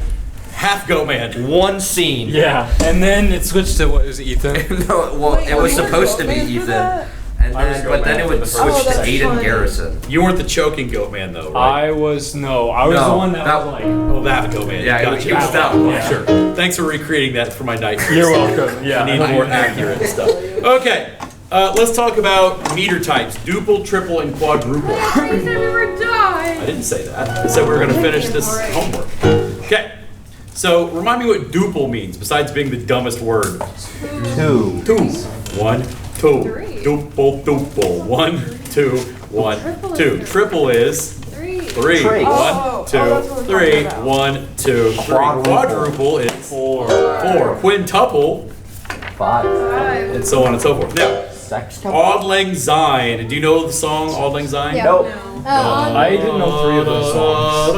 [SPEAKER 2] Half Goat Man.
[SPEAKER 1] one scene.
[SPEAKER 9] Yeah, and then it switched to what was Ethan?
[SPEAKER 1] No, well, it was supposed to be Ethan, and
[SPEAKER 9] I was
[SPEAKER 1] then,
[SPEAKER 9] Goat
[SPEAKER 1] but then
[SPEAKER 9] Man
[SPEAKER 1] it
[SPEAKER 9] for
[SPEAKER 1] would
[SPEAKER 9] the first
[SPEAKER 1] switch to
[SPEAKER 3] section.
[SPEAKER 1] Aiden Garrison.
[SPEAKER 2] You weren't the choking Goat Man though, right?
[SPEAKER 9] I was the one that was like.
[SPEAKER 2] Oh, that Goat Man.
[SPEAKER 1] Yeah,
[SPEAKER 2] gotcha.
[SPEAKER 1] he was that one.
[SPEAKER 9] Yeah.
[SPEAKER 2] Sure. Thanks for recreating that for my nightmares.
[SPEAKER 9] You're welcome. Yeah.
[SPEAKER 2] I need more accurate stuff. Okay, let's talk about meter types: duple, triple, and quadruple.
[SPEAKER 3] You said we were done.
[SPEAKER 2] I didn't say that. I said we were going to finish this homework. Okay. So remind me what duple means, besides being the dumbest word.
[SPEAKER 8] 2.
[SPEAKER 2] Two. 1, 2.
[SPEAKER 3] Three.
[SPEAKER 2] Duple, duple. 1, 2, 1,
[SPEAKER 3] Triple
[SPEAKER 2] 2.
[SPEAKER 3] is
[SPEAKER 2] Triple is
[SPEAKER 5] 3.
[SPEAKER 2] 3.
[SPEAKER 8] Trace.
[SPEAKER 2] 1,
[SPEAKER 3] Oh,
[SPEAKER 2] 2,
[SPEAKER 3] that's what we're
[SPEAKER 2] 3.
[SPEAKER 3] talking about.
[SPEAKER 2] 1, 2, 3.
[SPEAKER 8] Quadruple.
[SPEAKER 2] Quadruple is 4. Quintuple,
[SPEAKER 8] 5.
[SPEAKER 2] and so on and so forth. Now,
[SPEAKER 8] Sextuple.
[SPEAKER 2] Auld Lang Syne. Do you know the song Auld Lang Syne?
[SPEAKER 5] Yeah.
[SPEAKER 8] Nope.
[SPEAKER 9] I didn't know 3 of those songs.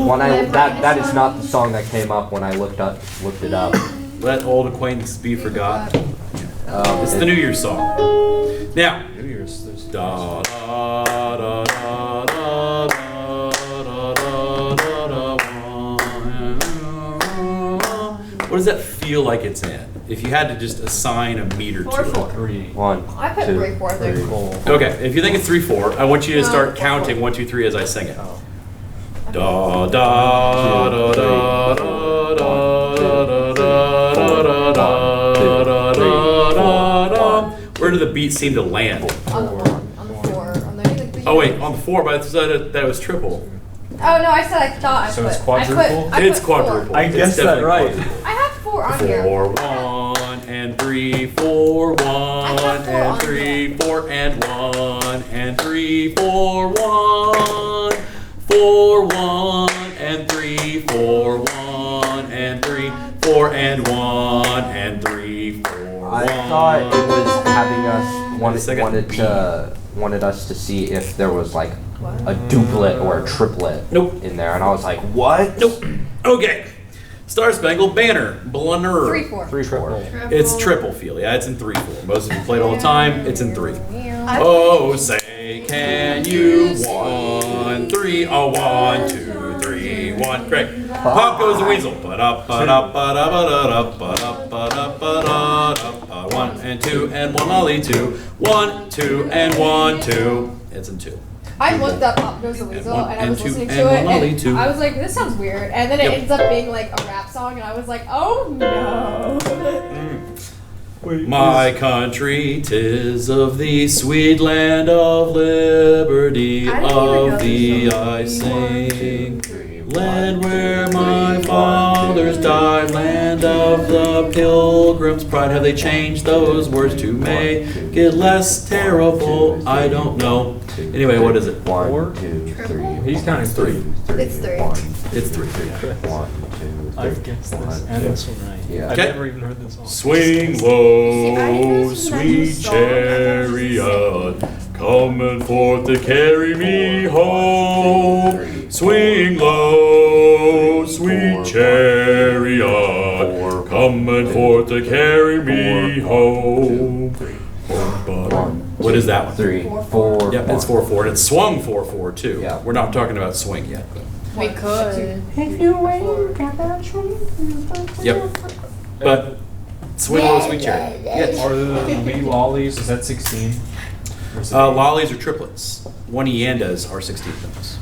[SPEAKER 8] When I that is not the song that came up when I looked it up.
[SPEAKER 2] Let old acquaintance be forgotten. It's the New Year's song. Now,
[SPEAKER 9] New Year's. There's
[SPEAKER 2] da da da da da da da da da. What does that feel like it's in? If you had to just assign a meter to it.
[SPEAKER 9] 3.
[SPEAKER 8] 1.
[SPEAKER 5] I put
[SPEAKER 8] 2,
[SPEAKER 5] 3, 4, I think.
[SPEAKER 8] 3.
[SPEAKER 2] Okay, if you think it's 3/4, I want you to
[SPEAKER 5] No,
[SPEAKER 2] start
[SPEAKER 5] 4/4.
[SPEAKER 2] counting 1, 2, 3 as I sing it. Da da da da da da da da da da da da. Where do the beats seem to land?
[SPEAKER 5] On the 4. On the
[SPEAKER 2] Oh wait, on the 4, but I said that was triple.
[SPEAKER 5] Oh no, I said I thought I
[SPEAKER 9] So
[SPEAKER 5] put.
[SPEAKER 9] it's quadruple?
[SPEAKER 5] I
[SPEAKER 2] It's
[SPEAKER 5] put 4.
[SPEAKER 2] quadruple.
[SPEAKER 9] I
[SPEAKER 2] It's
[SPEAKER 9] guessed that
[SPEAKER 2] definitely
[SPEAKER 9] right.
[SPEAKER 2] quadruple.
[SPEAKER 5] I have 4 on here.
[SPEAKER 2] 4, 1 and 3, 4, 1
[SPEAKER 5] have 4 on
[SPEAKER 2] and 3, 4 and 1 and 3, 4, 1, 4, 1 and 3, 4, 1 and 3, 4 and 1 and 3, 4, 1.
[SPEAKER 8] I thought it was having us
[SPEAKER 2] Wait a second.
[SPEAKER 8] wanted us to see if there was like a duplet or a triplet
[SPEAKER 2] Nope.
[SPEAKER 8] in there, and I was like, what?
[SPEAKER 2] Nope. Okay. Star Spangled Banner. Blunner.
[SPEAKER 6] 3-4.
[SPEAKER 8] 3-4.
[SPEAKER 2] It's triple feel. Yeah, it's in 3/4. Most of you play it all the time. It's in 3. Oh, say can you 1, 3? Oh, 1, 2, 3, 1. Great. Pop goes the weasel. 1 and 2 and 1 lolly 2. 1, 2 and 1, 2. It's in 2.
[SPEAKER 6] I looked up Pop Goes the Weasel
[SPEAKER 2] one,
[SPEAKER 6] and I was
[SPEAKER 2] and two,
[SPEAKER 6] listening
[SPEAKER 2] and
[SPEAKER 6] to it
[SPEAKER 2] one lolly,
[SPEAKER 6] and
[SPEAKER 2] two.
[SPEAKER 6] I was like, this sounds weird. And then it
[SPEAKER 2] Yep.
[SPEAKER 6] ends up being like a rap song and I was like, oh no.
[SPEAKER 2] My country, 'tis of the sweet land of liberty,
[SPEAKER 5] I didn't even know
[SPEAKER 2] of thee
[SPEAKER 5] this
[SPEAKER 2] I
[SPEAKER 5] song.
[SPEAKER 2] sing. Land where my fathers died, land of the pilgrim's pride. Have they changed those words to make it less terrible? I don't know. Anyway, what is it?
[SPEAKER 8] 1, 2, 3.
[SPEAKER 9] He's counting 3.
[SPEAKER 6] It's 3.
[SPEAKER 2] It's 3.
[SPEAKER 8] 1, 2, 3.
[SPEAKER 9] I've guessed this and this one right.
[SPEAKER 8] Yeah.
[SPEAKER 9] I've
[SPEAKER 2] Okay.
[SPEAKER 9] never even heard this song.
[SPEAKER 2] Swing
[SPEAKER 5] See, I
[SPEAKER 2] low,
[SPEAKER 5] know
[SPEAKER 2] sweet
[SPEAKER 5] this song. I know this
[SPEAKER 2] chariot, coming forth to carry me home. Swing low, sweet chariot, coming forth to carry me home. What is that one?
[SPEAKER 8] 3, 4.
[SPEAKER 2] Yep, it's 4/4, and it's swung 4/4 too.
[SPEAKER 8] Yeah.
[SPEAKER 2] We're not talking about swing yet. But
[SPEAKER 6] We could.
[SPEAKER 2] yep. But swing low, sweet chariot. Yes.
[SPEAKER 9] Are the wee lollies, is that 16? Or is it eight?
[SPEAKER 2] Lollies are triplets. 1 eandas are 16th notes.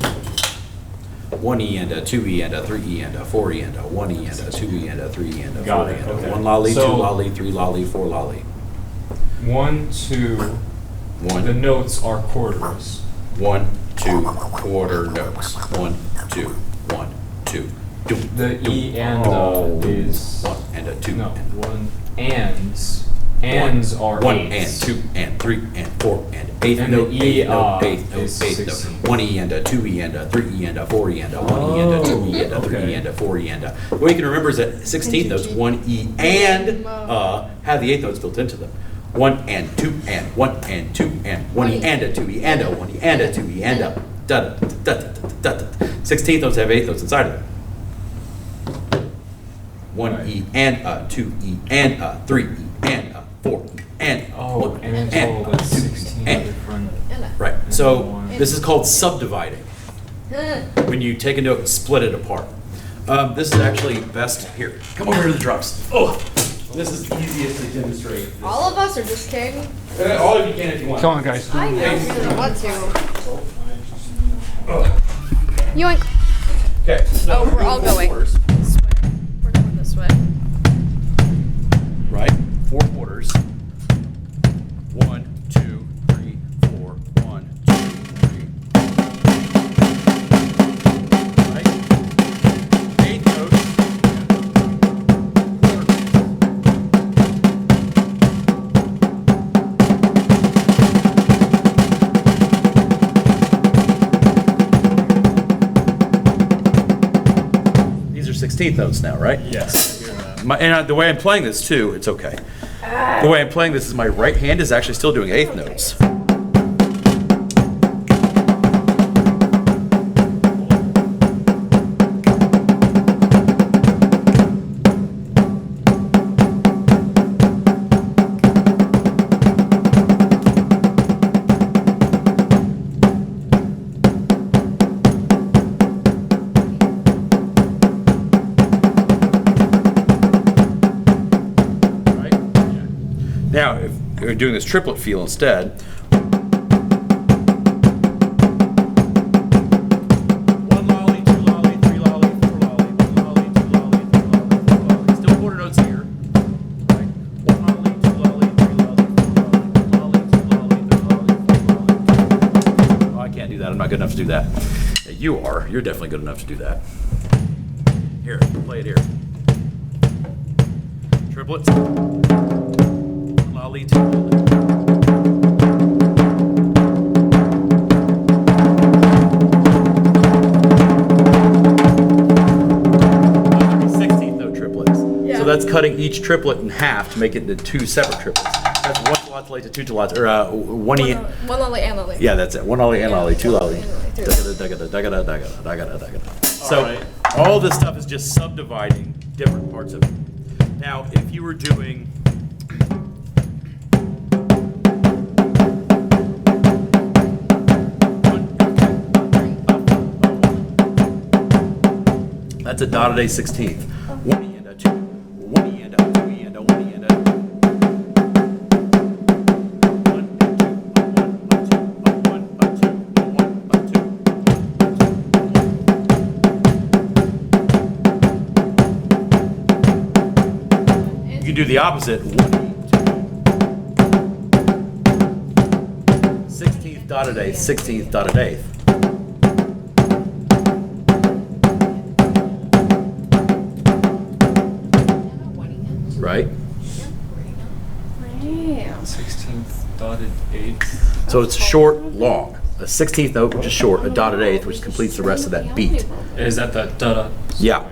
[SPEAKER 2] 1 eanda, 2 eanda, 3 eanda, 4 eanda, 1 eanda, 2 eanda, 3 eanda, 4
[SPEAKER 9] Got it,
[SPEAKER 2] eanda.
[SPEAKER 9] okay.
[SPEAKER 2] 1 lolly, 2
[SPEAKER 9] So-
[SPEAKER 2] lolly, 3 lolly, 4 lolly.
[SPEAKER 9] 1, 2. The
[SPEAKER 2] 1,
[SPEAKER 9] notes are quarters.
[SPEAKER 2] 1, 2, quarter notes. 1, 2, 1, 2. Doom,
[SPEAKER 9] The
[SPEAKER 2] doom.
[SPEAKER 9] E and is
[SPEAKER 2] 1 and a 2.
[SPEAKER 9] no
[SPEAKER 2] and
[SPEAKER 9] 1 ands. Ands are
[SPEAKER 2] 1
[SPEAKER 9] eights.
[SPEAKER 2] and 2 and 3 and 4 and 8th
[SPEAKER 9] And
[SPEAKER 2] note,
[SPEAKER 9] the
[SPEAKER 2] 8th note,
[SPEAKER 9] E,
[SPEAKER 2] 8th note,
[SPEAKER 9] is
[SPEAKER 2] 8th note.
[SPEAKER 9] 16.
[SPEAKER 2] 1 eanda, 2 eanda, 3 eanda, 4 eanda, 1 eanda, 2 eanda, 3
[SPEAKER 9] okay.
[SPEAKER 2] eanda, 4 eanda. What you can remember is that 16th notes, 1 e and have the 8th notes built into them. 1 and 2 and 1 and 2 and 1 e and a 2 e and a 1 e and a 2 e and a da da da da da da. 16th notes have 8th notes inside of them. 1
[SPEAKER 9] Right.
[SPEAKER 2] e and a 2 e and a 3 e and a 4 e and
[SPEAKER 9] Oh,
[SPEAKER 2] 1
[SPEAKER 9] and in
[SPEAKER 2] and
[SPEAKER 9] total that's
[SPEAKER 2] 2
[SPEAKER 9] 16
[SPEAKER 2] and.
[SPEAKER 9] different.
[SPEAKER 2] Right.
[SPEAKER 9] And
[SPEAKER 2] So
[SPEAKER 9] one.
[SPEAKER 2] this is called subdividing. When you take a note and split it apart. This is actually best here. Come over to the drums. Oh, this is easiest to demonstrate. This.
[SPEAKER 6] All of us or just King?
[SPEAKER 2] All of you can if you want.
[SPEAKER 9] Come on, guys.
[SPEAKER 6] I really want to.
[SPEAKER 2] Ugh.
[SPEAKER 6] Yoink.
[SPEAKER 2] Okay. So
[SPEAKER 6] Oh, we're all going.
[SPEAKER 2] quarters,
[SPEAKER 6] We're going this way.
[SPEAKER 2] right? 4 quarters. 1, 2, 3, 4. 1, 2, 3. Right? 8th notes. These are 16th notes now, right?
[SPEAKER 9] Yes.
[SPEAKER 2] The way I'm playing this too, it's okay. The way I'm playing this is my right hand is actually still doing 8th notes. Right? Now, if you're doing this triplet feel instead, 1 lolly, 2 lolly, 3 lolly, 4 lolly, 1 lolly, 2 lolly, 3 lolly, 4 lolly. Still quarter notes here. Right? 1 lolly, 2 lolly, 3 lolly, 4 lolly, 1 lolly, 2 lolly, 3 lolly, 4 lolly. Oh, I can't do that. I'm not good enough to do that. Yeah, you are. You're definitely good enough to do that. Here, play it here. Triplets. 1 lolly, 2 lolly. Those would be 16th note triplets. So that's cutting each triplet in half to make it into 2 separate triplets. That's 1 lots late to two lots, or one E.
[SPEAKER 6] One lolly and lolly.
[SPEAKER 2] Yeah, that's it. One lolly and lolly, two lolly.
[SPEAKER 6] Three
[SPEAKER 2] So all this stuff is just subdividing different parts of it. Now, if you were doing that's a dotted A 16th. 1 E and a 2. 1 E and a 2 E and a 1 E and a 1 You can do the opposite. 1 E 2. 16th dotted A, 16th dotted eighth. Right?
[SPEAKER 6] Damn.
[SPEAKER 9] 16th dotted 8th.
[SPEAKER 2] So it's short, long. A 16th note, which is short, a dotted eighth, which completes the rest of that beat.
[SPEAKER 9] Is that the da-da?
[SPEAKER 2] Yeah.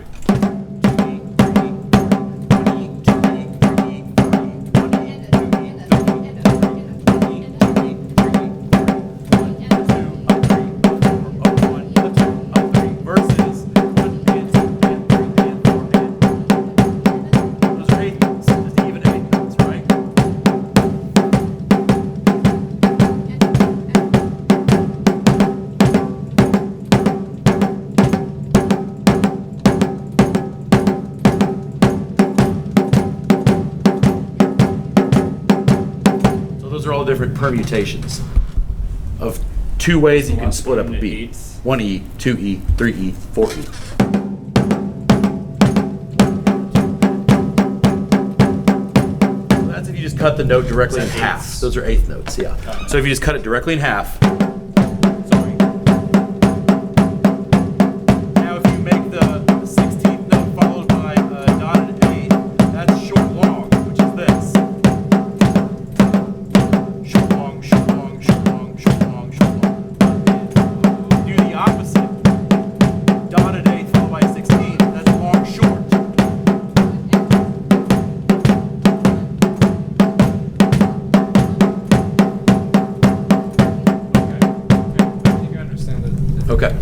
[SPEAKER 2] Different permutations of two ways you can split up a beat. 1E, 2E, 3E, 4E. That's if you just cut the note directly in half. Those are eighth notes, yeah. So if you just cut it directly in half. Sorry. Now if you make the 16th note followed by a dotted eighth, that's short long, which is this. Do the opposite. Dotted eighth followed by 16. That's long short.
[SPEAKER 9] I think I understand it.
[SPEAKER 2] Okay.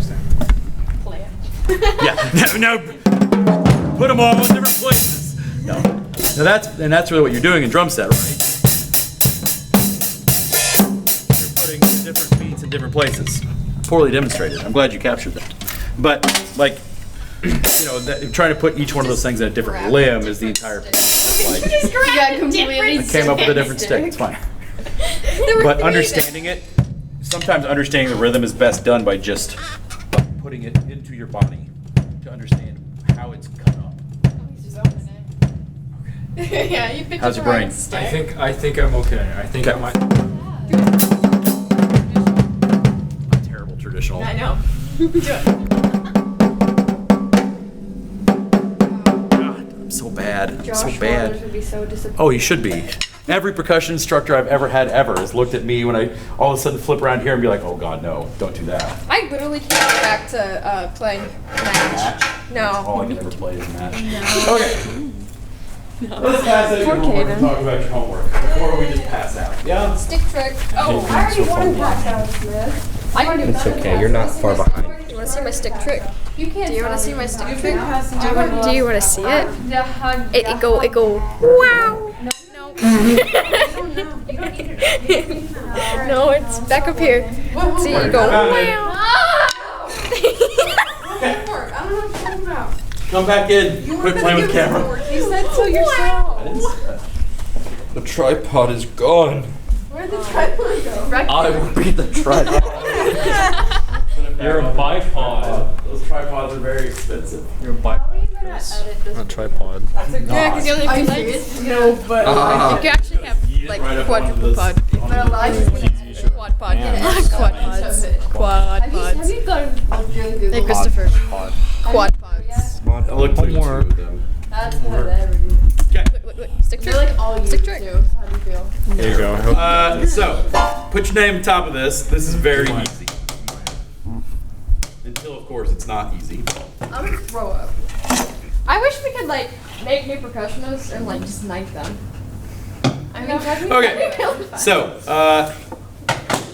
[SPEAKER 2] Yeah. No. Put them all in different places. No. Now that's really what you're doing in drum set, right? You're putting different beats in different places. Poorly demonstrated. I'm glad you captured that. But like, trying to put each one of those things in a different limb is the entire piece. Like,
[SPEAKER 6] Yeah, completely.
[SPEAKER 2] I came up with a different stick. It's fine. But understanding it, sometimes understanding the rhythm is best done by just putting it into your body to understand how it's cut up.
[SPEAKER 6] Yeah, you picked
[SPEAKER 2] How's
[SPEAKER 6] the
[SPEAKER 2] your
[SPEAKER 6] right
[SPEAKER 2] brain?
[SPEAKER 6] stick.
[SPEAKER 9] I think I'm okay. I think I
[SPEAKER 2] Okay.
[SPEAKER 9] might.
[SPEAKER 2] Terrible traditional.
[SPEAKER 6] I know. Do it.
[SPEAKER 2] God, I'm so bad. I'm
[SPEAKER 5] Josh
[SPEAKER 2] so
[SPEAKER 5] Waters
[SPEAKER 2] bad.
[SPEAKER 5] would be so disappointed.
[SPEAKER 2] Oh, you should be. Every percussion instructor I've ever had has looked at me when I all of a sudden flip around here and be like, oh God, no, don't do that.
[SPEAKER 6] I literally can't get back to playing match.
[SPEAKER 2] All I
[SPEAKER 6] No.
[SPEAKER 2] can ever play is match. Okay. Let's pass it.
[SPEAKER 6] Poor
[SPEAKER 2] We're going to
[SPEAKER 6] Kaden.
[SPEAKER 2] talk about your homework before we just pass out. Yeah.
[SPEAKER 6] Stick trick. Oh,
[SPEAKER 5] I already won pass out, Smith.
[SPEAKER 6] I can do
[SPEAKER 1] It's okay, you're not far behind.
[SPEAKER 6] Do you want to see my stick trick?
[SPEAKER 5] You can't.
[SPEAKER 6] Do you want to see my stick
[SPEAKER 3] You've
[SPEAKER 6] trick?
[SPEAKER 3] been passing
[SPEAKER 6] Do
[SPEAKER 3] out.
[SPEAKER 6] you want to see it?
[SPEAKER 5] The hug.
[SPEAKER 6] It go wow.
[SPEAKER 5] No.
[SPEAKER 6] No, it's back up here. See, you go wow.
[SPEAKER 3] I don't know what you're talking about.
[SPEAKER 2] Come back in. Quit playing with the camera.
[SPEAKER 3] You said so yourself.
[SPEAKER 2] I didn't say that.
[SPEAKER 1] The tripod is gone.
[SPEAKER 3] Where'd the tripod go?
[SPEAKER 1] I will be the tripod.
[SPEAKER 9] You're a bipod.
[SPEAKER 2] Those tripods are very expensive.
[SPEAKER 9] You're a bipod.
[SPEAKER 5] Edit this.
[SPEAKER 9] A tripod.
[SPEAKER 6] Yeah, because you only have 2 legs.
[SPEAKER 3] No, but
[SPEAKER 6] You can actually have like
[SPEAKER 2] right up
[SPEAKER 6] quadruple
[SPEAKER 2] onto
[SPEAKER 6] pod.
[SPEAKER 2] this-
[SPEAKER 6] But Elijah's gonna quad pod. Quad pods. Quad
[SPEAKER 5] Have
[SPEAKER 6] pods.
[SPEAKER 5] you gone on Google?
[SPEAKER 6] Hey, Christopher. Quad pods.
[SPEAKER 2] I looked through two
[SPEAKER 1] Homework.
[SPEAKER 2] of them.
[SPEAKER 5] That's how they ever do.
[SPEAKER 2] Okay.
[SPEAKER 6] Wait. Stick trick.
[SPEAKER 3] they're like all you
[SPEAKER 6] Stick
[SPEAKER 3] do.
[SPEAKER 6] trick.
[SPEAKER 3] So how do you feel?
[SPEAKER 9] There you go.
[SPEAKER 2] So, put your name on top of this. This is very easy. Until, of course, it's not easy.
[SPEAKER 6] I'm gonna throw up. I wish we could like make new percussionists and like just knife them. I
[SPEAKER 5] mean, technically.
[SPEAKER 2] Okay, so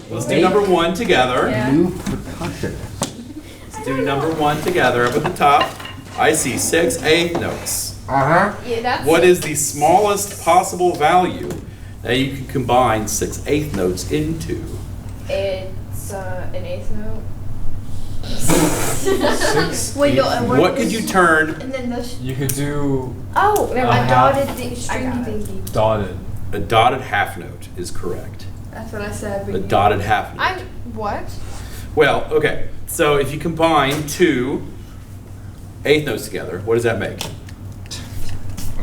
[SPEAKER 2] let's do number one together.
[SPEAKER 5] Yeah.
[SPEAKER 8] New percussionist.
[SPEAKER 2] Let's do number one together up at the top. I see 6/8 notes.
[SPEAKER 8] Uh-huh.
[SPEAKER 5] Yeah, that's.
[SPEAKER 2] What is the smallest possible value that you can combine 6/8 notes into?
[SPEAKER 5] It's an eighth note.
[SPEAKER 3] Wait, no, and
[SPEAKER 2] What could you turn?
[SPEAKER 3] And then the.
[SPEAKER 9] You could do
[SPEAKER 5] Oh, never
[SPEAKER 3] A
[SPEAKER 5] mind.
[SPEAKER 3] dotted
[SPEAKER 5] I
[SPEAKER 3] stringy
[SPEAKER 5] got it.
[SPEAKER 3] thingy.
[SPEAKER 9] dotted.
[SPEAKER 2] A dotted half note is correct.
[SPEAKER 5] That's what I said. But
[SPEAKER 2] A
[SPEAKER 5] you-
[SPEAKER 2] dotted half note.
[SPEAKER 6] I'm what?
[SPEAKER 2] Well, okay. So if you combine 2/8 notes together, what does that make?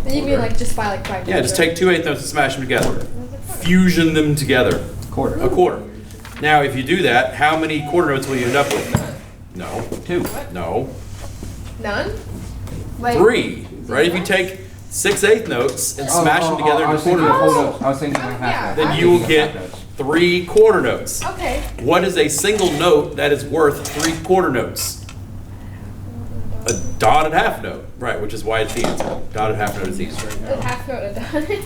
[SPEAKER 6] You mean like just by like 5?
[SPEAKER 2] Yeah, just take 2/8 notes and smash them together. Fusion them together.
[SPEAKER 8] Quarter.
[SPEAKER 2] A quarter. Now, if you do that, how many quarter notes will you end up with? No.
[SPEAKER 8] 2.
[SPEAKER 2] No.
[SPEAKER 6] None?
[SPEAKER 5] Wait.
[SPEAKER 2] 3. Right? If you take 6/8 notes and smash them together
[SPEAKER 8] I
[SPEAKER 2] into
[SPEAKER 8] was thinking
[SPEAKER 2] quarter
[SPEAKER 8] of whole
[SPEAKER 2] notes,
[SPEAKER 8] notes. I was thinking of half
[SPEAKER 6] yeah.
[SPEAKER 8] notes.
[SPEAKER 2] then
[SPEAKER 8] I was
[SPEAKER 2] you will
[SPEAKER 8] thinking of
[SPEAKER 2] get
[SPEAKER 8] half notes.
[SPEAKER 2] 3 quarter notes.
[SPEAKER 6] Okay.
[SPEAKER 2] What is a single note that is worth 3 quarter notes? A dotted half note. Right, which is why it's the answer. Dotted half note is the answer.
[SPEAKER 6] A half note a dotted.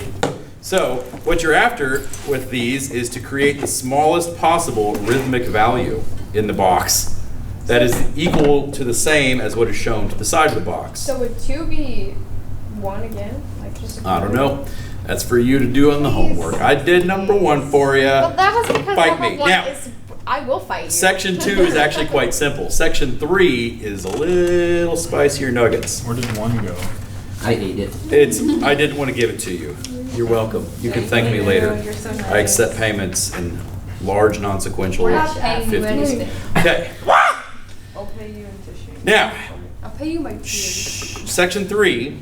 [SPEAKER 2] So, what you're after with these is to create the smallest possible rhythmic value in the box that is equal to the same as what is shown to the side of the box.
[SPEAKER 6] So would 2 be 1 again? Like just a
[SPEAKER 2] I don't know. That's for you to do on the homework. I did number 1 for you.
[SPEAKER 6] Well, that was because
[SPEAKER 2] Fight
[SPEAKER 6] number
[SPEAKER 2] me.
[SPEAKER 6] 1
[SPEAKER 2] Now-
[SPEAKER 6] is. I will fight you.
[SPEAKER 2] Section 2 is actually quite simple. Section 3 is a little spicier nuggets.
[SPEAKER 9] Where did one go?
[SPEAKER 8] I ate it.
[SPEAKER 2] I didn't want to give it to you. You're welcome. You can thank me later.
[SPEAKER 5] You're so nice.
[SPEAKER 2] I accept payments in large non-sequential
[SPEAKER 5] We're not paying you
[SPEAKER 2] 50s.
[SPEAKER 5] anything.
[SPEAKER 2] Okay.
[SPEAKER 3] I'll pay you in tissue.
[SPEAKER 2] Now,
[SPEAKER 5] I'll pay you my tears.
[SPEAKER 2] section 3,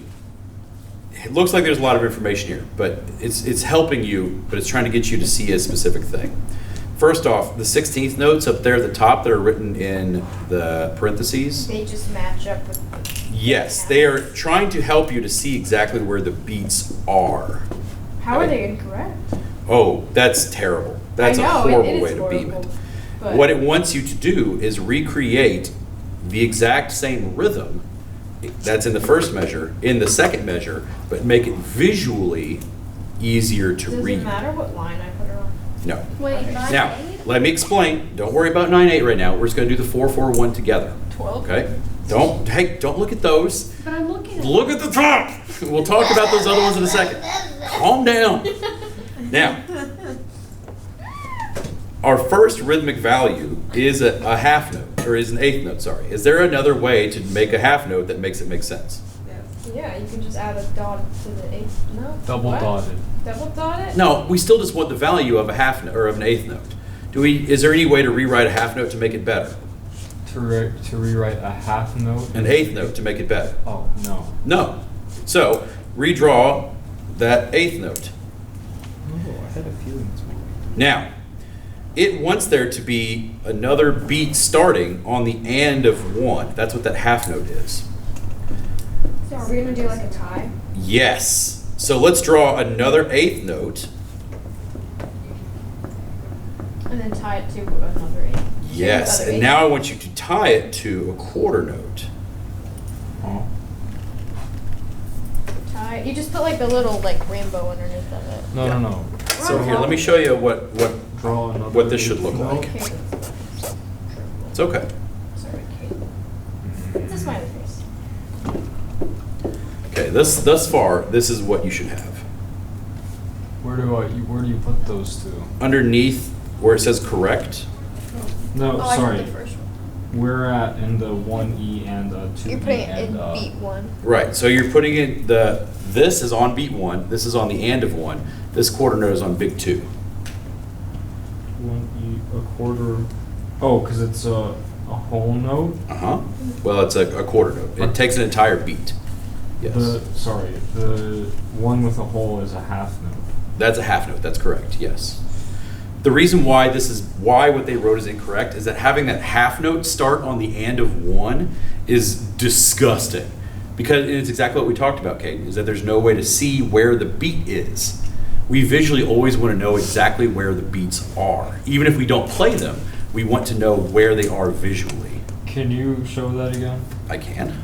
[SPEAKER 2] it looks like there's a lot of information here, but it's helping you, but it's trying to get you to see a specific thing. First off, the 16th notes up there at the top that are written in the parentheses,
[SPEAKER 5] They just match up with.
[SPEAKER 2] yes, they are trying to help you to see exactly where the beats are.
[SPEAKER 6] How are they incorrect?
[SPEAKER 2] Oh, that's terrible. That's
[SPEAKER 6] I
[SPEAKER 2] a
[SPEAKER 6] know,
[SPEAKER 2] horrible
[SPEAKER 6] it is
[SPEAKER 2] way to beam it.
[SPEAKER 6] horrible, but-
[SPEAKER 2] What it wants you to do is recreate the exact same rhythm that's in the first measure, in the second measure, but make it visually easier to
[SPEAKER 6] Does
[SPEAKER 2] read.
[SPEAKER 6] it matter what line I put it on?
[SPEAKER 2] No.
[SPEAKER 5] Wait,
[SPEAKER 2] Now, let me explain. Don't worry about 9/8 right now. We're just going to do the 4/4/1 together.
[SPEAKER 6] 12?
[SPEAKER 2] Okay? Don't look at those.
[SPEAKER 5] But I'm looking at.
[SPEAKER 2] Look at the top. We'll talk about those other ones in a second. Calm down. Now, our first rhythmic value is a half note, or is an eighth note, sorry. Is there another way to make a half note that makes it make sense?
[SPEAKER 6] Yeah, you can just add a dot to the 8th note.
[SPEAKER 9] Double
[SPEAKER 6] What?
[SPEAKER 9] dotted.
[SPEAKER 6] Double dot it?
[SPEAKER 2] No, we still just want the value of a half note, or of an eighth note. Is there any way to rewrite a half note to make it better?
[SPEAKER 9] To rewrite a half note.
[SPEAKER 2] An eighth note to make it better?
[SPEAKER 9] Oh, no.
[SPEAKER 2] No. So, redraw that eighth note.
[SPEAKER 9] Oh, I had a feeling this might.
[SPEAKER 2] Now, it wants there to be another beat starting on the and of 1. That's what that half note is.
[SPEAKER 6] So are we going to do like a tie?
[SPEAKER 2] Yes. So let's draw another eighth note.
[SPEAKER 6] And then tie it to another 8.
[SPEAKER 2] Yes.
[SPEAKER 6] Another
[SPEAKER 2] And
[SPEAKER 6] eight.
[SPEAKER 2] now I want you to tie it to a quarter note.
[SPEAKER 9] Oh.
[SPEAKER 6] Tie. You just put like the little like rainbow underneath of it.
[SPEAKER 9] No.
[SPEAKER 2] So here, let me show you what
[SPEAKER 9] Draw another.
[SPEAKER 2] what this should look like.
[SPEAKER 6] Okay.
[SPEAKER 2] It's okay.
[SPEAKER 6] Sorry, Kate. It's a smiley face.
[SPEAKER 2] Okay, thus far, this is what you should have.
[SPEAKER 9] Where do you put those two?
[SPEAKER 2] Underneath where it says correct,
[SPEAKER 9] No,
[SPEAKER 6] Oh, I
[SPEAKER 9] sorry.
[SPEAKER 6] did the first one.
[SPEAKER 9] We're at in the 1E and 2E
[SPEAKER 6] You're putting it
[SPEAKER 9] and
[SPEAKER 6] in beat 1.
[SPEAKER 2] right, so you're putting in this is on beat 1, this is on the and of 1, this quarter note is on big 2.
[SPEAKER 9] 1E, a quarter. Oh, because it's a whole note.
[SPEAKER 2] Uh-huh. Well, it's a quarter note. It takes an entire beat. Yes.
[SPEAKER 9] The one with a hole is a half note.
[SPEAKER 2] That's a half note, that's correct, yes. The reason why what they wrote is incorrect is that having that half note start on the and of 1 is disgusting. Because and it's exactly what we talked about, Kate, is that there's no way to see where the beat is. We visually always want to know exactly where the beats are. Even if we don't play them, we want to know where they are visually.
[SPEAKER 9] Can you show that again?
[SPEAKER 2] I can.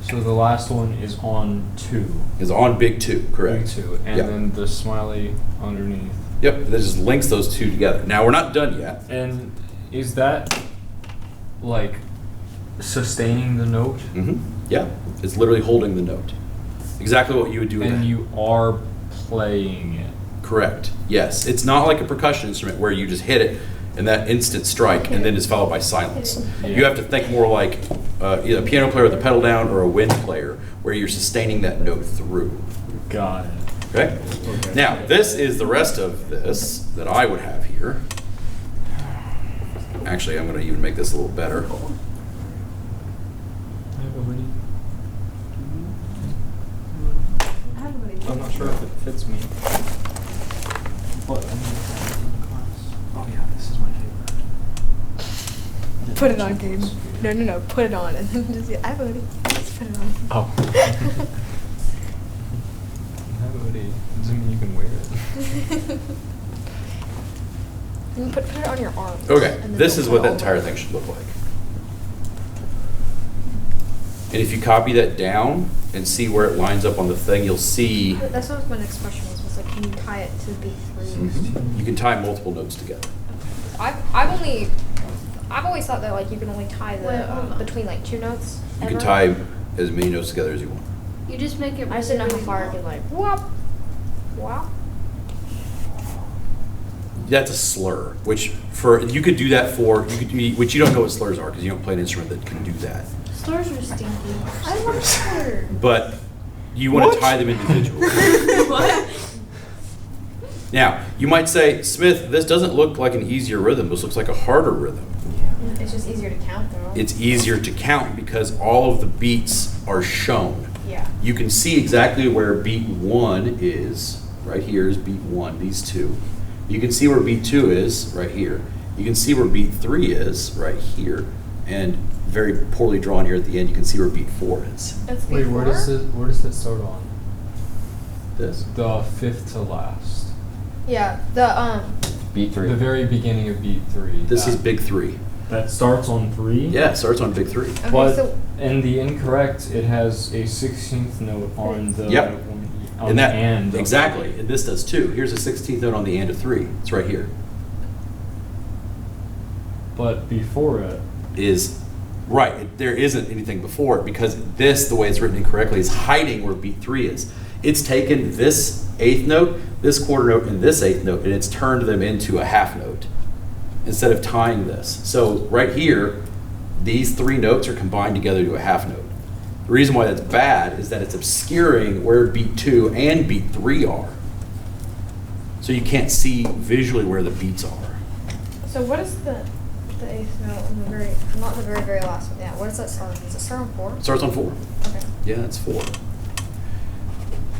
[SPEAKER 9] So the last one is on 2.
[SPEAKER 2] Is on big 2, correct?
[SPEAKER 9] Big 2. And
[SPEAKER 2] Yep.
[SPEAKER 9] then the smiley underneath.
[SPEAKER 2] Yep, that just links those two together. Now, we're not done yet.
[SPEAKER 9] And is that like sustaining the note?
[SPEAKER 2] Mm-hmm. Yeah, it's literally holding the note. Exactly what you would do with
[SPEAKER 9] And
[SPEAKER 2] that.
[SPEAKER 9] you are playing it.
[SPEAKER 2] Correct. Yes. It's not like a percussion instrument where you just hit it and that instant strike and then is followed by silence. You have to think more like either a piano player with a pedal down or a wind player where you're sustaining that note through.
[SPEAKER 9] Got it.
[SPEAKER 2] Okay? Now, this is the rest of this that I would have here. Actually, I'm going to even make this a little better.
[SPEAKER 9] I'm not sure if it fits me. But
[SPEAKER 2] Oh yeah, this is my favorite.
[SPEAKER 6] Put it on, Gabe. No. Put it on and then just I voted. Just put it on.
[SPEAKER 9] oh. Doesn't mean you can wear it.
[SPEAKER 6] You put it on your arm.
[SPEAKER 2] Okay,
[SPEAKER 6] and then
[SPEAKER 2] this
[SPEAKER 6] they'll
[SPEAKER 2] is
[SPEAKER 6] put
[SPEAKER 2] what
[SPEAKER 6] it
[SPEAKER 2] that
[SPEAKER 6] all
[SPEAKER 2] entire
[SPEAKER 6] over.
[SPEAKER 2] thing should look like. And if you copy that down and see where it lines up on the thing, you'll see
[SPEAKER 5] That's what my next question was like, can you tie it to B3?
[SPEAKER 2] you can tie multiple notes together.
[SPEAKER 5] I've always thought that like you can only tie the between like 2 notes.
[SPEAKER 2] You can
[SPEAKER 5] ever.
[SPEAKER 2] tie as many notes together as you want.
[SPEAKER 3] You just make it.
[SPEAKER 5] I just didn't know how far I could like whop, whop.
[SPEAKER 2] That's a slur, which you could do that for which you don't know what slurs are because you don't play an instrument that can do that.
[SPEAKER 3] Slurs are stinky.
[SPEAKER 5] I love slurs.
[SPEAKER 2] But you want to tie them individually.
[SPEAKER 3] What?
[SPEAKER 2] Now, you might say, Smith, this doesn't look like an easier rhythm. This looks like a harder rhythm.
[SPEAKER 5] It's just easier to count though.
[SPEAKER 2] It's easier to count because all of the beats are shown.
[SPEAKER 5] Yeah.
[SPEAKER 2] You can see exactly where beat 1 is. Right here is beat 1, these two. You can see where beat 2 is right here. You can see where beat 3 is right here. And very poorly drawn here at the end, you can see where beat 4 is.
[SPEAKER 5] That's
[SPEAKER 9] Wait, where does it start on?
[SPEAKER 2] This.
[SPEAKER 9] The 5th to last.
[SPEAKER 5] Yeah. The
[SPEAKER 8] Beat 3.
[SPEAKER 9] The very beginning of beat 3.
[SPEAKER 2] This is big 3.
[SPEAKER 9] That starts on 3?
[SPEAKER 2] Yeah, it starts on big 3.
[SPEAKER 5] Okay,
[SPEAKER 9] But
[SPEAKER 5] so
[SPEAKER 9] in the incorrect, it has a 16th note on the
[SPEAKER 2] Yep.
[SPEAKER 9] on
[SPEAKER 2] And
[SPEAKER 9] the
[SPEAKER 2] that
[SPEAKER 9] and of
[SPEAKER 2] exactly,
[SPEAKER 9] three.
[SPEAKER 2] and this does too. Here's a 16th note on the and of 3. It's right here.
[SPEAKER 9] But before it,
[SPEAKER 2] Is right. There isn't anything before it because this, the way it's written incorrectly, is hiding where beat 3 is. It's taken this 8th note, this quarter note, and this 8th note, and it's turned them into a half note instead of tying this. So right here, these 3 notes are combined together to a half note. The reason why that's bad is that it's obscuring where beat 2 and beat 3 are. So you can't see visually where the beats are.
[SPEAKER 5] So what is the 8th note on the very, not the very, very last one? Yeah, what does that start on? Does it start on 4?
[SPEAKER 2] It starts on 4.
[SPEAKER 5] Okay.
[SPEAKER 2] Yeah, it's 4.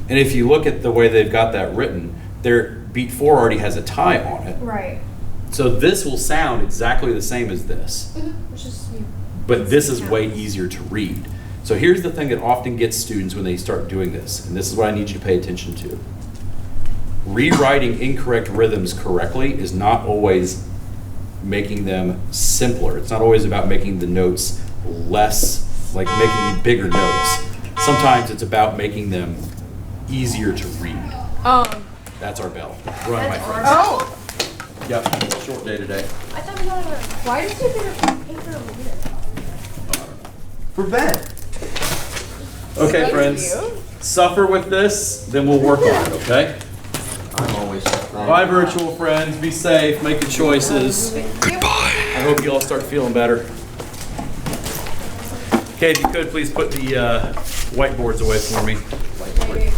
[SPEAKER 2] And if you look at the way they've got that written, their beat 4 already has a tie on it.
[SPEAKER 5] Right.
[SPEAKER 2] So this will sound exactly the same as this.
[SPEAKER 5] Which is
[SPEAKER 2] But this is way easier to read. So here's the thing that often gets students when they start doing this, and this is what I need you to pay attention to. Rewriting incorrect rhythms correctly is not always making them simpler. It's not always about making the notes less, like making bigger notes. Sometimes it's about making them easier to read. That's our bell. Run, my friends.
[SPEAKER 6] Oh.
[SPEAKER 2] Yep, short day today.
[SPEAKER 5] I thought we got it. Why did you get a paper over here?
[SPEAKER 8] For bed.
[SPEAKER 2] Okay,
[SPEAKER 6] Thank
[SPEAKER 2] friends.
[SPEAKER 6] you.
[SPEAKER 2] Suffer with this, then we'll work on it, okay?
[SPEAKER 8] I'm always suffering.
[SPEAKER 2] Bye, virtual friends. Be safe. Make good choices. I hope you all start feeling better. Okay, if you could, please put the whiteboards away for me.